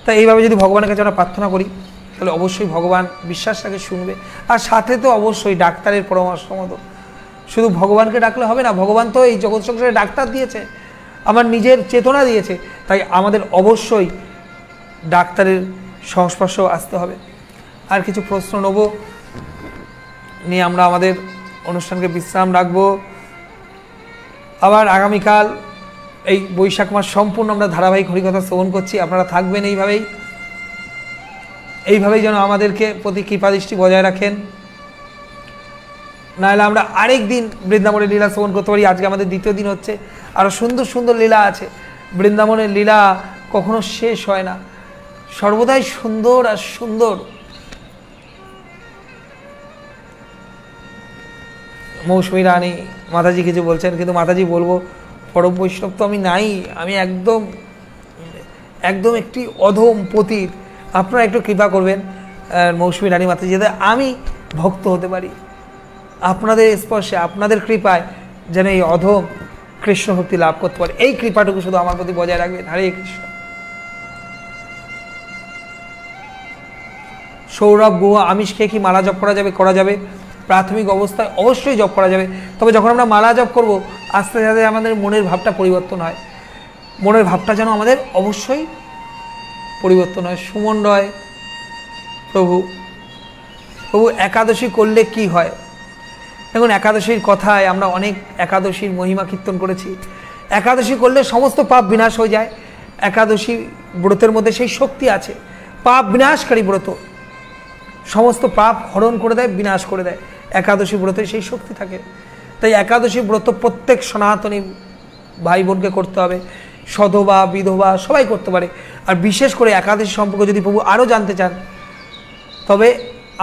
তাই এইভাবে যদি ভগবানের কাছে আমরা প্রার্থনা করি, তাহলে অবশ্যই ভগবান বিশ্বাসটাকে শুনবে। আর সাথে তো অবশ্যই ডাক্তারের পরামর্শ মতো, শুধু ভগবানকে ডাকলে হবে না, ভগবান তো এই জগৎ সংসারে ডাক্তার দিয়েছে, আমার নিজের চেতনা দিয়েছে, তাই আমাদের অবশ্যই ডাক্তারের সংস্পর্শ আসতে হবে। আর কিছু প্রশ্ন নেব। নিয়ে আমরা আমাদের অনুষ্ঠানকে বিশ্রাম রাখবো। আবার আগামীকাল এই বৈশাখ মাস সম্পূর্ণ আমরা ধারাবাহিক হরিকথা শ্রবণ করছি। আপনারা থাকবেন এইভাবেই যেন আমাদেরকে প্রতি কৃপাদৃষ্টি বজায় রাখেন। নাহলে আমরা আরেক দিন বৃন্দাবনের লীলা শ্রবণ করতে পারি। আজকে আমাদের দ্বিতীয় দিন হচ্ছে, আরও সুন্দর সুন্দর লীলা আছে। বৃন্দাবনের লীলা কখনো শেষ হয় না, সর্বদাই সুন্দর আর সুন্দর। মৌসুমী রানী মাতাজি কিছু বলছেন, কিন্তু মাতাজি বলবো পরম বৈষ্ণব তো আমি নাই, আমি একদম একদম একটি অধম পতিত। আপনারা একটু কৃপা করবেন মৌসুমী রানী মাতাজি, যাতে আমি ভক্ত হতে পারি। আপনাদের স্পর্শে, আপনাদের কৃপায় যেন এই অধম কৃষ্ণ ভক্তি লাভ করতে পারে, এই কৃপাটুকু শুধু আমার প্রতি বজায় রাখবেন। হরে কৃষ্ণ। সৌরভ গুহা আমিষ খেয়ে কি মালা জপ করা যাবে? করা যাবে। প্রাথমিক অবস্থায় অবশ্যই জপ করা যাবে, তবে যখন আমরা মালা জপ করব আস্তে আস্তে আমাদের মনের ভাবটা পরিবর্তন হয়। মনের ভাবটা যেন আমাদের অবশ্যই পরিবর্তন হয়। সুমন রয়, প্রভু একাদশী করলে কি হয়? দেখুন, একাদশীর কথায় আমরা অনেক একাদশীর মহিমা কীর্তন করেছি। একাদশী করলে সমস্ত পাপ বিনাশ হয়ে যায়। একাদশী ব্রতের মধ্যে সেই শক্তি আছে, পাপ বিনাশকারী ব্রত, সমস্ত পাপ হরণ করে দেয়, বিনাশ করে দেয়। একাদশী ব্রতে সেই শক্তি থাকে। তাই একাদশী ব্রত প্রত্যেক সনাতনী ভাই বোনকে করতে হবে, সধবা বিধবা সবাই করতে পারে। আর বিশেষ করে একাদশী সম্পর্কে যদি প্রভু আরও জানতে চান, তবে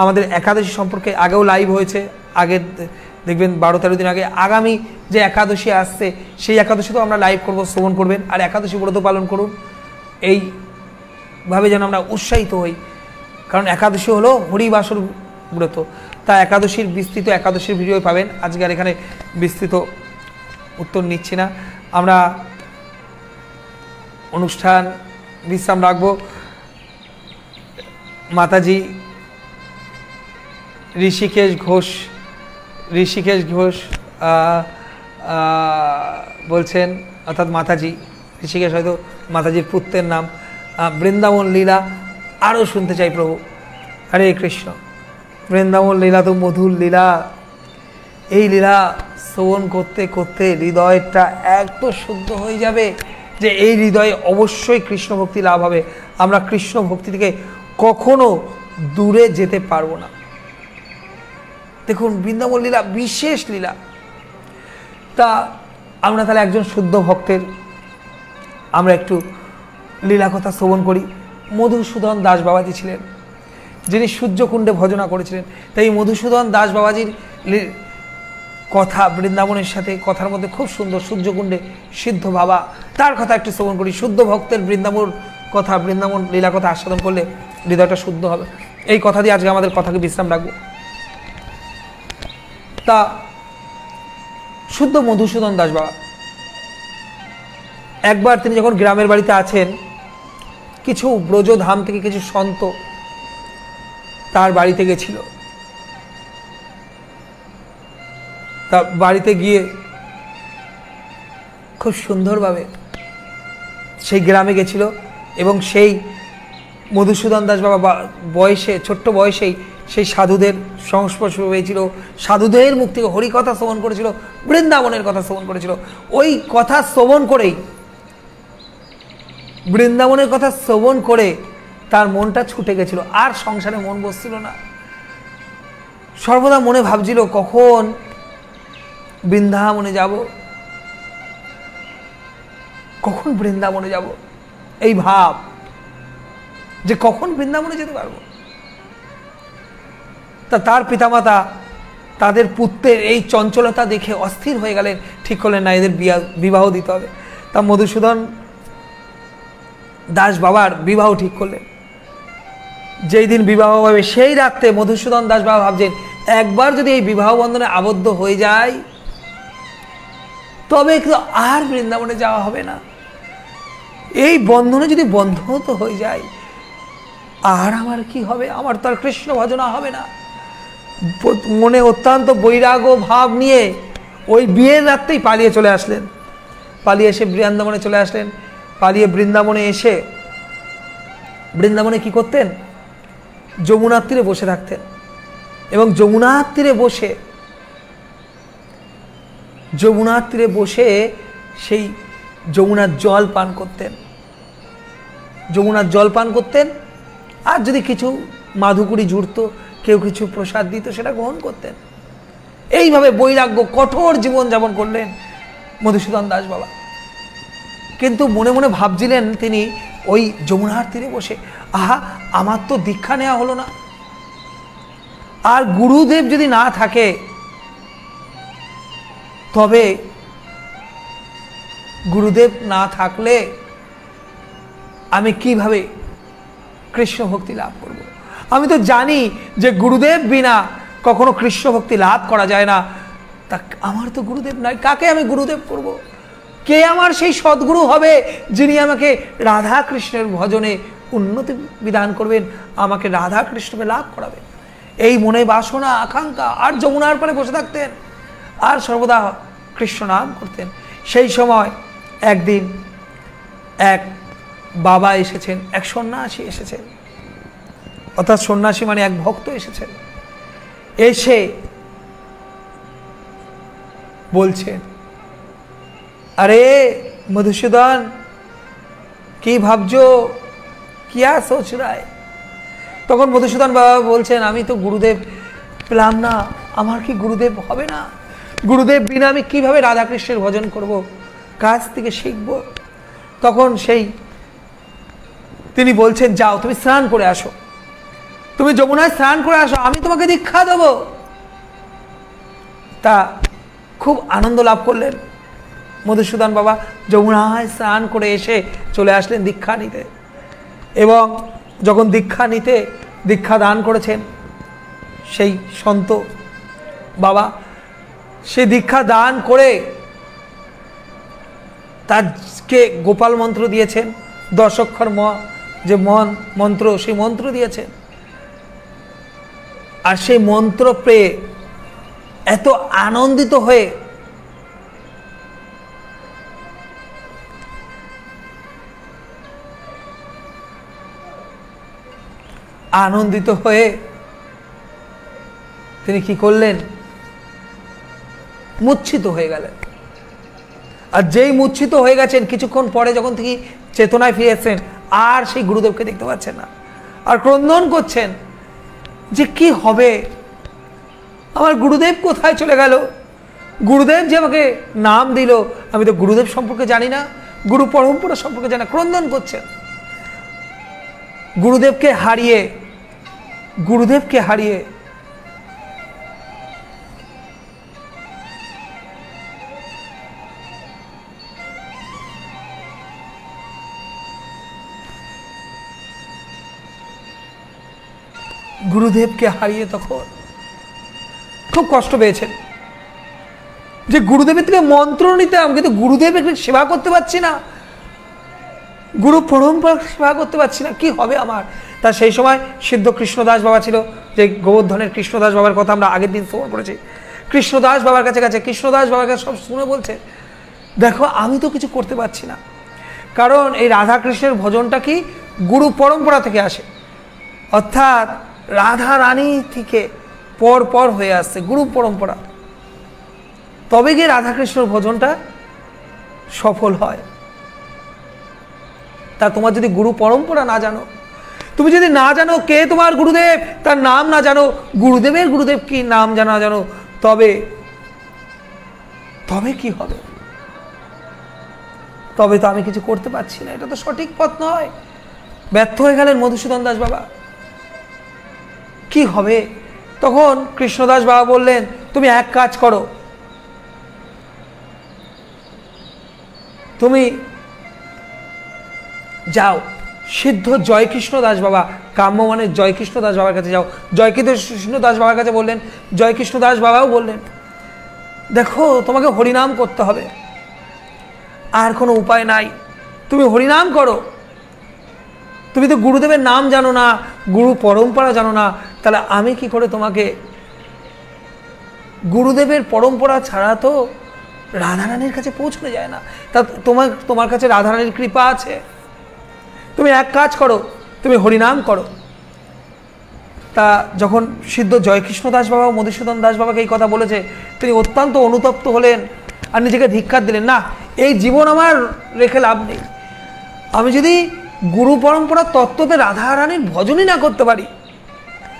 আমাদের একাদশী সম্পর্কে আগেও লাইভ হয়েছে, আগে দেখবেন 12-13 দিন আগে। আগামী যে একাদশী আসছে সেই একাদশী তো আমরা লাইভ করব, শ্রবণ করবেন। আর একাদশী ব্রত পালন করুন, এইভাবে যেন আমরা উৎসাহিত হই। কারণ একাদশী হলো হরিবাসর ব্রত। তা একাদশীর বিস্তৃত একাদশীর ভিডিও পাবেন। আজকে আর এখানে বিস্তৃত উত্তর নিচ্ছি না, আমরা অনুষ্ঠান বিশ্রাম রাখবো। মাতাজি ঋষিকেশ ঘোষ বলছেন, অর্থাৎ মাতাজি ঋষিকেশ হয়তো মাতাজির পুত্রের নাম। বৃন্দাবন লীলা আরও শুনতে চাই প্রভু। হরে কৃষ্ণ। বৃন্দাবন লীলা তো মধুর লীলা। এই লীলা শ্রবণ করতে করতে হৃদয়টা এত শুদ্ধ হয়ে যাবে যে এই হৃদয়ে অবশ্যই কৃষ্ণ ভক্তি লাভ হবে। আমরা কৃষ্ণ ভক্তি থেকে কখনো দূরে যেতে পারবো না। দেখুন, বৃন্দাবন লীলা বিশেষ লীলা। তা আমরা তাহলে একজন শুদ্ধ ভক্তের আমরা একটু লীলা কথা শ্রবণ করি। মধুসূদন দাস বাবাজি ছিলেন যিনি সূর্যকুণ্ডে ভজনা করেছিলেন। তাই মধুসূদন দাস বাবাজির কথা বৃন্দাবনের সাথে কথার মধ্যে খুব সুন্দর। সূর্যকুণ্ডে সিদ্ধ বাবা, তার কথা একটু শ্রবণ করি। শুদ্ধ ভক্তের বৃন্দাবন কথা, বৃন্দাবন লীলা কথা আস্বাদন করলে হৃদয়টা শুদ্ধ হবে। এই কথা দিয়ে আজকে আমাদের কথাকে বিশ্রাম রাখবো। তা শুদ্ধ মধুসূদন দাস বাবা, একবার তিনি যখন গ্রামের বাড়িতে আছেন, কিছু ব্রজধাম থেকে কিছু সন্ত তার বাড়িতে গেছিল। তা বাড়িতে গিয়ে খুব সুন্দরভাবে সেই গ্রামে গেছিল এবং সেই মধুসূদন দাস বাবা বয়সে, ছোট্ট বয়সেই সেই সাধুদের সংস্পর্শ হয়েছিল, সাধুদের মুখ থেকে হরিকথা শ্রবণ করেছিল, বৃন্দাবনের কথা শ্রবণ করেছিল। ওই কথা শ্রবণ করেই, বৃন্দাবনের কথা শ্রবণ করে তার মনটা ছুটে গেছিল, আর সংসারে মন বসছিল না। সর্বদা মনে ভাবছিল কখন বৃন্দাবনে যাব, কখন বৃন্দাবনে যাব, এই ভাব যে কখন বৃন্দাবনে যেতে পারবো। তা তার পিতামাতা তাদের পুত্রের এই চঞ্চলতা দেখে অস্থির হয়ে গেলেন, ঠিক করলেন না এদের বিবাহ দিতে হবে। তা মধুসূদন দাস বাবার বিবাহ ঠিক করলেন। যেই দিন বিবাহ হবে সেই রাত্রে মধুসূদন দাস বাবা ভাবছেন, একবার যদি এই বিবাহ বন্ধনে আবদ্ধ হয়ে যায় তবে আর বৃন্দাবনে যাওয়া হবে না। এই বন্ধনে যদি বন্ধ হয়ে যায় আর আমার কি হবে? আমার তো আর কৃষ্ণ ভজনা হবে না। মনে অত্যন্ত বৈরাগ্য ভাব নিয়ে ওই বিয়ের রাত্রেই পালিয়ে চলে আসলেন। পালিয়ে এসে বৃন্দাবনে চলে আসলেন। পালিয়ে বৃন্দাবনে এসে বৃন্দাবনে কি করতেন? যমুনার তীরে বসে থাকতেন। এবং যমুনার তীরে বসে সেই যমুনার জল পান করতেন। আর যদি কিছু মাধুকুরি জুড়ত, কেউ কিছু প্রসাদ দিত, সেটা গ্রহণ করতেন। এইভাবে বৈরাগ্য কঠোর জীবন যাপন করলেন মধুসূদন দাস বাবা। কিন্তু মনে মনে ভাবছিলেন তিনি ওই যমুনার তীরে বসে, আহা, আমার তো দীক্ষা নেওয়া হলো না, আর গুরুদেব যদি না থাকে তবে গুরুদেব না থাকলে আমি কিভাবে কৃষ্ণ ভক্তি লাভ করব? আমি তো জানি যে গুরুদেব বিনা কখনো কৃষ্ণ ভক্তি লাভ করা যায় না। তা আমার তো গুরুদেব নাই, কাকে আমি গুরুদেব করব? কে আমার সেই সদ্গুরু হবে যিনি আমাকে রাধা কৃষ্ণের ভজনে উন্নতি বিধান করবেন, আমাকে রাধা কৃষ্ণকে লাভ করাবেন? এই মনে বাসনা আকাঙ্ক্ষা। আর যমুনার পারে বসে থাকতেন আর সর্বদা কৃষ্ণ নাম করতেন। সেই সময় একদিন এক বাবা এসেছেন, এক সন্ন্যাসী এসেছেন, অর্থাৎ সন্ন্যাসী মানে এক ভক্ত এসেছেন। এসে বলছেন, আরে মধুসূদন, কি ভাবছো, কিয়া সোচ রায়? তখন মধুসূদন বাবা বলছেন, আমি তো গুরুদেব পেলাম না, আমার কি গুরুদেব হবে না? গুরুদেব বিনা আমি কিভাবে রাধাকৃষ্ণের ভজন করব, কাছ থেকে শিখব? তখন তিনি বলছেন, যাও তুমি স্নান করে আসো, তুমি যমুনায় স্নান করে আসো, আমি তোমাকে দীক্ষা দেব। তা খুব আনন্দ লাভ করলেন মধুসূদন বাবা। যমুনায় স্নান করে এসে চলে আসলেন দীক্ষা নিতে। এবং যখন দীক্ষা দান করেছেন সেই সন্ত বাবা, সে দীক্ষা দান করে তাকে গোপাল মন্ত্র দিয়েছেন, 10 অক্ষর যে মন্ত্র, সেই মন্ত্র দিয়েছেন। আর সেই মন্ত্র পেয়ে এত আনন্দিত হয়ে তিনি কি করলেন? মূর্ছিত হয়ে গেলেন। আর যেই মূর্ছিত হয়ে গেছেন, কিছুক্ষণ পরে যখন তিনি চেতনায় ফিরে এসেছেন, আর সেই গুরুদেবকে দেখতে পাচ্ছেন না। আর ক্রন্দন করছেন যে কি হবে, আমার গুরুদেব কোথায় চলে গেল? গুরুদেব যে আমাকে নাম দিল, আমি তো গুরুদেব সম্পর্কে জানি না, গুরু পরম্পরা সম্পর্কে জানি না। ক্রন্দন করছেন গুরুদেবকে হারিয়ে। গুরুদেবকে হারিয়ে তখন খুব কষ্ট পেয়েছেন যে গুরুদেবের থেকে মন্ত্র নিতাম, কিন্তু গুরুদেবের সেবা করতে পারছি না, গুরু পরম্পরা সেবা করতে পারছি না, কি হবে আমার? তা সেই সময় সিদ্ধ কৃষ্ণদাস বাবা ছিল, যে গোবর্ধনের কৃষ্ণদাস বাবার কথা আমরা আগের দিন শ্রবণ করেছি। কৃষ্ণদাস বাবার কাছে কৃষ্ণদাস বাবার কাছে সব শুনে বলছে, দেখো আমি তো কিছু করতে পারছি না, কারণ এই রাধা কৃষ্ণের ভজনটা কি গুরু পরম্পরা থেকে আসে, অর্থাৎ রাধা রানী থেকে পর হয়ে আসছে গুরু পরম্পরা, তবে গিয়ে রাধাকৃষ্ণের ভজনটা সফল হয়। তা তোমার যদি গুরু পরম্পরা না জানো, তুমি যদি না জানো কে তোমার গুরুদেব, তার নাম না জানো, গুরুদেব কি নাম জানা জানো, তবে কি হবে? তবে তো আমি কিছু করতে পারছি না, এটা তো সঠিক পথ নয়। ব্যর্থ হয়ে গেলেন মধুসূদন দাস বাবা। কি হবে? তখন কৃষ্ণদাস বাবা বললেন, তুমি এক কাজ করো, তুমি যাও সিদ্ধ জয়কৃষ্ণ দাস বাবা, কাম্যমানের জয়কৃষ্ণ দাস বাবার কাছে যাও। জয়কৃষ্ণ দাস বাবার কাছে বললেন, জয়কৃষ্ণ দাস বাবাও বললেন, দেখো তোমাকে হরিনাম করতে হবে, আর কোনো উপায় নাই, তুমি হরিনাম করো। তুমি তো গুরুদেবের নাম জানো না, গুরু পরম্পরা জানো না, তাহলে আমি কি করে তোমাকে? গুরুদেবের পরম্পরা ছাড়া তো রাধারানীর কাছে পৌঁছানো যায় না। তা তোমার কাছে রাধারানীর কৃপা আছে, তুমি এক কাজ করো, তুমি হরিনাম করো। তা যখন সিদ্ধ জয়কৃষ্ণ দাস বাবা মধুসূদন দাস বাবাকে এই কথা বলেছে, তিনি অত্যন্ত অনুতপ্ত হলেন আর নিজেকে ধিক্কার দিলেন, না এই জীবন আমার রেখে লাভ নেই, আমি যদি গুরু পরম্পরার তত্ত্বতে রাধা রানীর ভজনই না করতে পারি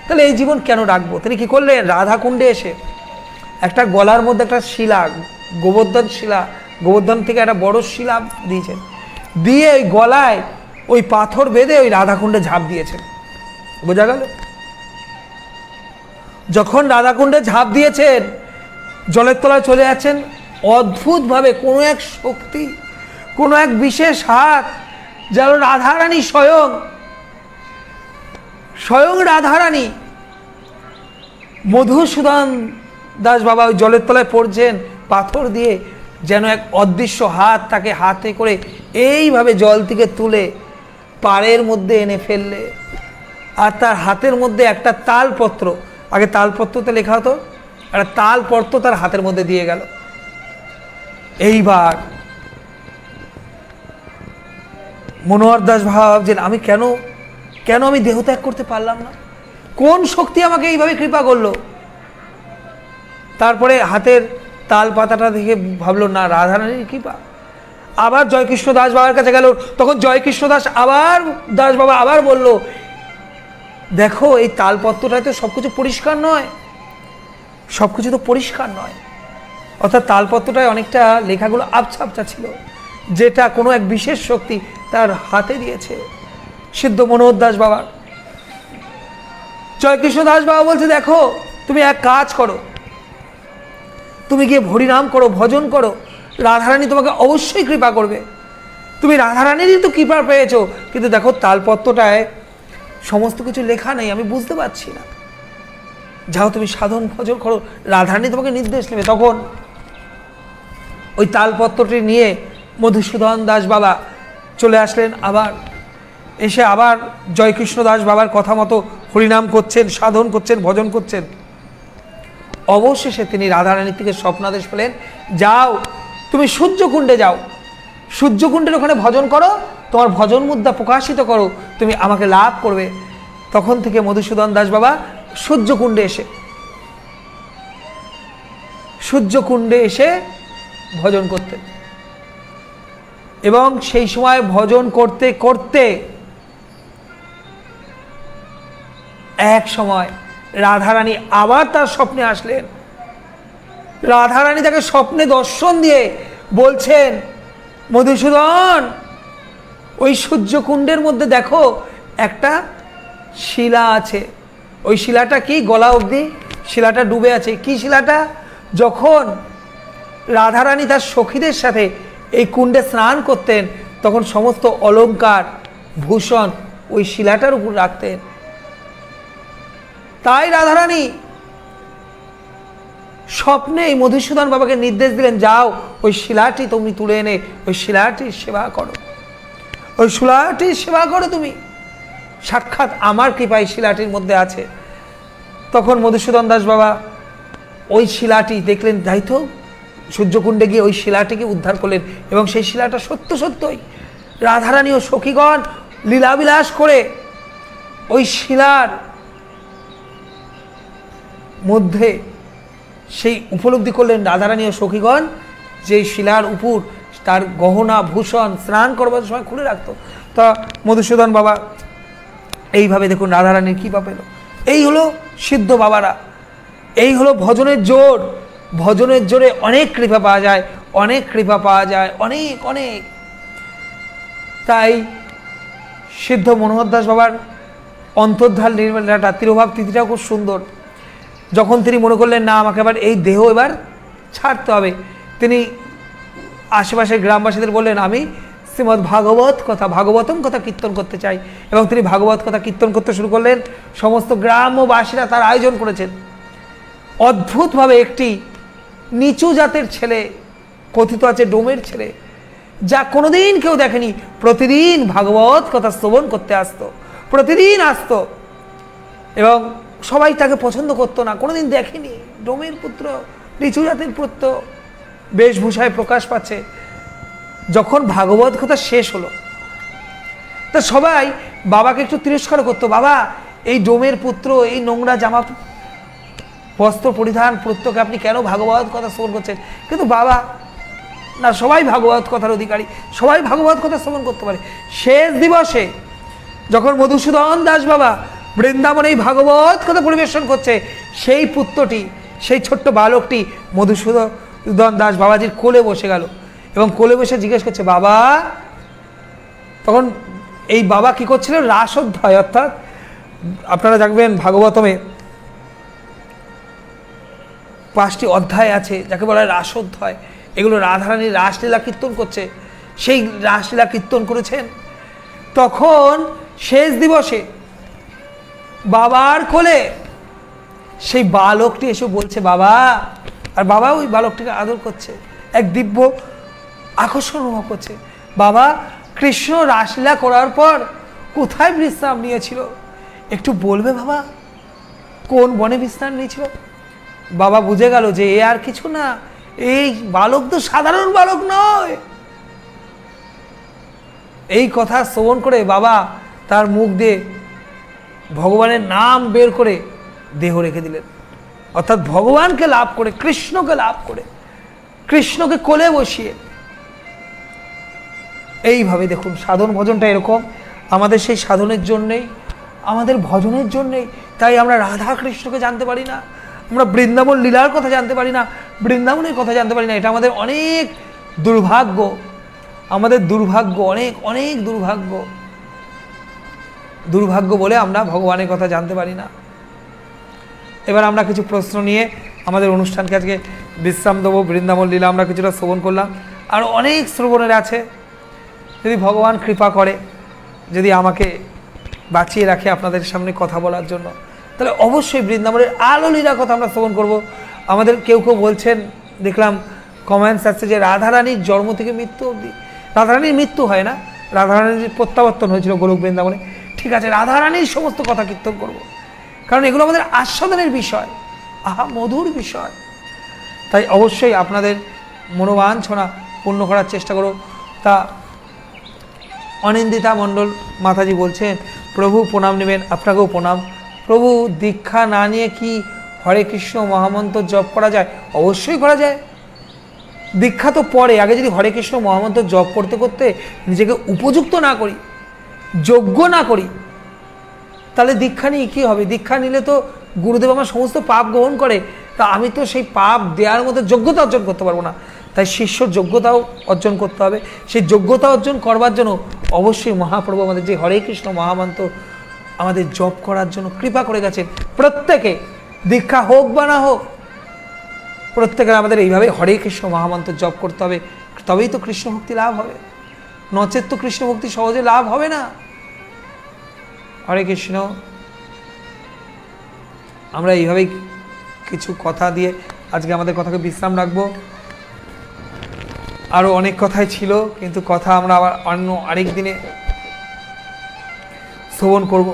তাহলে এই জীবন কেন রাখবো। তিনি কি করলেন, রাধা কুণ্ডে এসে একটা গলার মধ্যে একটা শিলা, গোবর্ধন শিলা, গোবর্ধন থেকে একটা বড় শিলা দিয়েছেন, দিয়ে ওই গলায় ওই পাথর বেঁধে ওই রাধাকুণ্ডে ঝাঁপ দিয়েছেন। বোঝা গেল? যখন রাধাকুণ্ডে ঝাঁপ দিয়েছেন জলের তলায় চলে যাচ্ছেন, অদ্ভুতভাবে কোনো এক শক্তি, কোনো এক বিশেষ হাত, যেন রাধারানী স্বয়ং রাধারানী মধুসূদন দাস বাবা ওই জলের তলায় পড়ছেন, পাথর দিয়ে যেন এক অদৃশ্য হাত তাকে হাতে করে এইভাবে জল থেকে তুলে পাড়ের মধ্যে এনে ফেললে, আর তার হাতের মধ্যে একটা তালপত্র, আগে তালপত্রতে লেখা হতো, একটা তালপত্র তার হাতের মধ্যে দিয়ে গেল। এইবার মনোহর দাস ভাবছেন, আমি কেন আমি দেহত্যাগ করতে পারলাম না, কোন শক্তি আমাকে এইভাবে কৃপা করলো। তারপরে হাতের তাল পাতাটা দেখে ভাবলো, না রাধারানীর কৃপা। আবার জয়কৃষ্ণ দাস বাবার কাছে গেল, তখন জয়কৃষ্ণ দাস বাবা আবার বলল, দেখো এই তালপত্রটায় তো সবকিছু পরিষ্কার নয়, সবকিছু তো পরিষ্কার নয়, অর্থাৎ তালপত্রটায় অনেকটা লেখাগুলো আবছা আবছা ছিল, যেটা কোনো এক বিশেষ শক্তি তার হাতে দিয়েছে সিদ্ধ মনোহর দাস বাবার। জয়কৃষ্ণ দাস বাবা বলছে, দেখো তুমি এক কাজ করো, তুমি গিয়ে হরিনাম করো, ভজন করো, রাধারানী তোমাকে অবশ্যই কৃপা করবে, তুমি রাধারানীরই তো কৃপা পেয়েছো, কিন্তু দেখো তালপত্রটায় সমস্ত কিছু লেখা নেই, আমি বুঝতে পারছি না, যাও তুমি সাধন ভজন করো, রাধারানী তোমাকে নির্দেশ নেবে। তখন ওই তালপত্রটি নিয়ে মধুসূদন দাস বাবা চলে আসলেন, আবার এসে আবার জয়কৃষ্ণ দাস বাবার কথা মতো হরিনাম করছেন, সাধন করছেন, ভজন করছেন। অবশেষে তিনি রাধারানীর থেকে স্বপ্নাদেশ পেলেন, যাও তুমি সূর্যকুণ্ডে যাও, সূর্যকুণ্ডের ওখানে ভজন করো, তোমার ভজন মুদ্রা প্রকাশিত করো, তুমি আমাকে লাভ করবে। তখন থেকে মধুসূদন দাস বাবা সূর্যকুণ্ডে এসে ভজন করতেন, এবং সেই সময় ভজন করতে করতে এক সময় রাধারানী আবার তার স্বপ্নে আসলেন। রাধারানী তাকে স্বপ্নে দর্শন দিয়ে বলছেন, মধুসূদন ওই সূর্যকুণ্ডের মধ্যে দেখো একটা শিলা আছে, ওই শিলাটা কি, গলা অবধি শিলাটা ডুবে আছে। কি শিলাটা? যখন রাধারানী তার সখীদের সাথে এই কুণ্ডে স্নান করতেন তখন সমস্ত অলংকার ভূষণ ওই শিলাটার উপর রাখতেন। তাই রাধারানী স্বপ্নে এই মধুসূদন বাবাকে নির্দেশ দিলেন, যাও ওই শিলাটি তুমি তুলে এনে ওই শিলাটির সেবা করো, ওই শিলাটির সেবা করো, তুমি সাক্ষাৎ আমার কৃপায় শিলাটির মধ্যে আছে। তখন মধুসূদন দাস বাবা ওই শিলাটি দেখলেন, তাই তো সূর্যকুণ্ডে গিয়ে ওই শিলাটিকে উদ্ধার করলেন, এবং সেই শিলাটা সত্যই রাধারানী ও সখীগণ লীলাবিলাস করে ওই শিলার মধ্যে সেই উপলব্ধি করলেন রাধারানী ও সখীগণ যে শিলার উপর তার গহনা ভূষণ স্নান করবার সময় খুলে রাখতো। তা মধুসূদন বাবা এইভাবে দেখুন রাধারানীর কৃপা পেল। এই হলো সিদ্ধ বাবারা, এই হলো ভজনের জোর। ভজনের জোরে অনেক কৃপা পাওয়া যায়, অনেক কৃপা পাওয়া যায়, অনেক অনেক। তাই সিদ্ধ মনোহর দাস বাবার অন্তর্ধান নির্মাণটা তিরোভাব তিথিটাও খুব সুন্দর। যখন তিনি মনে করলেন, না আমাকে এবার এই দেহ এবার ছাড়তে হবে, তিনি আশেপাশের গ্রামবাসীদের বললেন, আমি শ্রীমদ্ ভাগবতম কথা কীর্তন করতে চাই, এবং তিনি ভাগবত কথা কীর্তন করতে শুরু করলেন। সমস্ত গ্রামবাসীরা তার আয়োজন করেছেন। অদ্ভুতভাবে একটি নিচু জাতের ছেলে, কথিত আছে ডোমের ছেলে, যা কোনোদিন কেউ দেখেনি, প্রতিদিন ভাগবত কথা শ্রবণ করতে আসতো, প্রতিদিন আসতো, এবং সবাই তাকে পছন্দ করতো না, কোনোদিন দেখেনি। ডোমের পুত্র, নিচু জাতের পুত্র, বেশভূষায় প্রকাশ পাচ্ছে। যখন ভাগবত কথা শেষ হলো তা সবাই বাবাকে একটু তিরস্কার করতো, বাবা এই ডোমের পুত্র, এই নোংরা জামা বস্ত্র পরিধান প্রত্যেকে আপনি কেন ভাগবত কথা শ্রবণ করছেন? কিন্তু বাবা না, সবাই ভাগবত কথার অধিকারী, সবাই ভাগবত কথা শ্রবণ করতে পারে। শেষ দিবসে যখন মধুসূদন দাস বাবা বৃন্দাবনে এই ভাগবত কথা পরিবেশন করছে, সেই পুত্রটি, সেই ছোট্ট বালকটি মধুসূদন দাস বাবাজির কোলে বসে গেল এবং কোলে বসে জিজ্ঞেস করছে বাবা। তখন এই বাবা কি করছিল? রাসোধ্যায়, অর্থাৎ আপনারা দেখবেন ভাগবতমে 5টি অধ্যায় আছে যাকে বলা হয় রাসোধ্যায়। এগুলো রাধারানীর রাসলীলা কীর্তন করছে, সেই রাসলীলা কীর্তন করেছেন। তখন শেষ দিবসে বাবার কোলে সেই বালকটি এসে বলছে বাবা, আর বাবা ওই বালকটিকে আদর করছে, এক দিব্য আকর্ষণ অনুভব করছে। বাবা, কৃষ্ণ রাসলীলা করার পর কোথায় বিশ্রাম নিয়েছিল একটু বলবে বাবা? কোন বনে বিশ্রাম নিয়েছিল? বাবা বুঝে গেল যে এ আর কিছু না, এই বালক তো সাধারণ বালক নয়। এই কথা শ্রবণ করে বাবা তার মুখ দিয়ে ভগবানের নাম বের করে দেহ রেখে দিলেন, অর্থাৎ ভগবানকে লাভ করে, কৃষ্ণকে লাভ করে, কৃষ্ণকে কোলে বসিয়ে। এইভাবে দেখুন সাধন ভজনটা এরকম, আমাদের সেই সাধনের জন্যেই, আমাদের ভজনের জন্যেই। তাই আমরা রাধা কৃষ্ণকে জানতে পারি না, আমরা বৃন্দাবন লীলার কথা জানতে পারি না, বৃন্দাবনের কথা জানতে পারি না। এটা আমাদের অনেক দুর্ভাগ্য, আমাদের দুর্ভাগ্য, অনেক অনেক দুর্ভাগ্য। দুর্ভাগ্য বলে আমরা ভগবানের কথা জানতে পারি না। এবার আমরা কিছু প্রশ্ন নিয়ে আমাদের অনুষ্ঠানকে আজকে বিশ্রাম দেবো। বৃন্দাবন লীলা আমরা কিছুটা শ্রবণ করলাম, আর অনেক শ্রবণের আছে। যদি ভগবান কৃপা করে, যদি আমাকে বাঁচিয়ে রাখে আপনাদের সামনে কথা বলার জন্য, তাহলে অবশ্যই বৃন্দাবনের আলো লীলা কথা আমরা শ্রবণ করব। আমাদের কেউ কেউ বলছেন, দেখলাম কমেন্টস আসছে যে রাধারানীর জন্ম থেকে মৃত্যু অবধি, রাধারানীর মৃত্যু হয় না, রাধারানীর প্রত্যাবর্তন হয়েছিল গোলক বৃন্দাবনে। ঠিক আছে, রাধারানীর সমস্ত কথা কীর্তন করব, কারণ এগুলো আমাদের আস্বাদনের বিষয়, আহা মধুর বিষয়। তাই অবশ্যই আপনাদের মনোবাঞ্ছনা পূর্ণ করার চেষ্টা করো। তা অনিন্দিতা মণ্ডল মাতাজি বলছেন, প্রভু প্রণাম নেবেন। আপনাকেও প্রণাম। প্রভু, দীক্ষা না নিয়ে কি হরে কৃষ্ণ মহামন্ত্র জপ করা যায়? অবশ্যই করা যায়। দীক্ষা তো পরে, আগে যদি হরে কৃষ্ণ মহামন্ত্র জপ করতে করতে নিজেকে উপযুক্ত না করি, যোগ্য না করি, তাহলে দীক্ষা নিয়ে কী হবে? দীক্ষা নিলে তো গুরুদেব আমার সমস্ত পাপ গ্রহণ করে, তা আমি তো সেই পাপ দেওয়ার মতো যোগ্যতা অর্জন করতে পারবো না। তাই শিষ্যর যোগ্যতাও অর্জন করতে হবে। সেই যোগ্যতা অর্জন করবার জন্য অবশ্যই মহাপ্রভু আমাদের যে হরে কৃষ্ণ মহামন্ত্র আমাদের জপ করার জন্য কৃপা করে গেছেন। প্রত্যেকে দীক্ষা হোক বা না হোক, প্রত্যেকের আমাদের এইভাবে হরে কৃষ্ণ মহামন্ত্র জপ করতে হবে, তবেই তো কৃষ্ণ ভক্তি লাভ হবে, নচেত তো কৃষ্ণ ভক্তি সহজে লাভ হবে না। হরে কৃষ্ণ। আমরা এইভাবেই কিছু কথা দিয়ে আজকে আমাদের কথাকে বিশ্রাম রাখবো। আরও অনেক কথাই ছিল, কিন্তু কথা আমরা আবার অন্য আরেক দিনে শ্রবণ করব।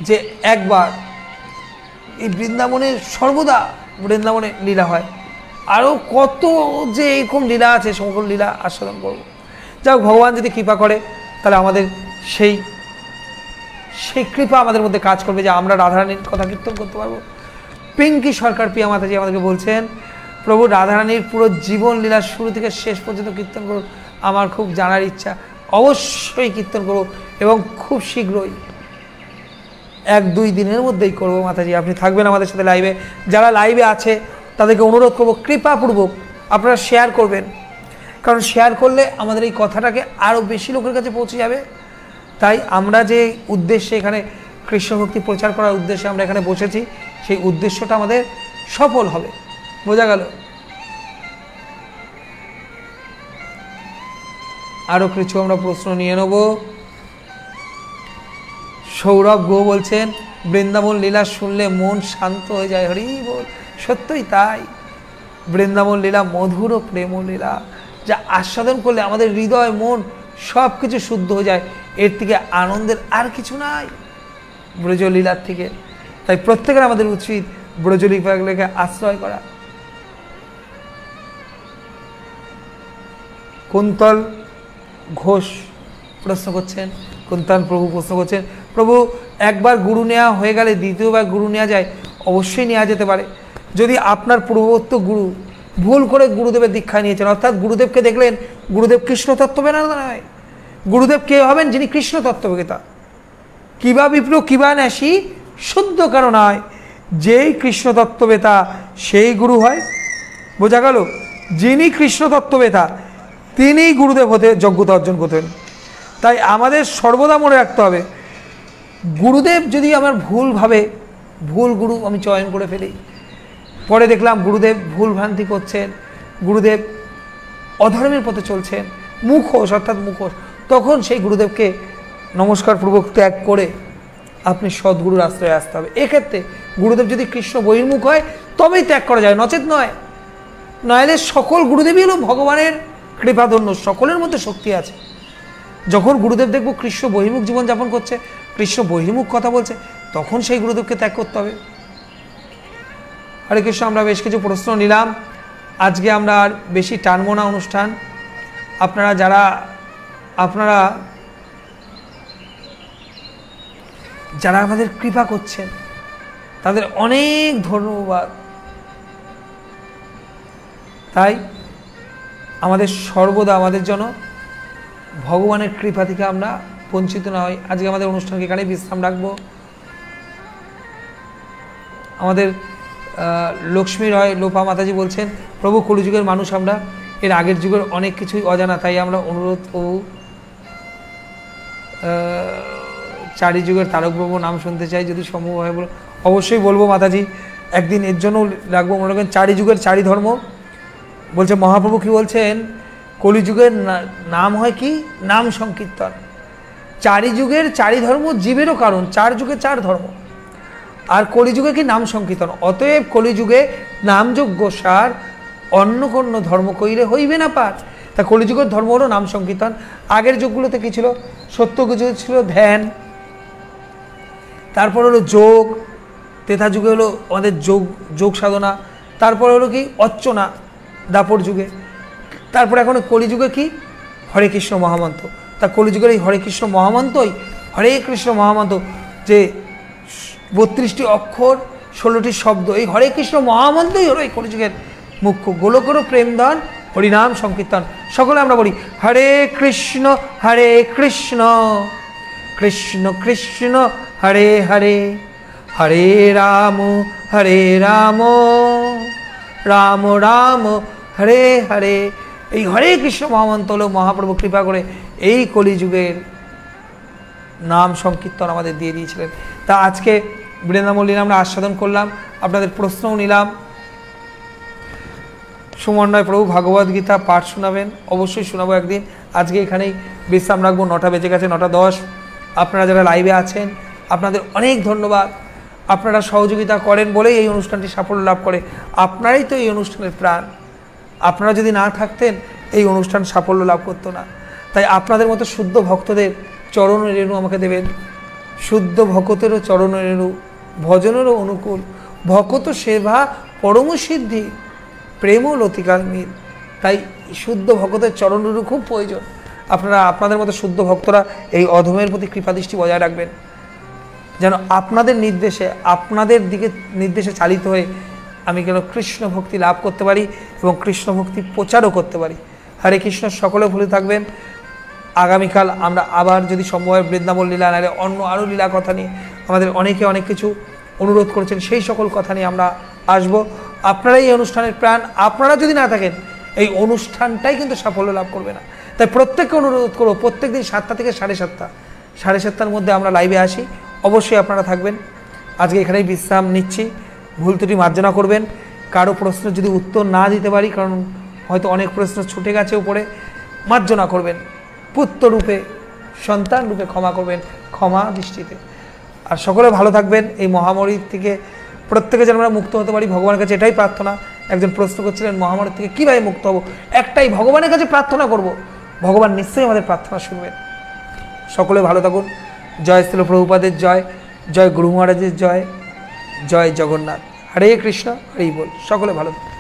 যে একবার এই বৃন্দাবনে সর্বদা বৃন্দাবনে লীলা হয়, আরও কত যে এরকম লীলা আছে, সকল লীলা আস্বাদন করব। যাক, ভগবান যদি কৃপা করে তাহলে আমাদের সেই কৃপা আমাদের মধ্যে কাজ করবে যে আমরা রাধারানীর কথা কীর্তন করতে পারবো। পিঙ্কি সরকার প্রিয়া মাতাজি আমাদেরকে বলছেন, প্রভু রাধারানীর পুরো জীবন লীলা শুরু থেকে শেষ পর্যন্ত কীর্তন করুন, আমার খুব জানার ইচ্ছা। অবশ্যই কীর্তন করব এবং খুব শীঘ্রই, 1-2 দিনের মধ্যেই করবো। মাতাজি আপনি থাকবেন আমাদের সাথে লাইভে। যারা লাইভে আছে তাদেরকে অনুরোধ করবো কৃপাপূর্বক আপনারা শেয়ার করবেন, কারণ শেয়ার করলে আমাদের এই কথাটাকে আরও বেশি লোকের কাছে পৌঁছে যাবে। তাই আমরা যে উদ্দেশ্যে এখানে কৃষ্ণ ভক্তি প্রচার করার উদ্দেশ্যে আমরা এখানে বসেছি, সেই উদ্দেশ্যটা আমাদের সফল হবে। বোঝা গেল? আরও কিছু আমরা প্রশ্ন নিয়ে নেব। সৌরভ গো বলছেন, বৃন্দাবন লীলা শুনলে মন শান্ত হয়ে যায়। হরি বল। সত্যই তাই, বৃন্দাবন লীলা মধুর ও প্রেম লীলা, যা আস্বাদন করলে আমাদের হৃদয় মন সব কিছু শুদ্ধ হয়ে যায়। এর থেকে আনন্দের আর কিছু নাই ব্রজলীলার থেকে। তাই প্রত্যেকের আমাদের উচিত ব্রজলীলাকে আশ্রয় করা। কুন্তল ঘোষ প্রশ্ন করছেন, কুন্তান প্রভু প্রশ্ন করছেন, প্রভু একবার গুরু নেওয়া হয়ে গেলে দ্বিতীয়বার গুরু নেওয়া যায়? অবশ্যই নেওয়া যেতে পারে। যদি আপনার পূর্ববর্তী গুরু ভুল করে গুরুদেবের দীক্ষা নিয়েছেন, অর্থাৎ গুরুদেবকে দেখলেন গুরুদেব কৃষ্ণ তত্ত্ববেতা নয়, গুরুদেব কে হবেন? যিনি কৃষ্ণ তত্ত্ববেতা। কিবা বিপ্র কিবা ন্যাসী শুদ্ধ কারণ হয়, যেই কৃষ্ণ তত্ত্ববেতা সেই গুরু হয়। বোঝা গেল? যিনি কৃষ্ণ তত্ত্ববেতা তিনিই গুরুদেব হতে যোগ্যতা অর্জন করতেন। তাই আমাদের সর্বদা মনে রাখতে হবে, গুরুদেব যদি আমার ভুল গুরু আমি চয়ন করে ফেলি, পরে দেখলাম গুরুদেব ভুল ভ্রান্তি করছেন, গুরুদেব অধর্মের পথে চলছেন, মুখোশ অর্থাৎ মুখোশ, তখন সেই গুরুদেবকে নমস্কারপূর্বক ত্যাগ করে আপনি সদ্গুরুর আশ্রয়ে আসতে হবে। এক্ষেত্রে গুরুদেব যদি কৃষ্ণ বহির্মুখ হয় তবেই ত্যাগ করা যায়, নচেত নয়। নইলে সকল গুরুদেবই হলো ভগবানের কৃপাধন্য, সকলের মধ্যে শক্তি আছে। যখন গুরুদেব দেখব কৃষ্ণ বহির্মুখ জীবনযাপন করছে, কৃষ্ণ বহির্মুখ কথা বলছে, তখন সেই গুরুদেবকে ত্যাগ করতে হবে। হরে কৃষ্ণ। আমরা বেশ কিছু প্রশ্ন নিলাম, আজকে আমরা আর বেশি টানবো না অনুষ্ঠান। আপনারা যারা আমাদের কৃপা করছেন তাদের অনেক ধন্যবাদ। তাই আমাদের সর্বদা আমাদের জন্য ভগবানের কৃপা থেকে আমরা বঞ্চিত না হই। আজকে আমাদের অনুষ্ঠানকে এখানেই বিশ্রাম রাখবো। আমাদের লক্ষ্মী রয় লোপা মাতাজি বলছেন, প্রভু কলিযুগের মানুষ আমরা, এর আগের যুগের অনেক কিছুই অজানা, তাই আমরা অনুরোধ প্রভু চারি যুগের তারক প্রভু নাম শুনতে চাই, যদি সম্ভব হয় বলো। অবশ্যই বলবো মাতাজি, একদিন এর জন্য রাখবো। মনে রাখবেন চারি যুগের চারি ধর্ম বলছে মহাপ্রভু কি বলছেন, কলিযুগের নাম হয় কি? নাম সংকীর্তন। চারি যুগের চারি ধর্ম জীবেরও কারণ, চার যুগে চার ধর্ম, আর কলিযুগে কি? নাম সংকীর্তন। অতএব কলিযুগে নামযজ্ঞ সার, অন্য কোনো ধর্ম কইলে হইবে না পার। তা কলিযুগের ধর্ম হলো নাম সংকীর্তন। আগের যুগগুলোতে কি ছিল? সত্যযুগে ছিল ধ্যান, তারপর হলো যোগ, তেথা যুগে হলো আমাদের যোগ সাধনা, তারপর হলো কি? অর্চনা দাপর যুগে, তারপর এখন কলিযুগে কি? হরে কৃষ্ণ মহামন্ত্র। তা কলিযুগের এই হরে কৃষ্ণ মহামন্ত্রই, হরে কৃষ্ণ মহামন্ত্র যে 32টি অক্ষর 16টি শব্দ, এই হরে কৃষ্ণ মহামন্ত্রই হলো এই কলিযুগের মুখ্য। গোলকেরও প্রেমদান হরিনাম সংকীর্তন। সকলে আমরা বলি হরে কৃষ্ণ কৃষ্ণ কৃষ্ণ হরে হরে, হরে রাম রাম রাম হরে হরে। এই হরে কৃষ্ণ মহামন্ত্র হলো মহাপ্রভু কৃপা করে এই কলিযুগের নাম সংকীর্তন আমাদের দিয়ে দিয়েছিলেন। তা আজকে বৃন্দাবন লীলা আমরা আস্বাদন করলাম, আপনাদের প্রশ্নও নিলাম। সমন্বয় প্রভু ভাগবত গীতা পাঠ শোনাবেন, অবশ্যই শোনাবো একদিন। আজকে এখানেই বিশ্রাম রাখবো। 9টা বেজে গেছে, 9:10। আপনারা যারা লাইভে আছেন আপনাদের অনেক ধন্যবাদ। আপনারা সহযোগিতা করেন বলেই এই অনুষ্ঠানটি সাফল্য লাভ করে। আপনারাই তো এই অনুষ্ঠানের প্রাণ। আপনারা যদি না থাকতেন এই অনুষ্ঠান সাফল্য লাভ করতো না। তাই আপনাদের মতো শুদ্ধ ভক্তদের চরণ রেণু আমাকে দেবেন। শুদ্ধ ভকতেরও চরণ রেণু, ভজনেরও অনুকূল, ভকত সেবা পরম সিদ্ধি, প্রেম লতিকার মিল। তাই শুদ্ধ ভকতের চরণ রেণু খুব প্রয়োজন। আপনারা আপনাদের মতো শুদ্ধ ভক্তরা এই অধমের প্রতি কৃপাদৃষ্টি বজায় রাখবেন, যেন আপনাদের নির্দেশে চালিত হয়ে আমি কেন কৃষ্ণ ভক্তি লাভ করতে পারি এবং কৃষ্ণ ভক্তি প্রচারও করতে পারি। হরে কৃষ্ণ। সকলে ভুলে থাকবেন। আগামীকাল আমরা আবার যদি সম্ভব হয় বৃন্দাবন লীলা নারে অন্য আরও লীলা কথা নিয়ে, আমাদের অনেকে অনেক কিছু অনুরোধ করেছেন, সেই সকল কথা নিয়ে আমরা আসব। আপনারাই এই অনুষ্ঠানের প্রাণ। আপনারা যদি না থাকেন এই অনুষ্ঠানটাই কিন্তু সাফল্য লাভ করবে না। তাই প্রত্যেককে অনুরোধ করব, প্রত্যেক দিন 7টা থেকে 7:30, 7:30টার মধ্যে আমরা লাইভে আসি। অবশ্যই আপনারা থাকবেন। আজকে এখানেই বিশ্রাম নিচ্ছি। ভুল ত্রুটি মার্জনা করবেন। কারো প্রশ্ন যদি উত্তর না দিতে পারি, কারণ হয়তো অনেক প্রশ্ন ছুটে গেছে উপরে, মার্জনা করবেন। পুত্ররূপে সন্তান রূপে ক্ষমা করবেন, ক্ষমা দৃষ্টিতে। আর সকলে ভালো থাকবেন। এই মহামারী থেকে প্রত্যেকে যেন আমরা মুক্ত হতে পারি, ভগবানের কাছে এটাই প্রার্থনা। একজন প্রশ্ন করছিলেন মহামারী থেকে কীভাবে মুক্ত হব? একটাই, ভগবানের কাছে প্রার্থনা করব, ভগবান নিশ্চয়ই আমাদের প্রার্থনা শুনবেন। সকলে ভালো থাকুন। জয় শ্রীল প্রভুপাদের জয়, জয় গুরু মহারাজের জয়, জয় জগন্নাথ। হরে কৃষ্ণ, হরি বল। সকলে ভালো থাকুন।